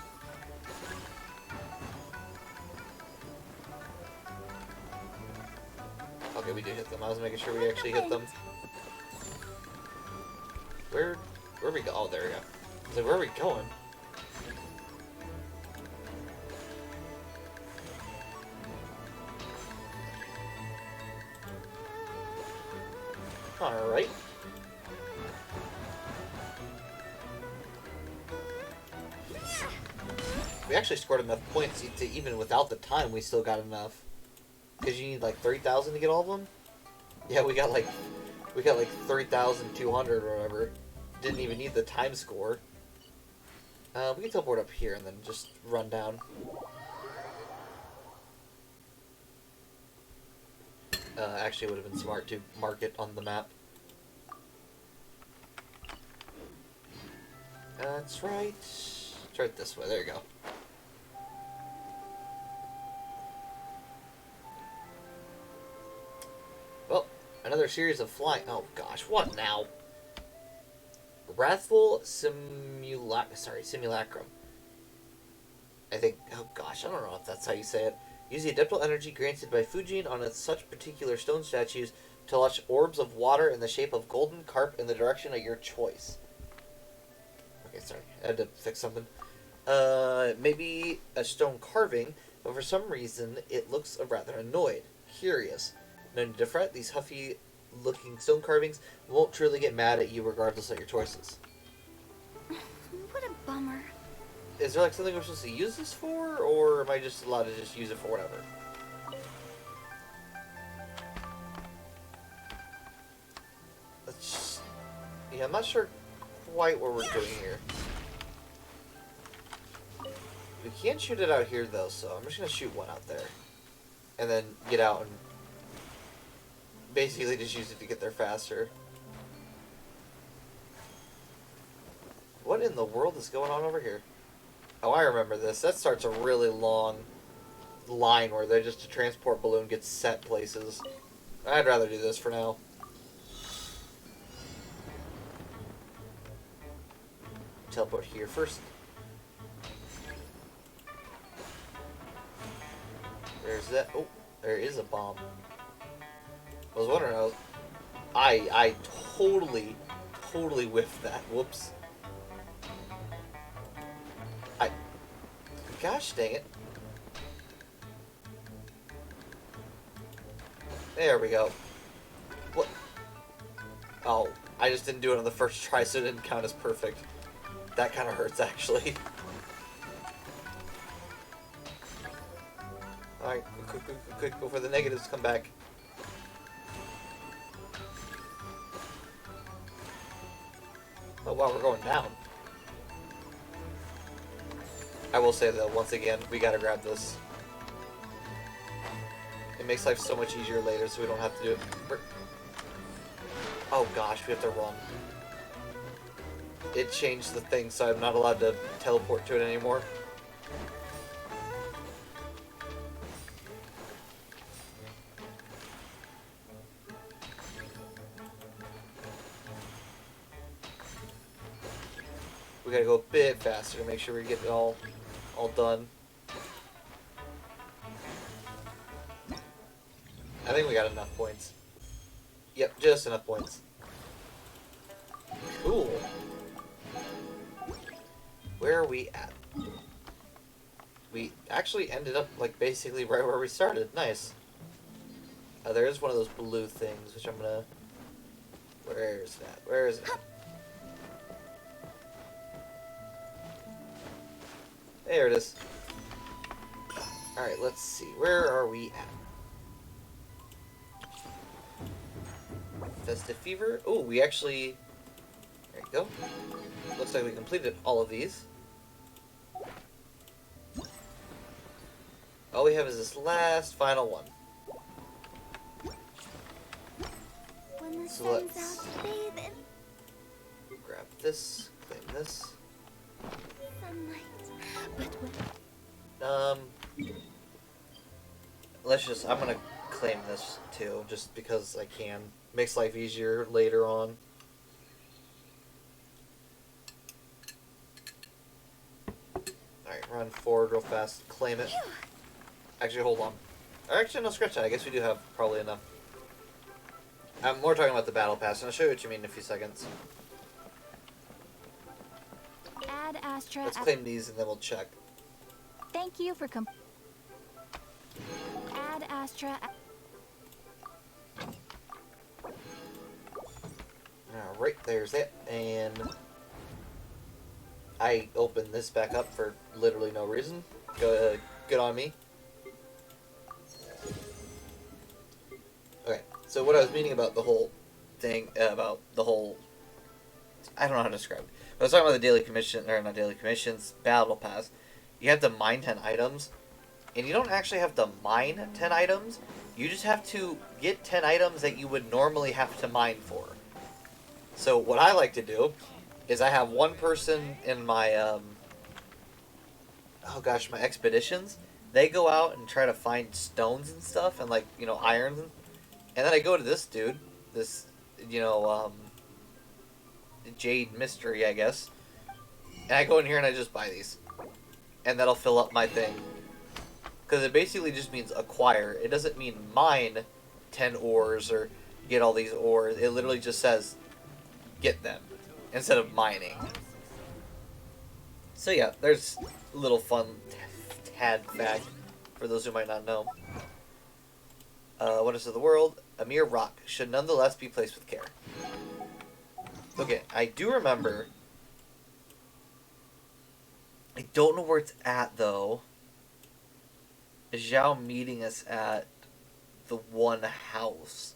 we do hit them. I was making sure we actually hit them. Where we go? Oh, there we go. I was like, where are we going? Alright. We actually scored enough points to even without the time, we still got enough. Because you need like 3,000 to get all of them? Yeah, we got like 3,200 or whatever. Didn't even need the time score. We can teleport up here and then just run down. Actually, it would have been smart to mark it on the map. That's right. It's right this way. There you go. Well, another series of flying. Oh gosh, what now? Wrathful Simulacrum. I think. Oh gosh, I don't know if that's how you say it. Use the adeptal energy granted by Fujin on such particular stone statues to launch orbs of water in the shape of golden carp in the direction of your choice. Okay, sorry, I had to fix something. Maybe a stone carving, but for some reason it looks rather annoyed. Curious. No need to fret, these huffy-looking stone carvings won't truly get mad at you regardless of your choices. What a bummer. Is there like something we're supposed to use this for, or am I just allowed to just use it for whatever? Let's just... Yeah, I'm not sure quite what we're doing here. We can't shoot it out here though, so I'm just gonna shoot one out there. And then get out and basically just use it to get there faster. What in the world is going on over here? Oh, I remember this. That starts a really long line where they just a transport balloon gets set places. I'd rather do this for now. Teleport here first. There's that. Oh, there is a bomb. I was wondering. I totally whiffed that. Whoops. Gosh dang it. There we go. What? Oh, I just didn't do it on the first try, so it didn't count as perfect. That kind of hurts, actually. Alright, quick, before the negatives come back. Oh wow, we're going down. I will say though, once again, we gotta grab this. It makes life so much easier later, so we don't have to do it. Oh gosh, we have to run. It changed the thing, so I'm not allowed to teleport to it anymore. We gotta go a bit faster to make sure we get it all done. I think we got enough points. Yep, just enough points. Cool. Where are we at? We actually ended up, like, basically right where we started. Nice. There is one of those blue things, which I'm gonna... Where is that? Where is it? There it is. Alright, let's see. Where are we at? Festive Fever. Oh, we actually... There you go. Looks like we completed all of these. All we have is this last final one. When the So sun's let's out to bathe in grab this, claim this. sunlight. But when Let's just, I'm gonna claim this too, just because I can. Makes life easier later on. Alright, run forward real fast, claim it. Actually, hold on. Actually, no, scratch that. I guess we do have probably enough I'm more talking about the battle pass, and I'll show you what you mean in a few seconds. Add Astra. Let's claim these, and then we'll check. Thank you for Add Astra. Alright, there's it. And I opened this back up for literally no reason. Good on me. Okay, so what I was meaning about the whole thing, about the whole... I don't know how to describe it. I was talking about the daily commission, or not daily commissions, battle pass. You have to mine 10 items, and you don't actually have to mine 10 items. You just have to get 10 items that you would normally have to mine for. So what I like to do is I have one person in my, my expeditions. They go out and try to find stones and stuff, and like, you know, irons. And then I go to this dude, this, you know, Jade Mystery, I guess. And I go in here and I just buy these. And that'll fill up my thing. Because it basically just means acquire. It doesn't mean mine 10 ores or get all these ores. It literally just says get them instead of mining. So yeah, there's a little fun tad fact for those who might not know. Wonders of the world. A mere rock should nonetheless be placed with care. Okay, I do remember. I don't know where it's at though. Zhao meeting us at the one house.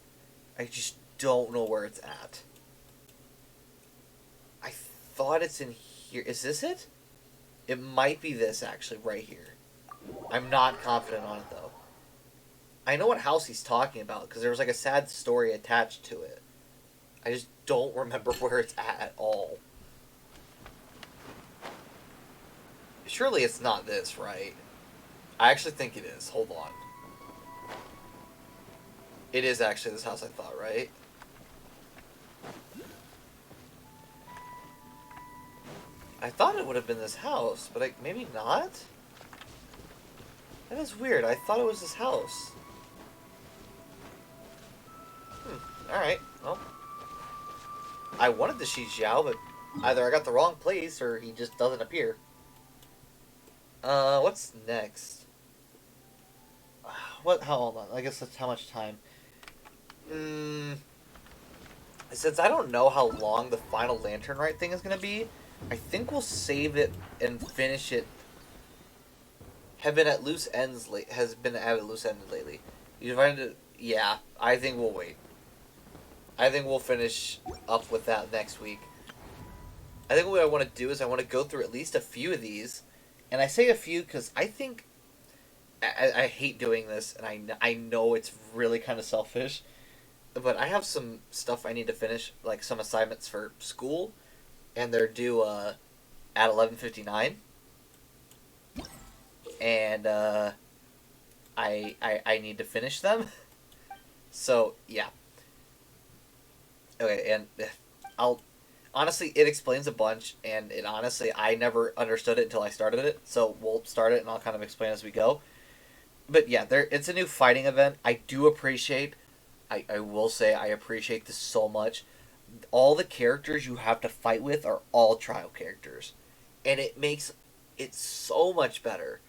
I just don't know where it's at. I thought it's in here. Is this it? It might be this actually right here. I'm not confident on it though. I know what house he's talking about because there was like a sad story attached to it. I just don't remember where it's at all. Surely it's not this, right? I actually think it is. Hold on. It is actually this house I thought, right? I thought it would have been this house, but maybe not? That is weird. I thought it was this house. Alright, well. I wanted to see Xiao, but either I got the wrong place or he just doesn't appear. What's next? Hold on. I guess that's how much time. Since I don't know how long the final Lantern Rite thing is going to be, I think we'll save it and finish it. Has been at loose ends lately. You find it? Yeah, I think we'll wait. I think we'll finish up with that next week. I think what I want to do is I want to go through at least a few of these. And I say a few because I think... I hate doing this, and I know it's really kind of selfish. But I have some stuff I need to finish, like some assignments for school. And they're due at 11:59. And I need to finish them. So, yeah. Okay, and honestly, it explains a bunch, and honestly, I never understood it until I started it, so we'll start it, and I'll kind of explain as we go. But yeah, it's a new fighting event. I do appreciate, I will say, I appreciate this so much. All the characters you have to fight with are all trial characters, and it makes it so much better,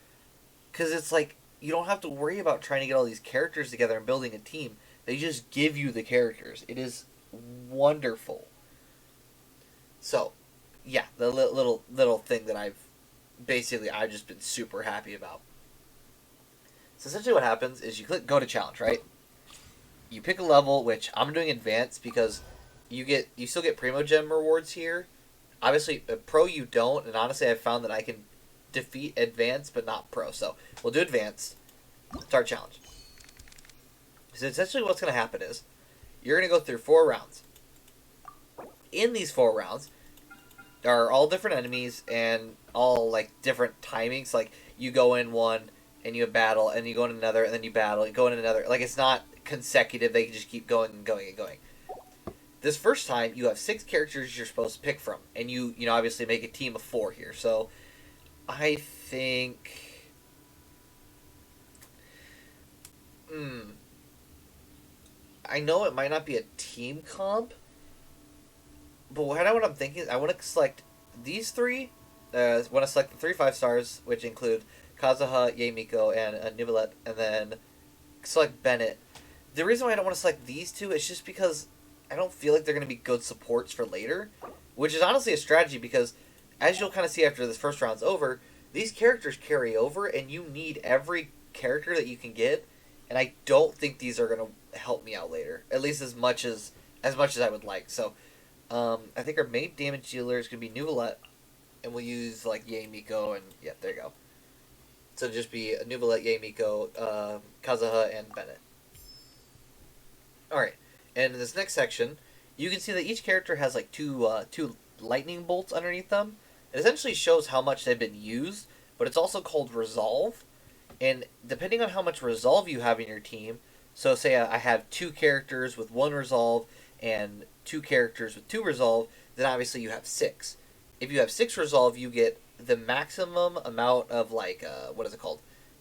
because it's like, you don't have to worry about trying to get all these characters together and building a team. They just give you the characters. It is wonderful. So, yeah, the little thing that I've just been super happy about. So essentially what happens is you click go to challenge, right? You pick a level, which I'm doing advanced because you still get Primo Gem rewards here. Obviously, Pro you don't, and honestly I've found that I can defeat advanced but not Pro. So, we'll do advanced. Start challenge. So essentially what's going to happen is you're going to go through 4 rounds. In these 4 rounds are all different enemies and all like different timings. Like you go in one and you battle, and you go in another, and then you battle, you go in another. Like it's not consecutive. They can just keep going and going and going. This first time you have 6 characters you're supposed to pick from, and you obviously make a team of 4 here. So I think. I know it might not be a team comp, but what I'm thinking is I want to select these three. I want to select the 3 5-stars, which include Kazuha, Yaemiko, and Nivelet, and then select Bennett. The reason why I don't want to select these two is just because I don't feel like they're going to be good supports for later, which is honestly a strategy because, as you'll kind of see after this first round's over, these characters carry over, and you need every character that you can get, and I don't think these are going to help me out later, at least as much as I would like. So, I think our main damage dealer is going to be Nuvalet, and we'll use like Yaemiko, and yeah, there you go. So it'll just be Nuvalet, Yaemiko, Kazuha, and Bennett. Alright, and in this next section, you can see that each character has like two lightning bolts underneath them. It essentially shows how much they've been used, but it's also called Resolve. And depending on how much Resolve you have in your team, so say I have 2 characters with 1 Resolve and 2 characters with 2 Resolve, then obviously you have 6. If you have 6 Resolve, you get the maximum amount of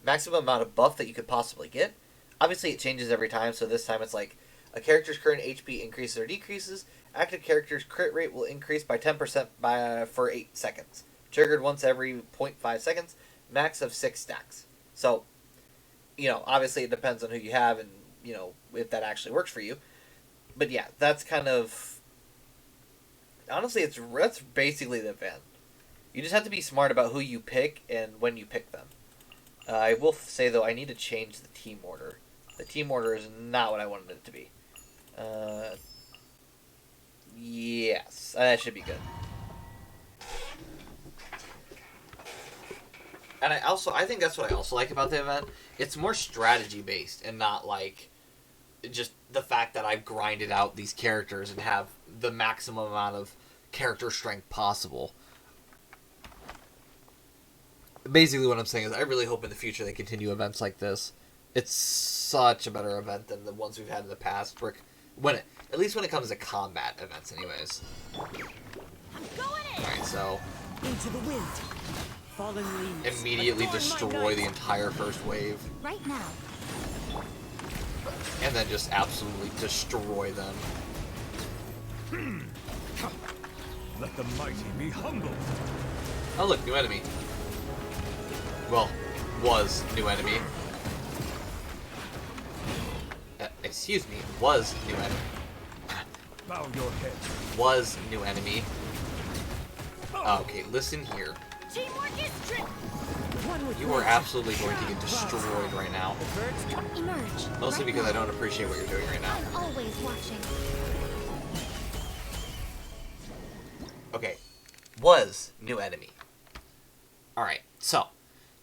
maximum amount of buff that you could possibly get. Obviously it changes every time, so this time it's like a character's current HP increases or decreases. Active character's crit rate will increase by 10% for 8 seconds. Triggered once every 0.5 seconds. Max of 6 stacks. So, obviously it depends on who you have and, if that actually works for you. But yeah, that's kind of... Honestly, that's basically the event. You just have to be smart about who you pick and when you pick them. I will say, though, I need to change the team order. The team order is not what I wanted it to be. Yes, that should be good. And I think that's what I also like about the event. It's more strategy based and not like just the fact that I've grinded out these characters and have the maximum amount of character strength possible. Basically what I'm saying is I really hope in the future they continue events like this. It's such a better event than the ones we've had in the past. At least when it comes to combat events anyways. Alright, so into the wind. Fallen leaves. Immediately destroy the entire first wave. Right now. And then just absolutely destroy them. Let the mighty be humbled. Oh look, new enemy. Well, was new enemy. Excuse me, was new enemy. Bow your head. Was new enemy. Okay, listen here. Teamwork is trick. You are absolutely going to get destroyed right now. Emerge. Mostly because I don't appreciate what you're doing right now. I'm always watching. Okay. Was new enemy. Alright, so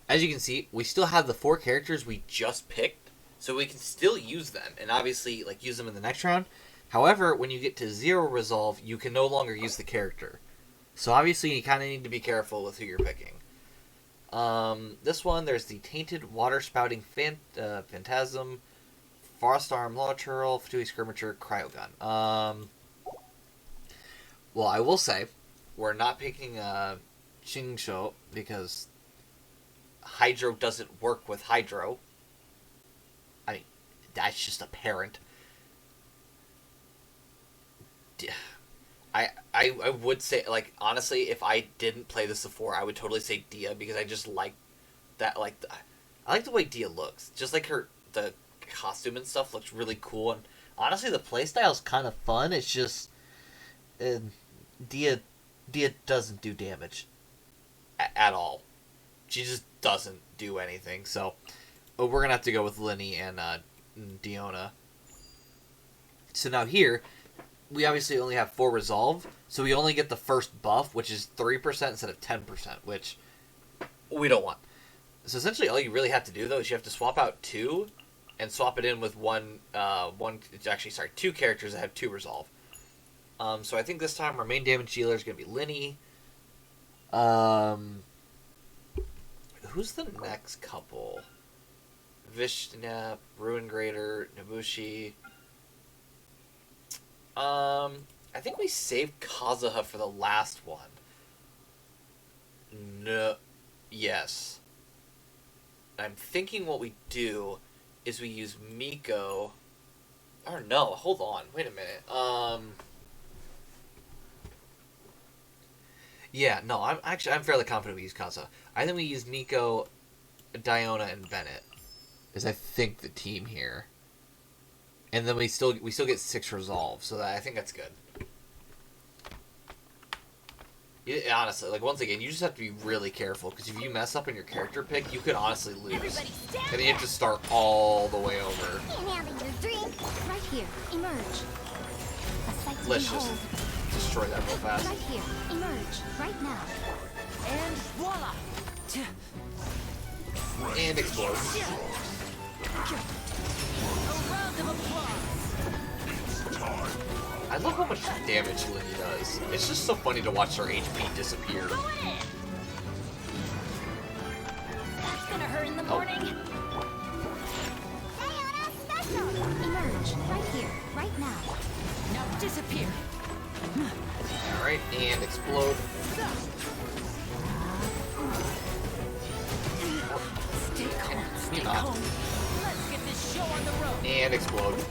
as you can see, we still have the 4 characters we just picked, so we can still use them, and obviously use them in the next round. However, when you get to 0 resolve, you can no longer use the character. So obviously you kind of need to be careful with who you're picking. This one, there's the Tainted Water Spouting Phantasm, Frost Arm Law Churl, Fatui Skirmisher, Cryogun. Well, I will say, we're not picking Shingsho because Hydro doesn't work with Hydro. I mean, that's just apparent. I would say, honestly, if I didn't play this before, I would totally say Dia, because I just like that, I like the way Dia looks. Just like the costume and stuff looks really cool, and honestly, the playstyle is kind of fun. It's just, Dia doesn't do damage at all. She just doesn't do anything, so we're going to have to go with Linny and Diona. So now here, we obviously only have 4 resolve, so we only get the first buff, which is 3% instead of 10%, which we don't want. So essentially all you really have to do, though, is you have to swap out 2 and swap it in with 2 characters that have 2 resolve. So I think this time our main damage dealer is going to be Linny. Who's the next couple? Vishnap, Ruin Grader, Nabushi. I think we saved Kazuha for the last one. No. Yes. I'm thinking what we do is we use Miko Or no, hold on. Wait a minute. Yeah, no, I'm fairly confident we use Kaza. I think we use Nico, Diona, and Bennett. Is I think the team here. And then we still get 6 resolve, so I think that's good. Honestly, like, once again, you just have to be really careful, because if you mess up in your character pick, you could honestly lose. And then you have to start all the way over. Right here, emerge. Let's just destroy that real fast. Right here, emerge. Right now. And voila! And explode. A round of applause. I love how much damage Lindy does. It's just so funny to watch her HP disappear. That's gonna hurt in the morning. Emerge. Right here, right now. Now disappear. Alright, and explode. Stay calm. Stay calm. Let's get this show on the road. And explode.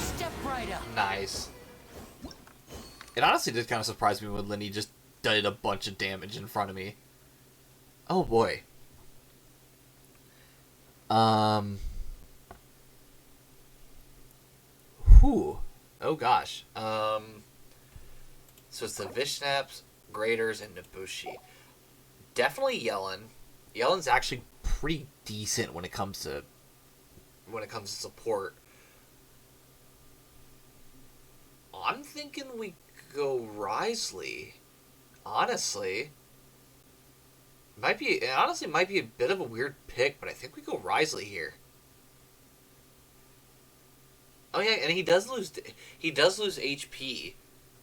Step right up. Nice. It honestly did kind of surprise me when Lindy just did a bunch of damage in front of me. Oh boy. Whew. Oh gosh. So it's the Vishnaps, Graders, and Nabushi. Definitely Yellen. Yellen's actually pretty decent when it comes to support. I'm thinking we go Risley. Honestly. Might be a bit of a weird pick, but I think we go Risley here. Oh yeah, and he does lose HP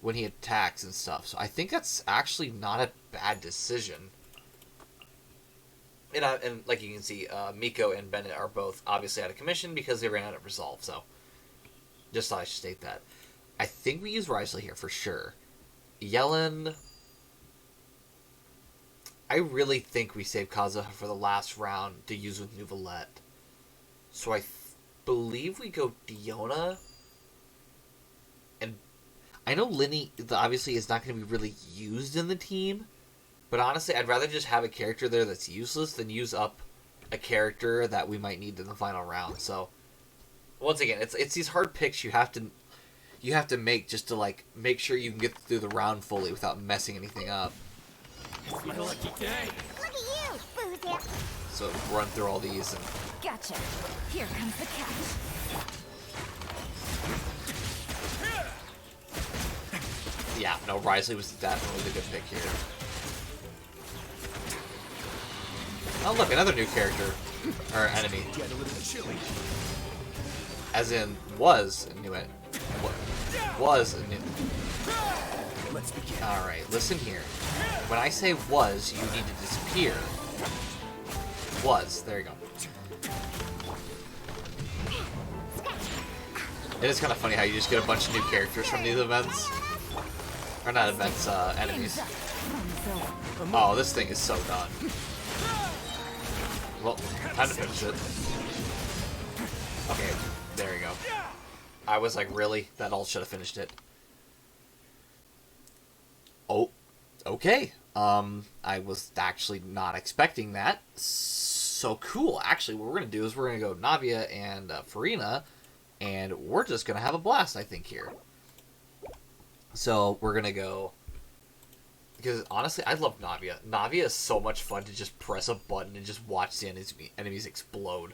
when he attacks and stuff. So I think that's actually not a bad decision. And like you can see, Miko and Bennett are both obviously out of commission because they ran out of resolve. So just thought I should state that. I think we use Risley here for sure. Yellen, I really think we save Kazuha for the last round to use with Nouvelette. So I believe we go Diona. And I know Linny obviously is not going to be really used in the team. But honestly, I'd rather just have a character there that's useless than use up a character that we might need in the final round. So once again, it's these hard picks you have to make just to like make sure you can get through the round fully without messing anything up. It's my lucky day. Look at you, Boozer. So run through all these and Gotcha. Here comes the catch. yeah, no, Risley was definitely the good pick here. Oh look, another new character or enemy. Get a little chilly. As in was a new was a new. Let's begin. All right, listen here. When I say was, you need to disappear. Was, there you go. It is kind of funny how you just get a bunch of new characters from these events. Or not events, enemies. Oh, this thing is so done. Well, time to finish it. Okay, there you go. I was like, really? That all should have finished it. Oh, okay. I was actually not expecting that. So cool. Actually, what we're going to do is we're going to go Navia and Farina, and we're just going to have a blast, I think, here. So we're going to go... Because honestly, I love Navia. Navia is so much fun to just press a button and just watch the enemies explode.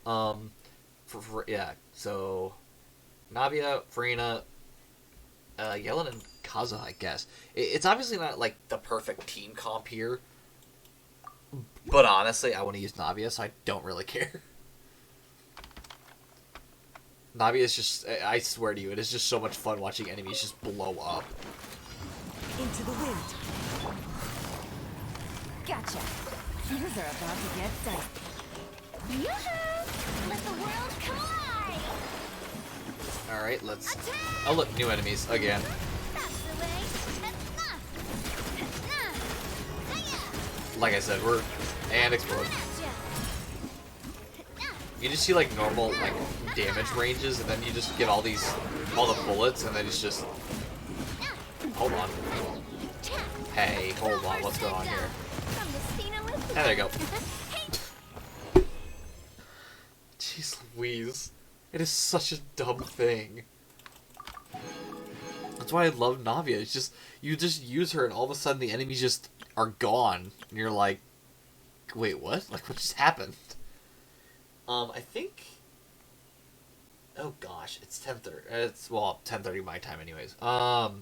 Yeah, so Navia, Farina, Yellen, and Kaza, I guess. It's obviously not like the perfect team comp here, but honestly, I want to use Navia, so I don't really care. Navia is just, I swear to you, it is just so much fun watching enemies just blow up. Into the wind. Gotcha. Things are about to get dicey. Yoo-hoo! Let the world collide! Alright, let's... Oh look, new enemies, again. Like I said, we're... And explode. You just see like normal like damage ranges, and then you just get all the bullets, and then it's just. Hold on. Hey, hold on. What's going on here? Ah, there you go. Jeez Louise. It is such a dumb thing. That's why I love Navia. It's just, you just use her and all of a sudden the enemies just are gone. And you're like, wait, what? Like, what just happened? I think... Oh gosh, it's 10:30. It's, well, 10:30 my time anyways. Oh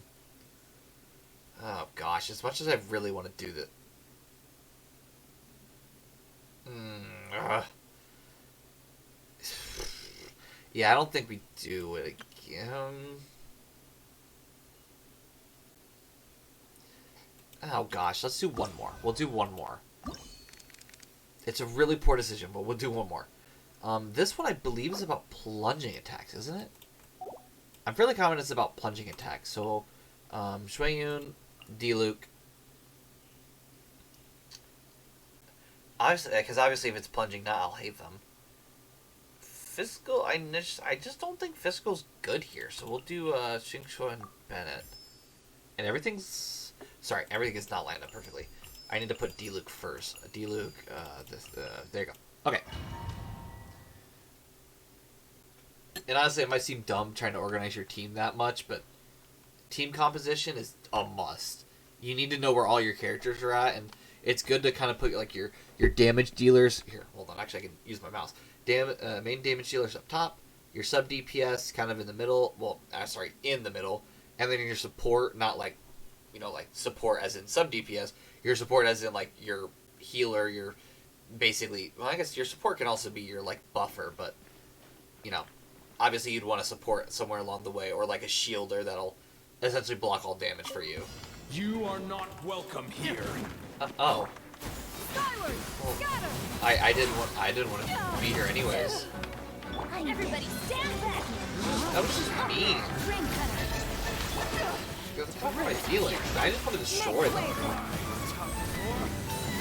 gosh, as much as I really want to do that. Yeah, I don't think we do it again. Oh gosh, let's do one more. We'll do one more. It's a really poor decision, but we'll do one more. This one I believe is about plunging attacks, isn't it? I'm fairly confident it's about plunging attacks. So, Shueyun, Diluc. Obviously, because obviously if it's plunging now, I'll hate them. Fiscal, I just don't think Fiscal's good here. So we'll do Xingqiu and Bennett. And everything's... Sorry, everything is not lined up perfectly. I need to put Diluc first. Diluc, there you go. Okay. And honestly, it might seem dumb trying to organize your team that much, but team composition is a must. You need to know where all your characters are at, and it's good to kind of put like your damage dealers... Here, hold on. Actually, I can use my mouse. Main damage dealers up top, your sub DPS kind of in the middle. Well, sorry, in the middle. And then your support, not like, you know, like support as in sub DPS. Your support as in like your healer, your basically... Well, I guess your support can also be your like buffer, but, you know, obviously you'd want to support somewhere along the way, or like a shielder that'll essentially block all damage for you. You are not welcome here. Oh. Well, I didn't want to be here anyways. Everybody stand back. That was just mean. That's not my feelings. I just want to destroy them.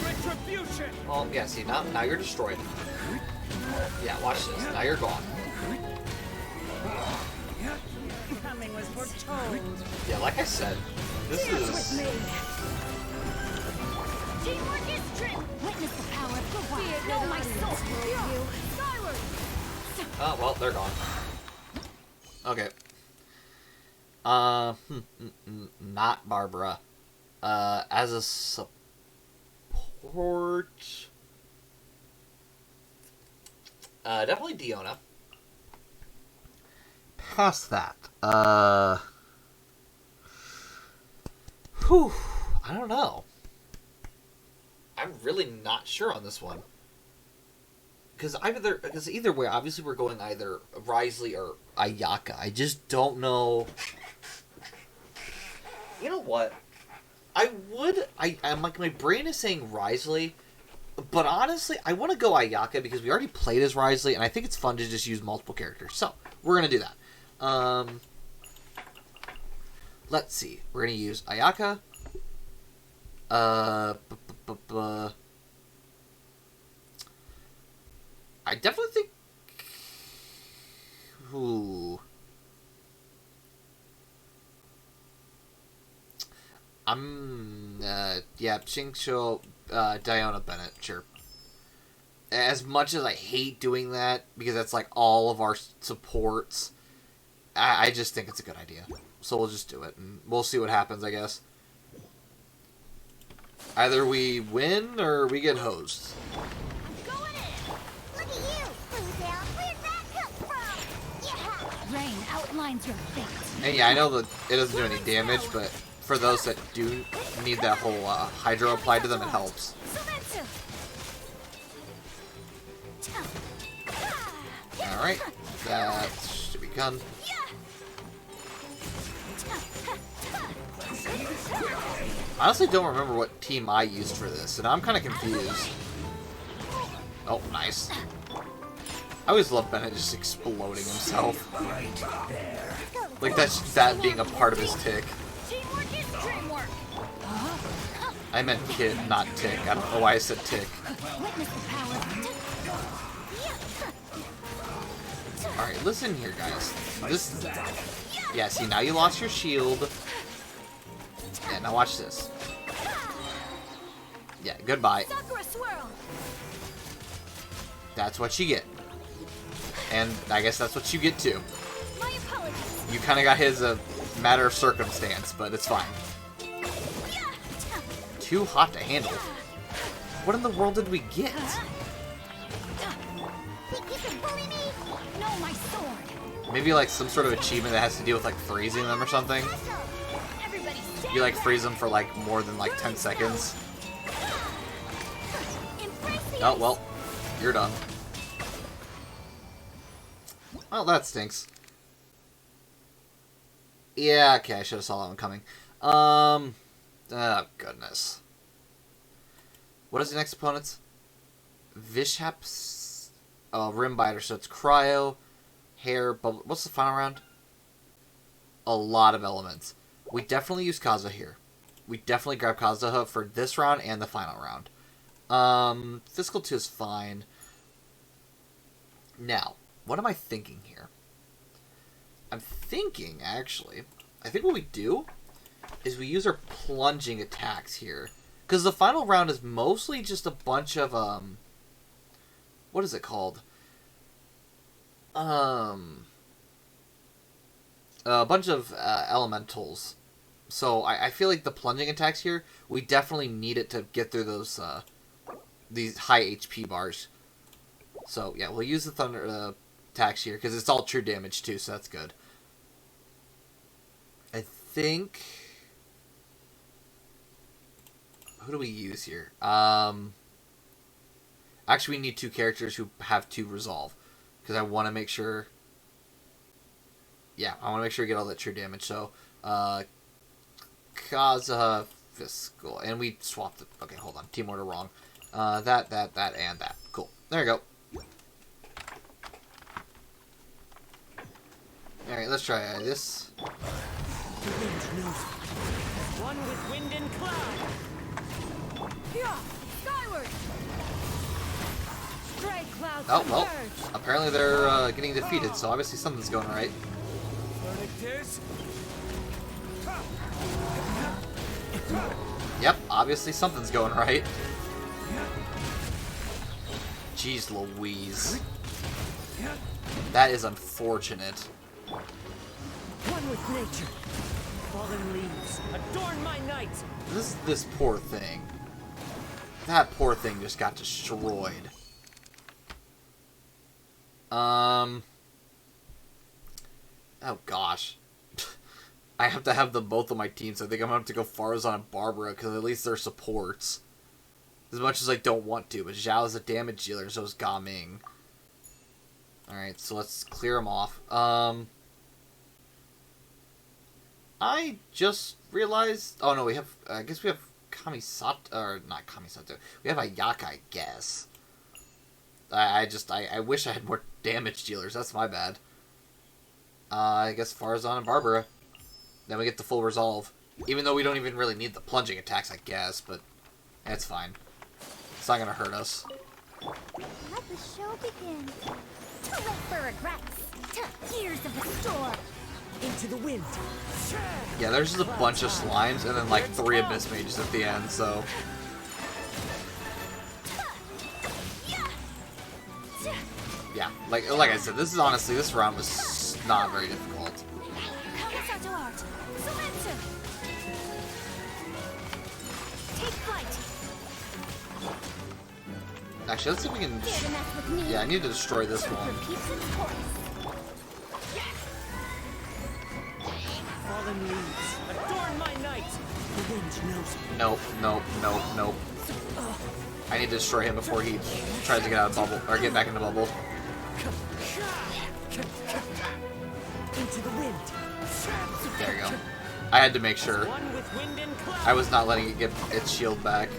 Retribution. Well, yeah. See, now you're destroyed. Yeah, watch this. Now you're gone. Coming was foretold. Yeah, like I said, this is. Teamwork is strength. Witness the power of Gawai. Know my soul. Skyward. Oh, well, they're gone. Okay. Not Barbara. As a support... definitely Diona. Past that. Whew. I don't know. I'm really not sure on this one. Because either way, obviously we're going either Risley or Ayaka. I just don't know. You know what? I'm like, my brain is saying Risley, but honestly, I want to go Ayaka because we already played as Risley, and I think it's fun to just use multiple characters. So, we're going to do that. Let's see. We're going to use Ayaka. I definitely think... Ooh. Yeah, Xingqiu, Diona Bennett, sure. As much as I hate doing that, because that's like all of our supports, I just think it's a good idea. So we'll just do it, and we'll see what happens, I guess. Either we win, or we get hosed. Rain outlines your fate. And yeah, I know that it doesn't do any damage, but for those that do need that whole hydro applied to them, it helps. Alright, that should be done. I honestly don't remember what team I used for this, and I'm kind of confused. Oh, nice. I always love Bennett just exploding himself. Like, that being a part of his tick. I meant kid, not tick. I don't know why I said tick. Alright, listen here, guys. This... Yeah, see, now you lost your shield. Yeah, now watch this. Yeah, goodbye. That's what you get. And I guess that's what you get, too. You kind of got his a matter of circumstance, but it's fine. Too hot to handle. What in the world did we get? Maybe like some sort of achievement that has to deal with like freezing them or something. You like freeze them for like more than like 10 seconds. Oh, well, you're done. Well, that stinks. Yeah, okay, I should have saw that one coming. Oh, goodness. What is the next opponent's? Vishap's Rim Biter, so it's Cryo, Hair, Bubble. What's the final round? A lot of elements. We definitely use Kazuha here. We definitely grab Kazuha for this round and the final round. Physical 2 is fine. Now, what am I thinking here? I'm thinking, actually, I think what we do is we use our plunging attacks here. Because the final round is mostly just a bunch of, what is it called? A bunch of elementals. So I feel like the plunging attacks here, we definitely need it to get through those, these high HP bars. So, yeah, we'll use the thunder attacks here, because it's all true damage, too, so that's good. I think... Who do we use here? Actually, we need 2 characters who have 2 resolve. Because I want to make sure... Yeah, I want to make sure we get all that true damage. So, Kazuha, Fiscal. And we swapped it. Okay, hold on. Team order wrong. That, and that. Cool. There you go. Alright, let's try this. One with wind and cloud. Yeah, skyward. Stray clouds. Oh, well. Apparently they're getting defeated, so obviously something's going right. Yep, obviously something's going right. Jeez Louise. That is unfortunate. One with nature. Fallen leaves adorn my night. This poor thing. That poor thing just got destroyed. Oh gosh. I have to have them both on my team, so I think I'm gonna have to go Farzan and Barbara, because at least they're supports. As much as I don't want to, but Zhao is a damage dealer, so is Ga Ming. Alright, so let's clear them off. I just realized... Oh, no, we have... I guess we have Kamisato... Or, not Kamisato. We have Ayaka, I guess. I wish I had more damage dealers. That's my bad. I guess Farzan and Barbara. Then we get the full resolve. Even though we don't even really need the plunging attacks, I guess. But that's fine. It's not going to hurt us. Let the show begin. Too late for regrets. Years of the storm. Into the wind. Yeah, there's just a bunch of slimes and then like 3 abyss mages at the end, so... Yeah, like I said, this is honestly, this round was not very difficult. Take flight. Actually, let's see if we can... Yeah, I need to destroy this one. Fallen leaves adorn my night. The wind knows. Nope. I need to destroy him before he tries to get out of bubble, or get back into bubble. Into the wind. There you go. I had to make sure. I was not letting it get its shield back.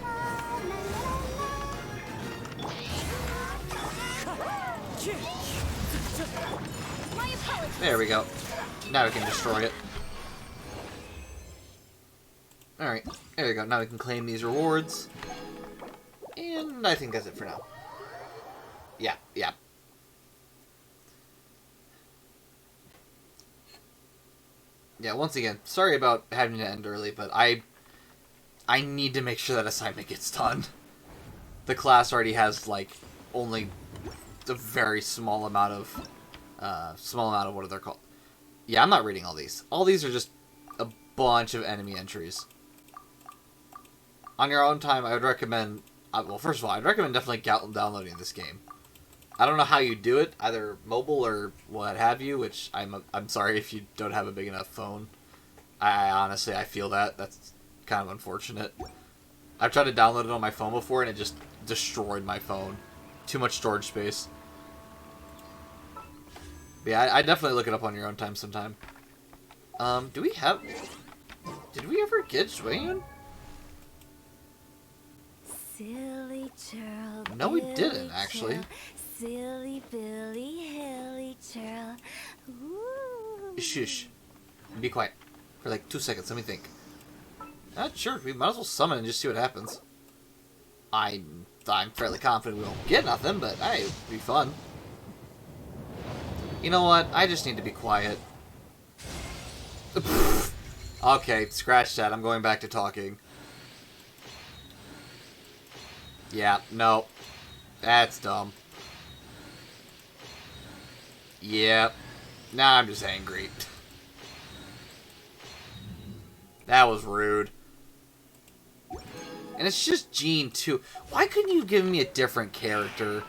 There we go. Now we can destroy it. Alright, there we go. Now we can claim these rewards. And I think that's it for now. Yeah. Yeah, once again, sorry about having to end early, but I need to make sure that assignment gets done. The class already has, like, only a very small amount of what are they called? Yeah, I'm not reading all these. All these are just a bunch of enemy entries. On your own time, I would recommend... well, first of all, I'd recommend definitely downloading this game. I don't know how you do it, either mobile or what have you, which I'm sorry if you don't have a big enough phone. I honestly, I feel that. That's kind of unfortunate. I've tried to download it on my phone before, and it just destroyed my phone. Too much storage space. But yeah, I definitely look it up on your own time sometime. Do we have... Did we ever get Swain? Silly churl. No, we didn't, actually. Churl, silly Billy Hilly churl. Ooh. Shush. Be quiet. For like 2 seconds, let me think. Sure, we might as well summon and just see what happens. I'm fairly confident we won't get nothing, but hey, it'd be fun. You know what? I just need to be quiet. Okay, scratch that. I'm going back to talking. Yeah, no. That's dumb. Yep. Now I'm just angry. That was rude. And it's just Jean, too. Why couldn't you give me a different character?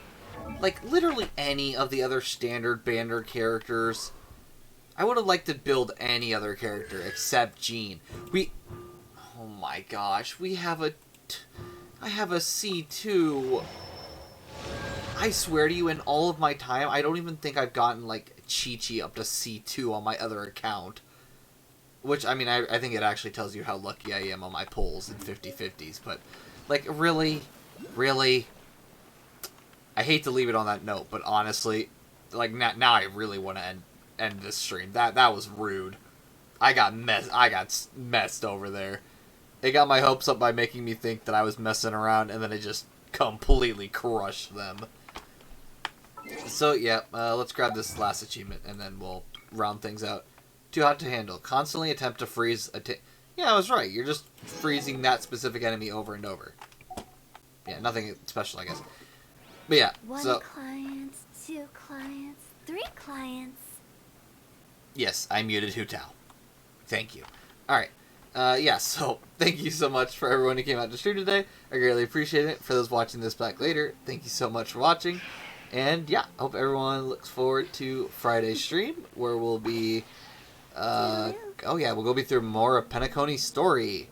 Like, literally any of the other standard Banner characters. I would have liked to build any other character except Jean. Oh my gosh. I have a C2. I swear to you, in all of my time, I don't even think I've gotten, like, Chi-Chi up to C2 on my other account. Which, I mean, I think it actually tells you how lucky I am on my pulls in 50-50s, but, like, really? Really? I hate to leave it on that note, but honestly, like, now I really want to end this stream. That was rude. I got messed over there. It got my hopes up by making me think that I was messing around, and then it just completely crushed them. So, yeah, let's grab this last achievement, and then we'll round things out. Too hot to handle. Constantly attempt to freeze yeah, I was right. You're just freezing that specific enemy over and over. Yeah, nothing special, I guess. But yeah, One so... client, 2 clients, 3 clients. Yes, I muted Hu Tao. Thank you. Alright. Yeah, so thank you so much for everyone who came out to stream today. I greatly appreciate it. For those watching this back later, thank you so much for watching. And yeah, hope everyone looks forward to Friday's stream, where we'll be... oh yeah, we'll go through more of Penacony's story.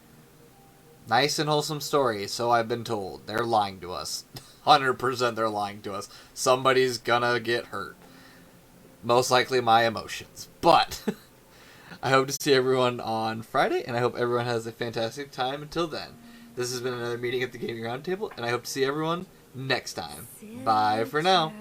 Nice and wholesome story, so I've been told. They're lying to us. 100% they're lying to us. Somebody's gonna get hurt. Most likely my emotions. But, I hope to see everyone on Friday, and I hope everyone has a fantastic time until then. This has been another meeting at the Gaming Roundtable, and I hope to see everyone next time. Bye for now.